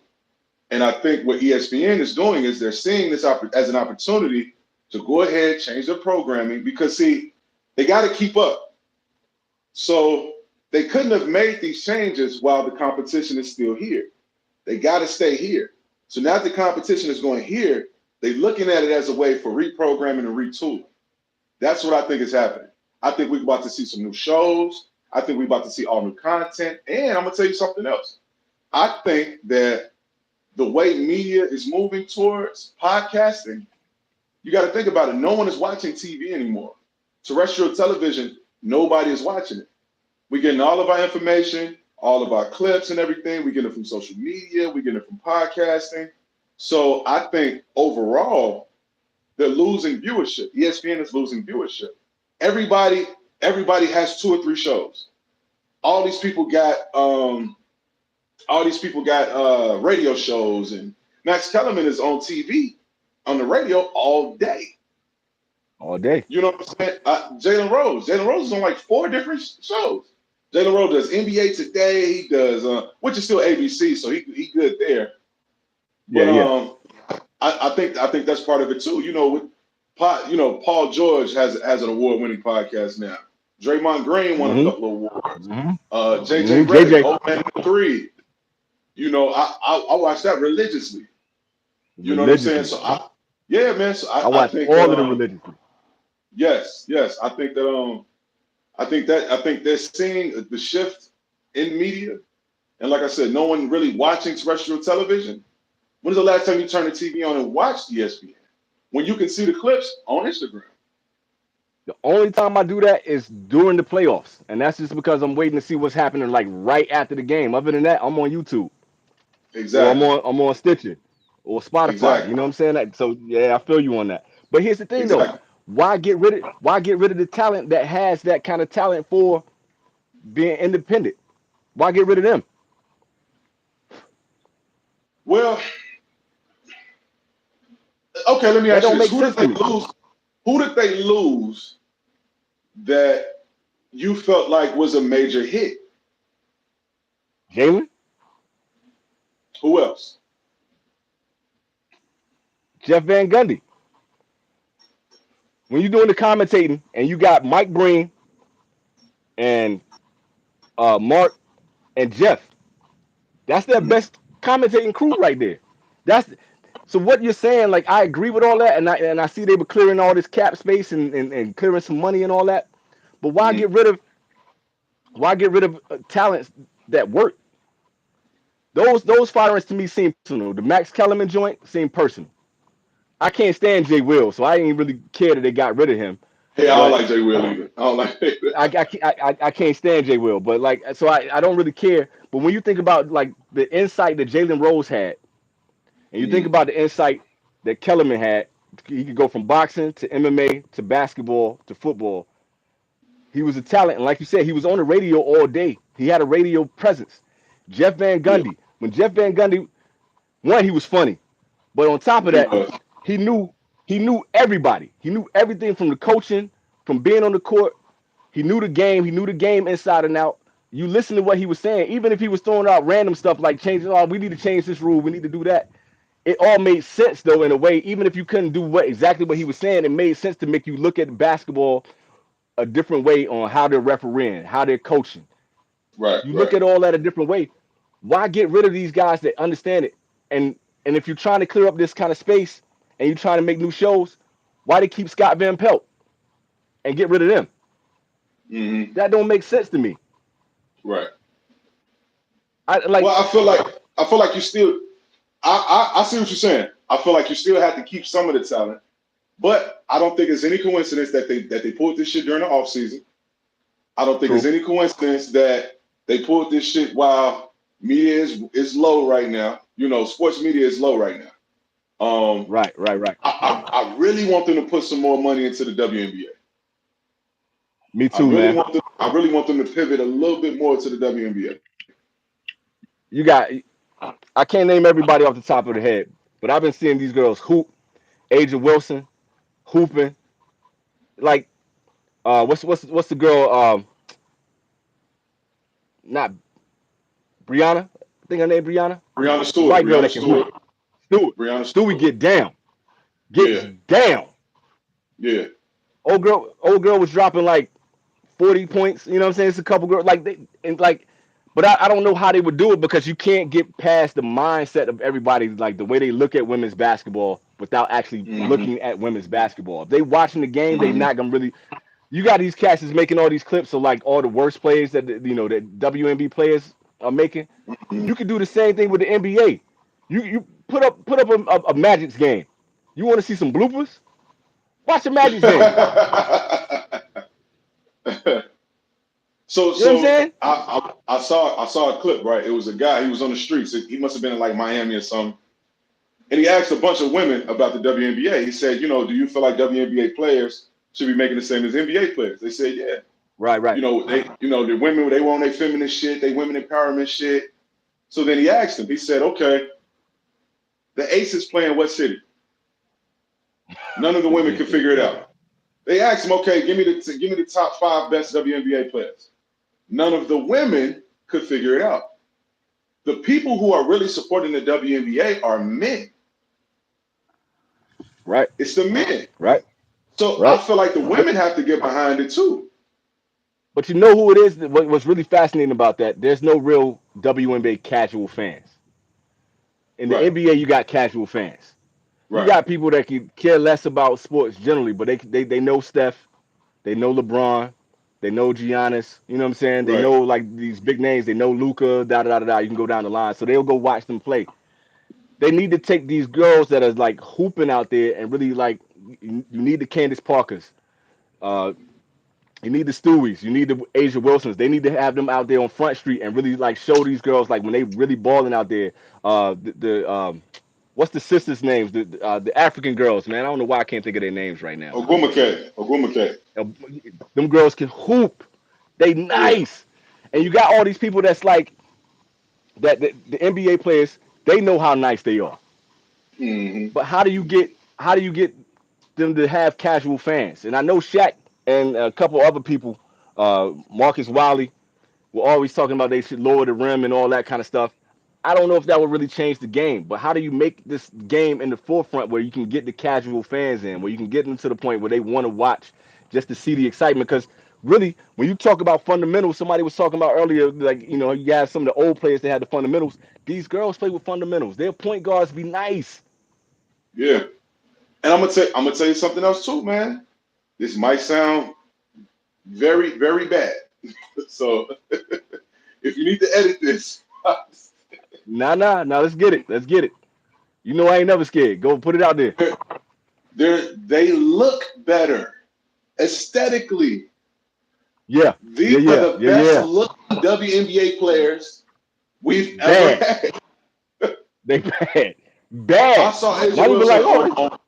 And I think what ESPN is doing is they're seeing this as an opportunity to go ahead, change their programming because see, they got to keep up. So they couldn't have made these changes while the competition is still here. They got to stay here. So now that the competition is going here, they're looking at it as a way for reprogramming and retooling. That's what I think is happening. I think we're about to see some new shows. I think we're about to see all new content. And I'm gonna tell you something else. I think that the way media is moving towards podcasting, you got to think about it. No one is watching TV anymore. Terrestrial television, nobody is watching it. We're getting all of our information, all of our clips and everything. We get it from social media. We get it from podcasting. So I think overall, they're losing viewership. ESPN is losing viewership. Everybody, everybody has two or three shows. All these people got radio shows, and Max Kellerman is on TV, on the radio all day. All day. You know what I'm saying? Jalen Rose is on like four different shows. Jalen Rose does NBA Today. He does, which is still ABC, so he good there. Yeah, But yeah. I think that's part of it too. Paul George has an award-winning podcast now. Draymond Green won a Mm-hmm. couple of awards. Mm-hmm. JJ Mm-hmm. Redick, JJ. Old Man in the Three. I watch that religiously. You know what I'm saying? Religiously. Yeah, man. So I I watch think all that of them religiously. yes. I think they're seeing the shift in media. And like I said, no one really watching terrestrial television. When's the last time you turned the TV on and watched ESPN? When you can see the clips on Instagram. The only time I do that is during the playoffs, and that's just because I'm waiting to see what's happening like right after the game. Other than that, I'm on YouTube or I'm Exactly. on I'm on Stitcher or Spotify. You Exactly. know what I'm saying? So yeah, I feel you on that. But here's the thing though, Exactly. why get rid of the talent that has that kind of talent for being independent? Why get rid of them? Well, okay, let me That ask you don't this. make Who did sense to they me. lose? Who did they lose that you felt like was a major hit? Jalen, Who else? Jeff Van Gundy. When you're doing the commentating and you got Mike Breen and Mark and Jeff, that's their Mhm. best commentating crew right there. That's so what you're saying. Like I agree with all that, and I see they were clearing all this cap space and clearing some money and all that. But Mhm. why get rid of talents that work? Those firings to me seem personal. The Max Kellerman joint seemed personal. I can't stand Jay Will, so I didn't really care that they got rid of him. Hey, I don't But like Jay Will either. I don't like I can't stand Jay Will. But like so I don't really care. But when you think about like the insight that Jalen Rose had, and you think Mhm. about the insight that Kellerman had, he could go from boxing to MMA to basketball to football. He was a talent, and like you said, he was on the radio all day. He had a radio presence. Jeff Van Yeah, Gundy. When Jeff Van Gundy, one, he was funny, but on top of he that, was. he knew he knew everybody. He knew everything from the coaching, from being on the court. He knew the game. He knew the game inside and out. You listen to what he was saying, even if he was throwing out random stuff like changing, oh, we need to change this rule, we need to do that. It all made sense though in a way. Even if you couldn't do exactly what he was saying, it made sense to make you look at basketball a different way on how they're refereeing, how they're coaching. Right, You look right. at all that a different way. Why get rid of these guys that understand it? And if you're trying to clear up this kind of space and you're trying to make new shows, why they keep Scott Van Pelt and get rid of them? Hmm. That don't make sense to me. Right. I like Well, I feel like you still. I see what you're saying. I feel like you still have to keep some of the talent, but I don't think it's any coincidence that they pulled this shit during the offseason. I don't think it's true. any coincidence that they pulled this shit while media is low right now. Sports media is low right now. Right, right, right. I really want them to put some more money into the WNBA. Me I too, really man. want them. I really want them to pivot a little bit more to the WNBA. You got I can't name everybody off the top of the head, but I've been seeing these girls hoop. Aja Wilson hooping. Like what's the girl not Brianna? I think her name Brianna. Brianna The Stewart. white girl Brianna that can hoop. Stewart. Stewart. Brianna Stewie Stewart. get down. Gets Yeah. down. Yeah. Old girl was dropping like 40 points. You know what I'm saying? It's a couple girls like they and like, but I don't know how they would do it because you can't get past the mindset of everybody, like the way they look at women's basketball without actually Hmm. looking at women's basketball. If they watching the game, they Hmm. not gonna really. You got these cats that's making all these clips of like all the worst plays that that WNB players are making. You can do the same thing with the NBA. You put up a Magic's game. You want to see some bloopers? Watch a Magic's game. so You know what I'm so saying? I saw a clip, right? It was a guy. He was on the streets. He must have been in like Miami or something. And he asked a bunch of women about the WNBA. He said, do you feel like WNBA players should be making the same as NBA players? They said, yeah. Right, right. The women, they want their feminine shit, they women empowerment shit. So then he asked him. He said, okay, the Aces play in what city? None of the women could figure it out. They asked him, okay, give me the top 5 best WNBA players. None of the women could figure it out. The people who are really supporting the WNBA are men. Right, It's the men. right, So I right. feel like the women have to get behind it too. But you know who it is? What's really fascinating about that? There's no real WNBA casual fans. In the Right, NBA, you got casual fans. You right, got people that can care less about sports generally, but they know Steph, they know LeBron, they know Giannis. You know what I'm saying? They right. know like these big names. They know Luca. Da da da da. Da. You can go down the line, so they'll go watch them play. They need to take these girls that are like hooping out there and really like. You need the Candace Parkers. Uh, you need the Stewies. You need the Asia Wilsons. They need to have them out there on Front Street and really like show these girls like when they really balling out there. What's the sisters' names? The African girls, man. I don't know why I can't think of their names right now. Ogwumake. Uh, them girls can hoop. They Yeah. nice. And you got all these people that's like that the NBA players, they know how nice they are. Hmm. But how do you get them to have casual fans? And I know Shaq and a couple other people, Marcus Wiley, were always talking about they should lower the rim and all that kind of stuff. I don't know if that would really change the game, but how do you make this game in the forefront where you can get the casual fans in, where you can get them to the point where they want to watch just to see the excitement? Because really, when you talk about fundamentals, somebody was talking about earlier, like you have some of the old players that had the fundamentals. These girls play with fundamentals. Their point guards be nice. Yeah. And I'm gonna tell you something else too, man. This might sound very, very bad. So if you need to edit this, Nah, nah, nah. Let's get it. Let's get it. You know I ain't never scared. Go put it out there. they look better aesthetically. Yeah, yeah, These are yeah, the yeah, best yeah. looking WNBA players we've ever Bad. had. They bad. I Bad. saw Asia Not even Wilson like, on, oh, on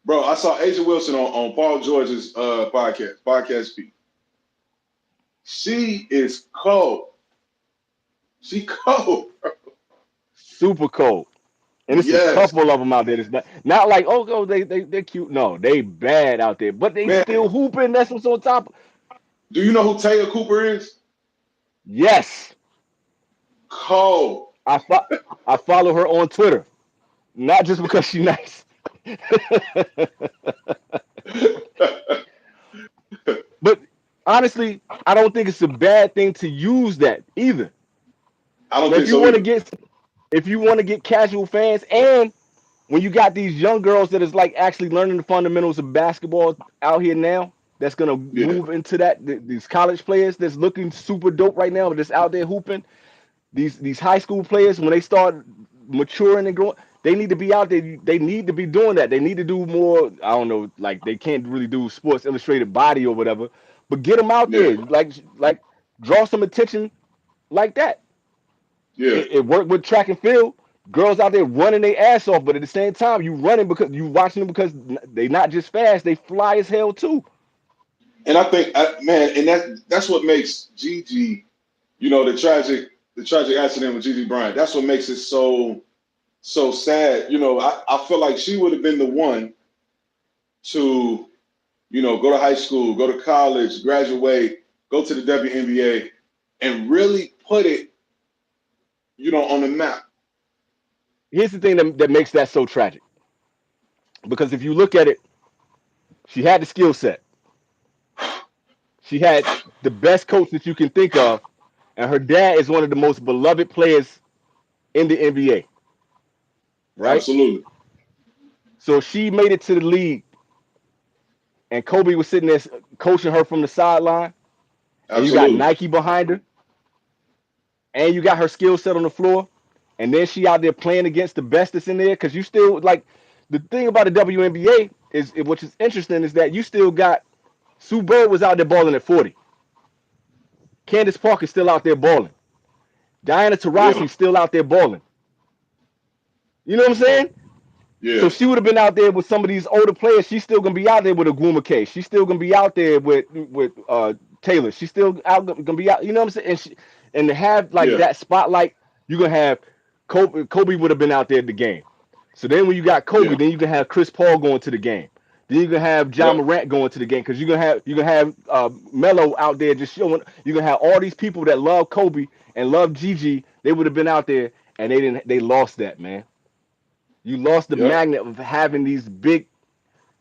bro. I saw Asia Wilson on Paul George's podcast feed. She is cold. She cold. super cold. And it's a Yes, couple of them out there. It's not like, oh, they're cute. No, they bad out there. But they man. still hooping. That's what's on top. Do you know who Taya Cooper is? Yes. Cold. I fo- I follow her on Twitter. Not just because she's nice. But honestly, I don't think it's a bad thing to use that either. I don't Now, think so either. if you want to get casual fans, and when you got these young girls that is like actually learning the fundamentals of basketball out here now, that's gonna Yeah, move into that. These college players that's looking super dope right now, that's out there hooping. These high school players when they start maturing and growing, they need to be out there. They need to be doing that. They need to do more. I don't know, like they can't really do Sports Illustrated body or whatever, but get them out yeah, there, like draw some attention like that. yeah. It worked with track and field. Girls out there running their ass off, but at the same time, you running because you watching them because they not just fast, they fly as hell too. And I think, man, and that's what makes Gigi, the tragic accident with Gigi Bryant. That's what makes it so sad. I feel like she would have been the one to, go to high school, go to college, graduate, go to the WNBA, and really put it, on the map. Here's the thing that makes that so tragic. Because if you look at it, she had the skill set. She had the best coach that you can think of, and her dad is one of the most beloved players in the NBA, right? Absolutely. So she made it to the league and Kobe was sitting there coaching her from the sideline, and you got Absolutely. Nike behind her, and you got her skill set on the floor, and then she out there playing against the best that's in there, because you still like the thing about the WNBA is which is interesting is that you still got Sue Bird was out there balling at 40. Candace Parker's still out there balling. Diana Yeah. Taurasi's still out there balling. You know what I'm saying? So Yeah. she would have been out there with some of these older players. She's still gonna be out there with a Guma K. She's still gonna be out there with Taylor. She's still out gonna be out. You know what I'm saying? And to have like Yeah. that spotlight, you're gonna have Kobe. Kobe would have been out there at the game. So then when you got Kobe, Yeah. then you can have Chris Paul going to the game. Then you can have John Yep. Morant going to the game because you gonna have Melo out there just showing. You're gonna have all these people that love Kobe and love Gigi. They would have been out there and they didn't. They lost that, man. You lost the Yep. magnet of having these big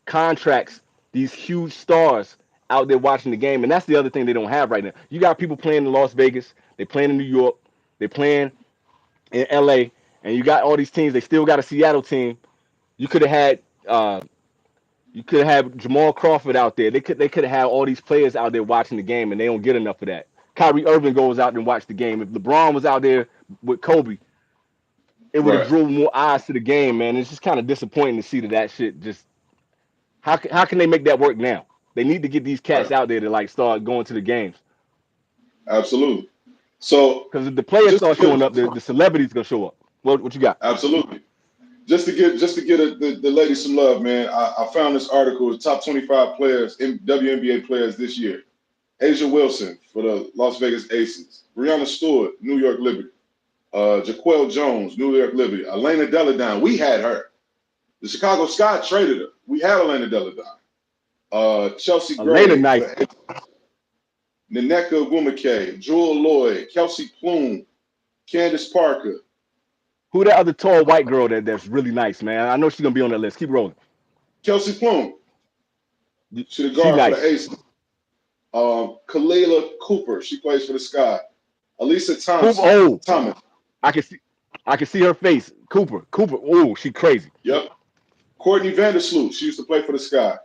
contracts, these huge stars out there watching the game, and that's the other thing they don't have right now. You got people playing in Las Vegas, they playing in New York, they playing in LA, and you got all these teams. They still got a Seattle team. You could have had Jamal Crawford out there. They could have had all these players out there watching the game, and they don't get enough of that. Kyrie Irving goes out and watch the game. If LeBron was out there with Kobe, it would have Right. drew more eyes to the game, man. It's just kind of disappointing to see that shit just how can they make that work now? They need to get these cats Right. out there to like start going to the games Absolutely. So because if the players just to start showing up, get the celebrities gonna show up. What you got? absolutely. Just to get the ladies some love, man. I found this article, the top 25 players in WNBA players this year. Asia Wilson for the Las Vegas Aces. Breanna Stewart, New York Liberty. Jaquel Jones, New York Liberty. Elena Deladine, we had her. The Chicago Sky traded her. We had Elena Deladine. Chelsea Elena Gray for nice. the Nneka Ogwumike, Jewel Lloyd, Kelsey Plume, Candace Parker, Who that other tall white girl that's really nice, man? I know she's gonna be on that list. Keep rolling. Kelsey Plume. She the She guard for the nice. Aces. Kalila Cooper, she plays for the Sky. Elisa Cooper. Thompson, Oh, Thomas. I can see. I can see her face. Cooper. Cooper. Oh, she crazy. Yep. Courtney Vandersloot, she used to play for the Sky.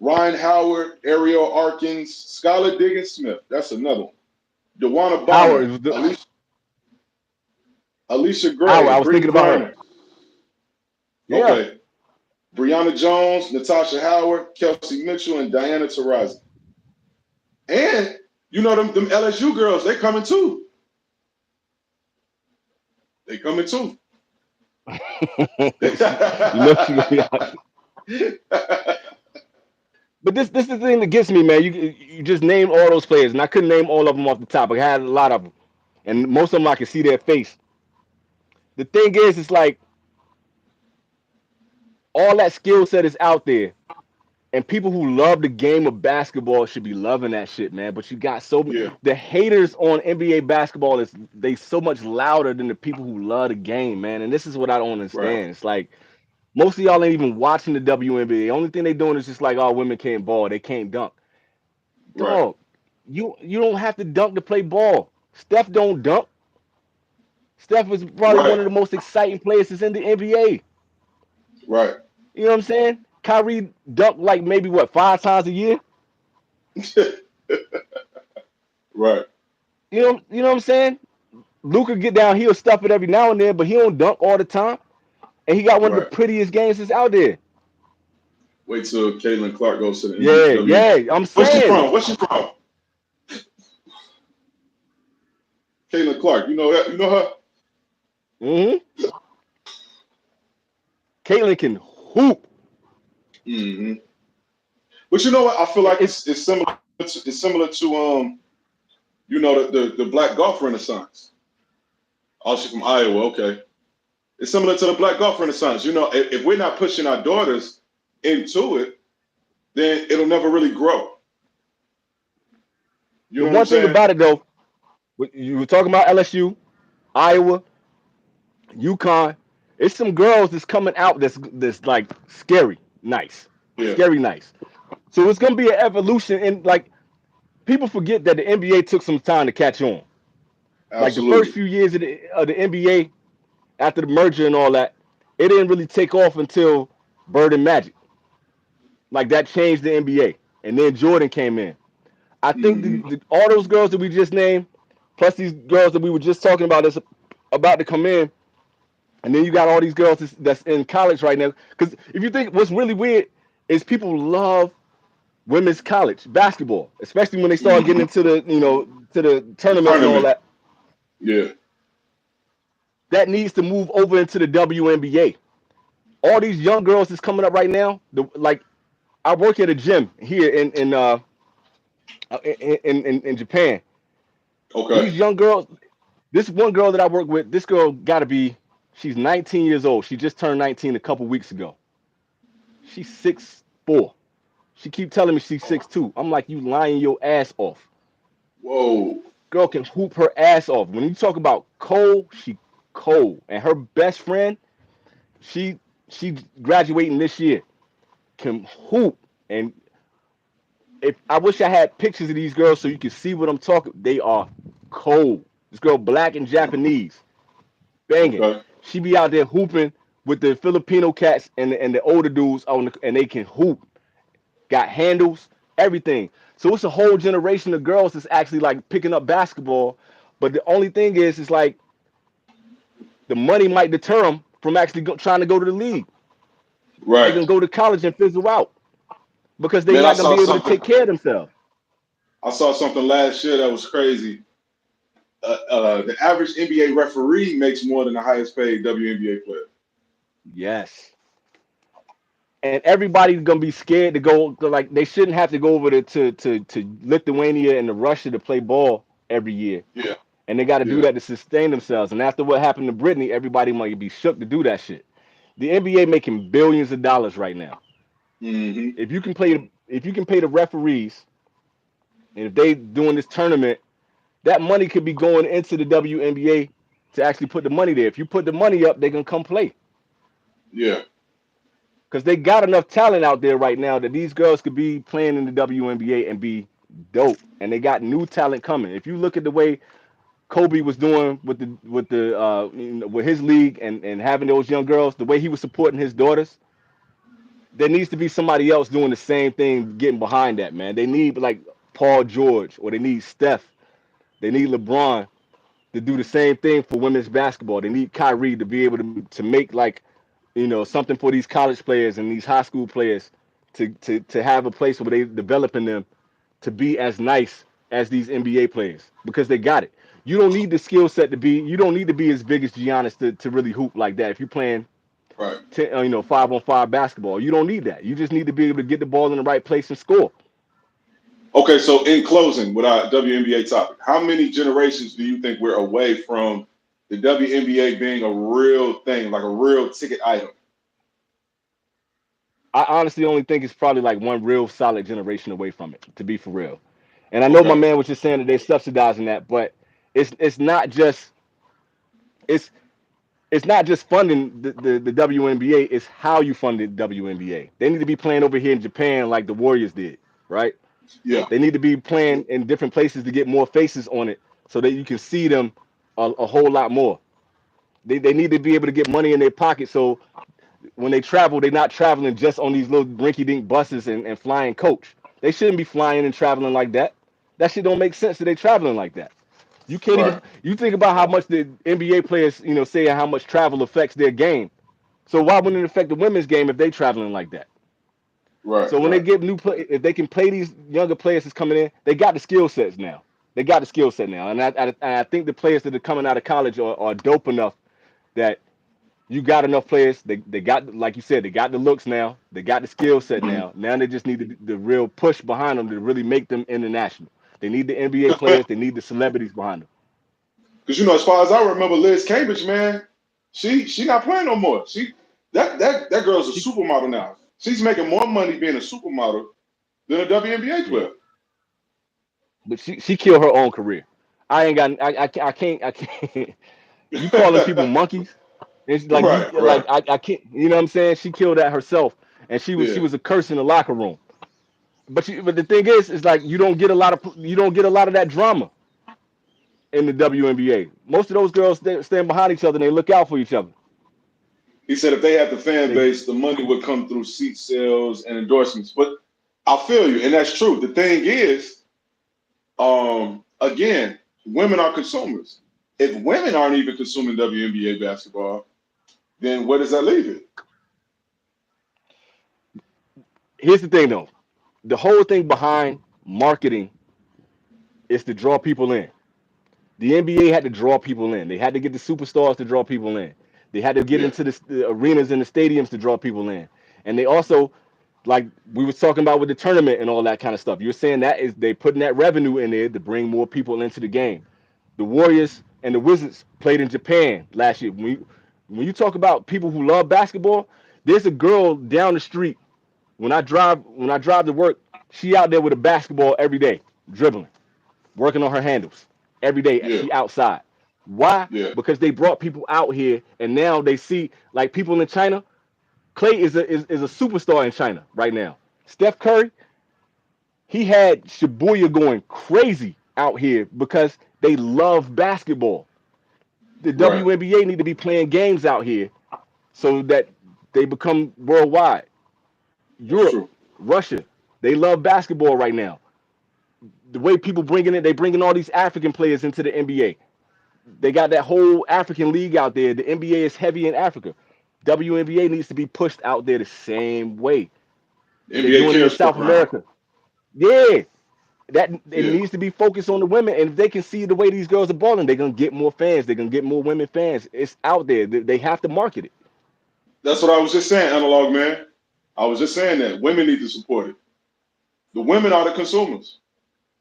Ryan Howard, Ariel Arkins, Skylar Diggins Smith. That's another one. Dewana Howard. Bonner, Alicia Howard. Gray, I was Brittany thinking about her. Griner. Yeah. Okay. Brianna Jones, Natasha Howard, Kelsey Mitchell, and Diana Taurasi. And you know them LSU girls, they coming too. They coming too. You know she gonna be out. But this is the thing that gets me, man. You just named all those players, and I couldn't name all of them off the top. I had a lot of them, and most of them I could see their face. The thing is, it's like all that skill set is out there, and people who love the game of basketball should be loving that shit, man. But you got Yeah, the haters on NBA basketball is they so much louder than the people who love the game, man. And this is what I don't right, understand. It's like most of y'all ain't even watching the WNBA. The only thing they doing is just like, oh, women can't ball, they can't dunk. right, Dog, you don't have to dunk to play ball. Steph don't dunk. Steph is probably one right, of the most exciting players that's in the NBA. right. You know what I'm saying? Kyrie dunk like maybe what 5 times a year. Right, You know what I'm saying? Luca get down, he'll stuff it every now and then, but he don't dunk all the time. And he got one of the right. prettiest games that's out there. Wait till Caitlin Clark goes to the Yeah, WNBA. yeah. I'm Where's she saying. from? Where's she from? Caitlin Clark. You know that? You know her? Mm-hmm. Caitlin can hoop. Mm-hmm. But you know what? I feel like It's it's similar. It's similar to you know, the Black Golf Renaissance. Oh, she's from Iowa. Okay, it's similar to the Black Golf Renaissance. You know, if we're not pushing our daughters into it, then it'll never really grow. You the know what I'm one thing saying? about it though. You were talking about LSU, Iowa, UConn. It's some girls that's coming out that's like scary, nice, Yeah, scary, nice. So it's gonna be an evolution, and like people forget that the NBA took some time to catch on. Like the first absolutely. few years of the NBA after the merger and all that, it didn't really take off until Bird and Magic. Like that changed the NBA. And then Jordan came in. I think Hmm. all those girls that we just named, plus these girls that we were just talking about that's about to come in, and then you got all these girls that's in college right now. Because if you think what's really weird is people love women's college basketball, especially when they start getting Hmm. into the to the The tournaments and all tournament. that. Yeah. That needs to move over into the WNBA. All these young girls that's coming up right now, like I work at a gym here in Japan. Okay. These young girls, this one girl that I work with, this girl got to be, she's 19 years old. She just turned 19 a couple weeks ago. She's 6'4". She keep telling me she's 6'2". I'm like, you lying your ass off. Whoa. Girl can hoop her ass off. When you talk about cold, she cold. And her best friend, she she graduating this year, can hoop. And if I wish I had pictures of these girls so you can see what I'm talking. They are cold. This girl black and Japanese, banging. Okay. She be out there hooping with the Filipino cats and the older dudes and they can hoop. Got handles, everything. So it's a whole generation of girls that's actually like picking up basketball. But the only thing is like the money might deter them from actually trying to go to the league. They're Right. gonna go to college and fizzle out because they're Man, I not gonna saw be able to something. take care of themselves. I saw something last year that was crazy. The average NBA referee makes more than the highest paid WNBA player. Yes. And everybody's gonna be scared to go. Like they shouldn't have to go over to Lithuania and to Russia to play ball every year, Yeah. and they got to do Yeah. that to sustain themselves. And after what happened to Brittany, everybody might be shook to do that shit. The NBA making billions of dollars right now. Hmm. If you can pay the referees, and if they doing this tournament, that money could be going into the WNBA to actually put the money there. If you put the money up, they're gonna come play Yeah. because they got enough talent out there right now that these girls could be playing in the WNBA and be dope. And they got new talent coming. If you look at the way Kobe was doing with his league and having those young girls, the way he was supporting his daughters, there needs to be somebody else doing the same thing, getting behind that, man. They need like Paul George or they need Steph, they need LeBron to do the same thing for women's basketball. They need Kyrie to be able to make like something for these college players and these high school players to have a place where they developing them to be as nice as these NBA players because they got it. You don't need the skill set to be. You don't need to be as big as Giannis to really hoop like that. If you're playing, Right. 5-on-5 basketball, you don't need that. You just need to be able to get the ball in the right place and score. Okay, so in closing, with our WNBA topic, how many generations do you think we're away from the WNBA being a real thing, like a real ticket item? I honestly only think it's probably like one real solid generation away from it, to be for real. And I know my Okay. man was just saying that they're subsidizing that, but it's not just it's it's not just funding the WNBA, it's how you fund the WNBA. They need to be playing over here in Japan like the Warriors did, right? Yeah. They need to be playing in different places to get more faces on it so that you can see them a whole lot more. They need to be able to get money in their pocket so when they travel, they're not traveling just on these little rinky dink buses and flying coach. They shouldn't be flying and traveling like that. That shit don't make sense that they traveling like that. You can't Right. even you think about how much the NBA players, say how much travel affects their game. So why wouldn't it affect the women's game if they traveling like that? Right. So when they Right. get if they can play these younger players that's coming in, they got the skill sets now. They got the skill set now, and I think the players that are coming out of college are dope enough that you got enough players. They got like you said, they got the looks now. They got the skill set now. Now they just need the real push behind them to really make them international. They need the NBA Because players. They need the celebrities behind them. as far as I remember, Liz Cambridge, man, she not playing no more. That girl's a She supermodel now. She's making more money being a supermodel than a WNBA yeah, player. but she killed her own career. I ain't got I can't. You calling people monkeys? It's like you Right. Right. I can't. You know what I'm saying? She killed that herself, and she Yeah. was a curse in the locker room. But the thing is like you don't get a lot of that drama in the WNBA. Most of those girls stand behind each other and they look out for each other. He said if they had the fan They base, the money would come through seat sales and endorsements. But I feel you, and that's true. The thing is, again, women are consumers. If women aren't even consuming WNBA basketball, then where does that leave it? Here's the thing though. The whole thing behind marketing is to draw people in. The NBA had to draw people in. They had to get the superstars to draw people in. They had to get Yeah, into the arenas and the stadiums to draw people in. And they also, like we was talking about with the tournament and all that kind of stuff. You're saying that is they putting that revenue in there to bring more people into the game. The Warriors and the Wizards played in Japan last year. When you talk about people who love basketball, there's a girl down the street. When I drive to work, she out there with a basketball every day, dribbling, working on her handles every day. yeah, She outside. Why? yeah. Because they brought people out here, and now they see like people in China. Clay is a superstar in China right now. Steph Curry, he had Shibuya going crazy out here because they love basketball. The Right. WNBA need to be playing games out here so that they become worldwide. That's Europe, true. Russia, they love basketball right now. The way people bringing it, they bringing all these African players into the NBA. They got that whole African league out there. The NBA is heavy in Africa. WNBA needs to be pushed out there the same way. They're NBA doing it in cares for South her. America. Yeah, that it Yeah, needs to be focused on the women. And if they can see the way these girls are balling, they're gonna get more fans. They're gonna get more women fans. It's out there. They have to market it. that's what I was just saying, analog man. I was just saying that women need to support it. The women are the consumers.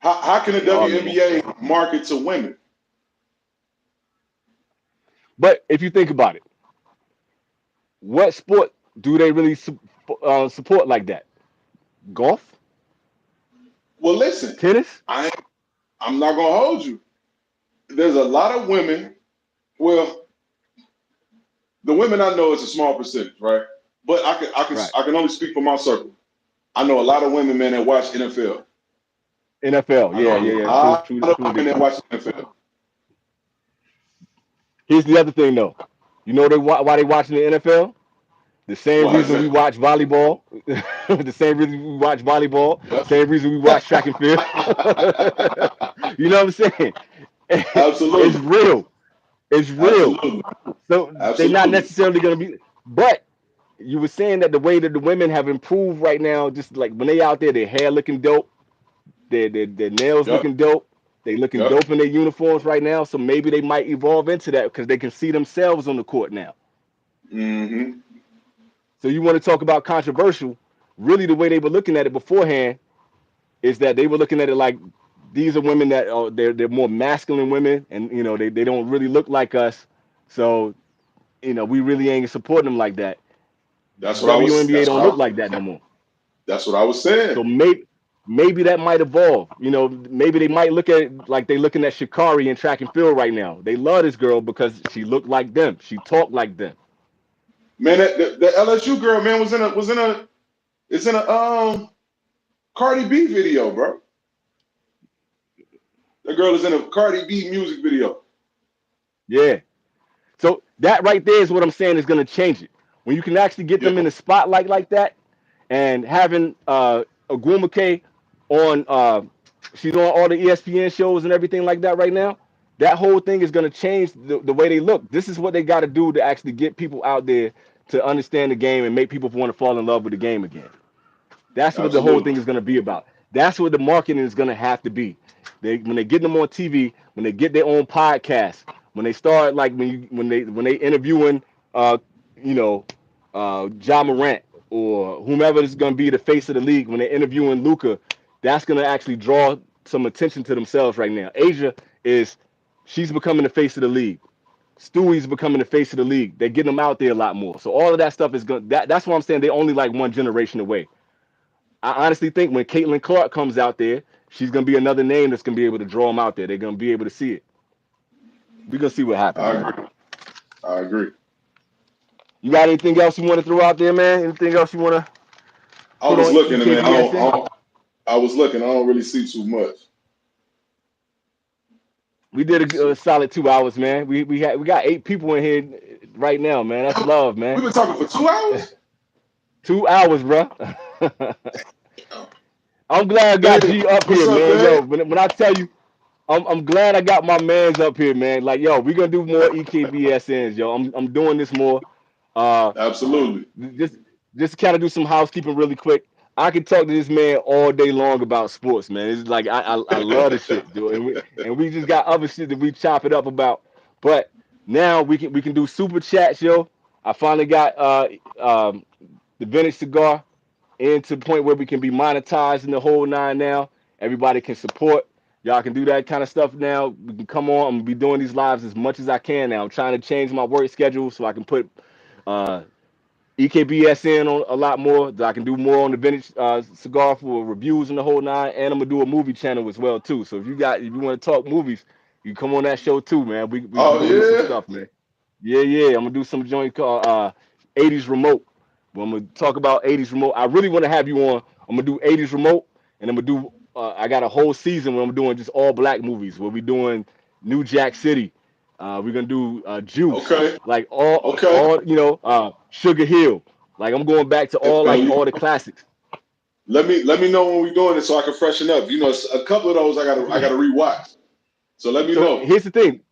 How can the They are, man. WNBA market to women? But if you think about it, what sport do they really support like that? Golf, Well, listen, tennis, I I'm not gonna hold you. There's a lot of women. Well, the women I know is a small percentage, right? But right? I can only speak for my circle. I know a lot of women, man, that watch NFL. NFL, I know yeah, a yeah, yeah. True, lot true, of true. They women that do. watch NFL. Here's the other thing, though. You know why they watching the NFL? The same Why is reason we that? watch volleyball. The same reason we watch volleyball. Yep. Same reason we watch track and field. You know what I'm saying? It's Absolutely. real. It's real. Absolutely. So they're not Absolutely. necessarily gonna be. But you were saying that the way that the women have improved right now, just like when they out there, their hair looking dope, their nails Yep. looking dope. They looking Yep. dope in their uniforms right now. So maybe they might evolve into that because they can see themselves on the court now. Mm-hmm. So you want to talk about controversial? Really, the way they were looking at it beforehand is that they were looking at it like these are women that are they're more masculine women, and they don't really look like us. So we really ain't supporting them like that. That's what I was. WNBA don't look like that no more. That's what I was saying. So maybe that might evolve. Maybe they might look at it like they looking at Shikari in track and field right now. They love this girl because she looked like them. She talked like them. Man, the LSU girl, man, it's in a Cardi B video, bro. The girl is in a Cardi B music video. Yeah. So that right there is what I'm saying is going to change it. When you can actually get Yeah. them in the spotlight like that, and having Agumake on, she's on all the ESPN shows and everything like that right now. That whole thing is going to change the way they look. This is what they got to do to actually get people out there to understand the game and make people want to fall in love with the game again. That's what the whole thing Absolutely. is going to be about. That's what the marketing is going to have to be. When they get them on TV, when they get their own podcast, when they start like when they interviewing you know Ja Morant or whomever is going to be the face of the league, when they're interviewing Luca, that's going to actually draw some attention to themselves right now. Asia is she's becoming the face of the league. Stewie's becoming the face of the league. They're getting them out there a lot more. So all of that stuff is going. That's why I'm saying they're only like one generation away. I honestly think when Caitlin Clark comes out there, she's gonna be another name that's gonna be able to draw them out there. They're gonna be able to see it. We're gonna see what happens, I man. agree. I agree. You got anything else you want to throw out there, man? Anything else you want to I put was on looking, man. EKBSN? I was looking. I don't really see too much. We did So, a solid 2 hours, man. We got 8 people in here right now, man. That's love, man. we've been talking for 2 hours. 2 hours, bro. I'm glad I got Hey, G up what's here, up, man. man? Yo, when I tell you, I'm glad I got my man's up here, man. Like, yo, we gonna do more EKBSNs, yo. I'm doing this more. Uh, Absolutely. just just kind of do some housekeeping really quick. I can talk to this man all day long about sports, man. It's like I love the shit, dude. And we just got other shit that we chop it up about. But now we can do super chats, yo. I finally got the vintage cigar into the point where we can be monetized in the whole nine now. Everybody can support. Y'all can do that kind of stuff now. We can come on. I'm gonna be doing these lives as much as I can now. I'm trying to change my work schedule so I can put uh, EKBSN on a lot more. I can do more on the vintage cigar for reviews and the whole nine. And I'm gonna do a movie channel as well too. So if you want to talk movies, you can come on that show too, man. We Oh gonna do some yeah. stuff, man. Yeah, yeah. I'm gonna do some joint called 80s Remote. Well, I'm gonna talk about 80s Remote. I really want to have you on. I'm gonna do 80s Remote, and I'm gonna do. I got a whole season where I'm doing just all black movies. Where we doing New Jack City. We're gonna do Juice, Okay. like all, Okay. all Sugar Hill. Like I'm going back to all Well, like all the classics. let me know when we're doing it so I can freshen up. You know, a couple of those I gotta rewatch. So let me So know. here's the thing.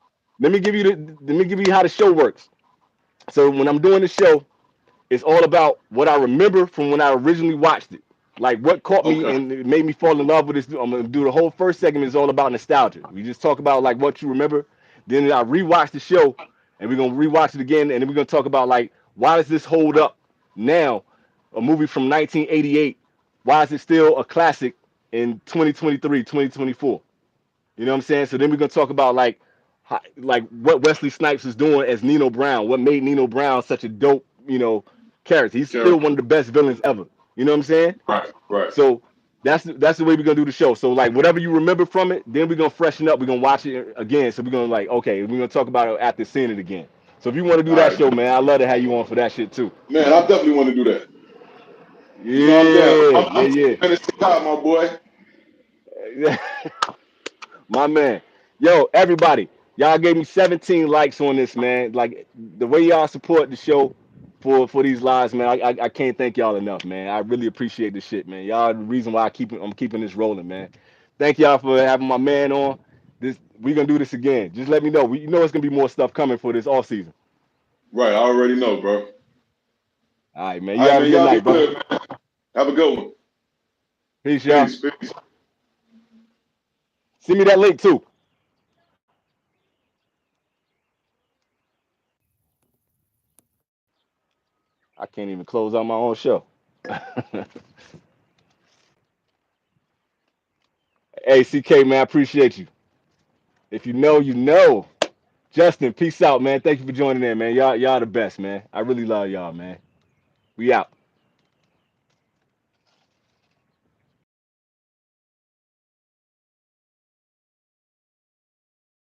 Let me give you how the show works. So when I'm doing the show, it's all about what I remember from when I originally watched it. Like what caught me Okay. and it made me fall in love with this. I'm gonna do the whole first segment is all about nostalgia. We just talk about like what you remember. Then I rewatch the show and we're gonna rewatch it again and then we're gonna talk about like why does this hold up now? A movie from 1988. Why is it still a classic in 2023, 2024? You know what I'm saying? So then we're gonna talk about like like what Wesley Snipes is doing as Nino Brown. What made Nino Brown such a dope, character? He's still one Character. of the best villains ever. You know what I'm saying? Right. Right. So that's the way we're gonna do the show. So like whatever you remember from it, then we're gonna freshen up. We're gonna watch it again. So we're gonna like okay, we're gonna talk about it after seeing it again. So if you want to do All that right, show, man, I'd love to have you on for that shit too. man. I definitely want to do that. You know, I'm down. Yeah, I'm yeah, finna stick out, my boy. yeah. My man. Yo, everybody, y'all gave me 17 likes on this, man. Like the way y'all support the show for these lives, man. I can't thank y'all enough, man. I really appreciate this shit, man. Y'all are the reason why I'm keeping this rolling, man. Thank y'all for having my man on. This we gonna do this again. Just let me know. You know it's gonna be more stuff coming for this off season. Right. I already know, bro. All right, man. All You right, have a man. good Y'all be night, brother. good, man. Have a good one. Peace, y'all. Peace. Peace. Send me that link too. I can't even close out my own show. Hey, CK, man, I appreciate you. If you know, you know. Justin, peace out, man. Thank you for joining in, man. Y'all the best, man. I really love y'all, man. We out.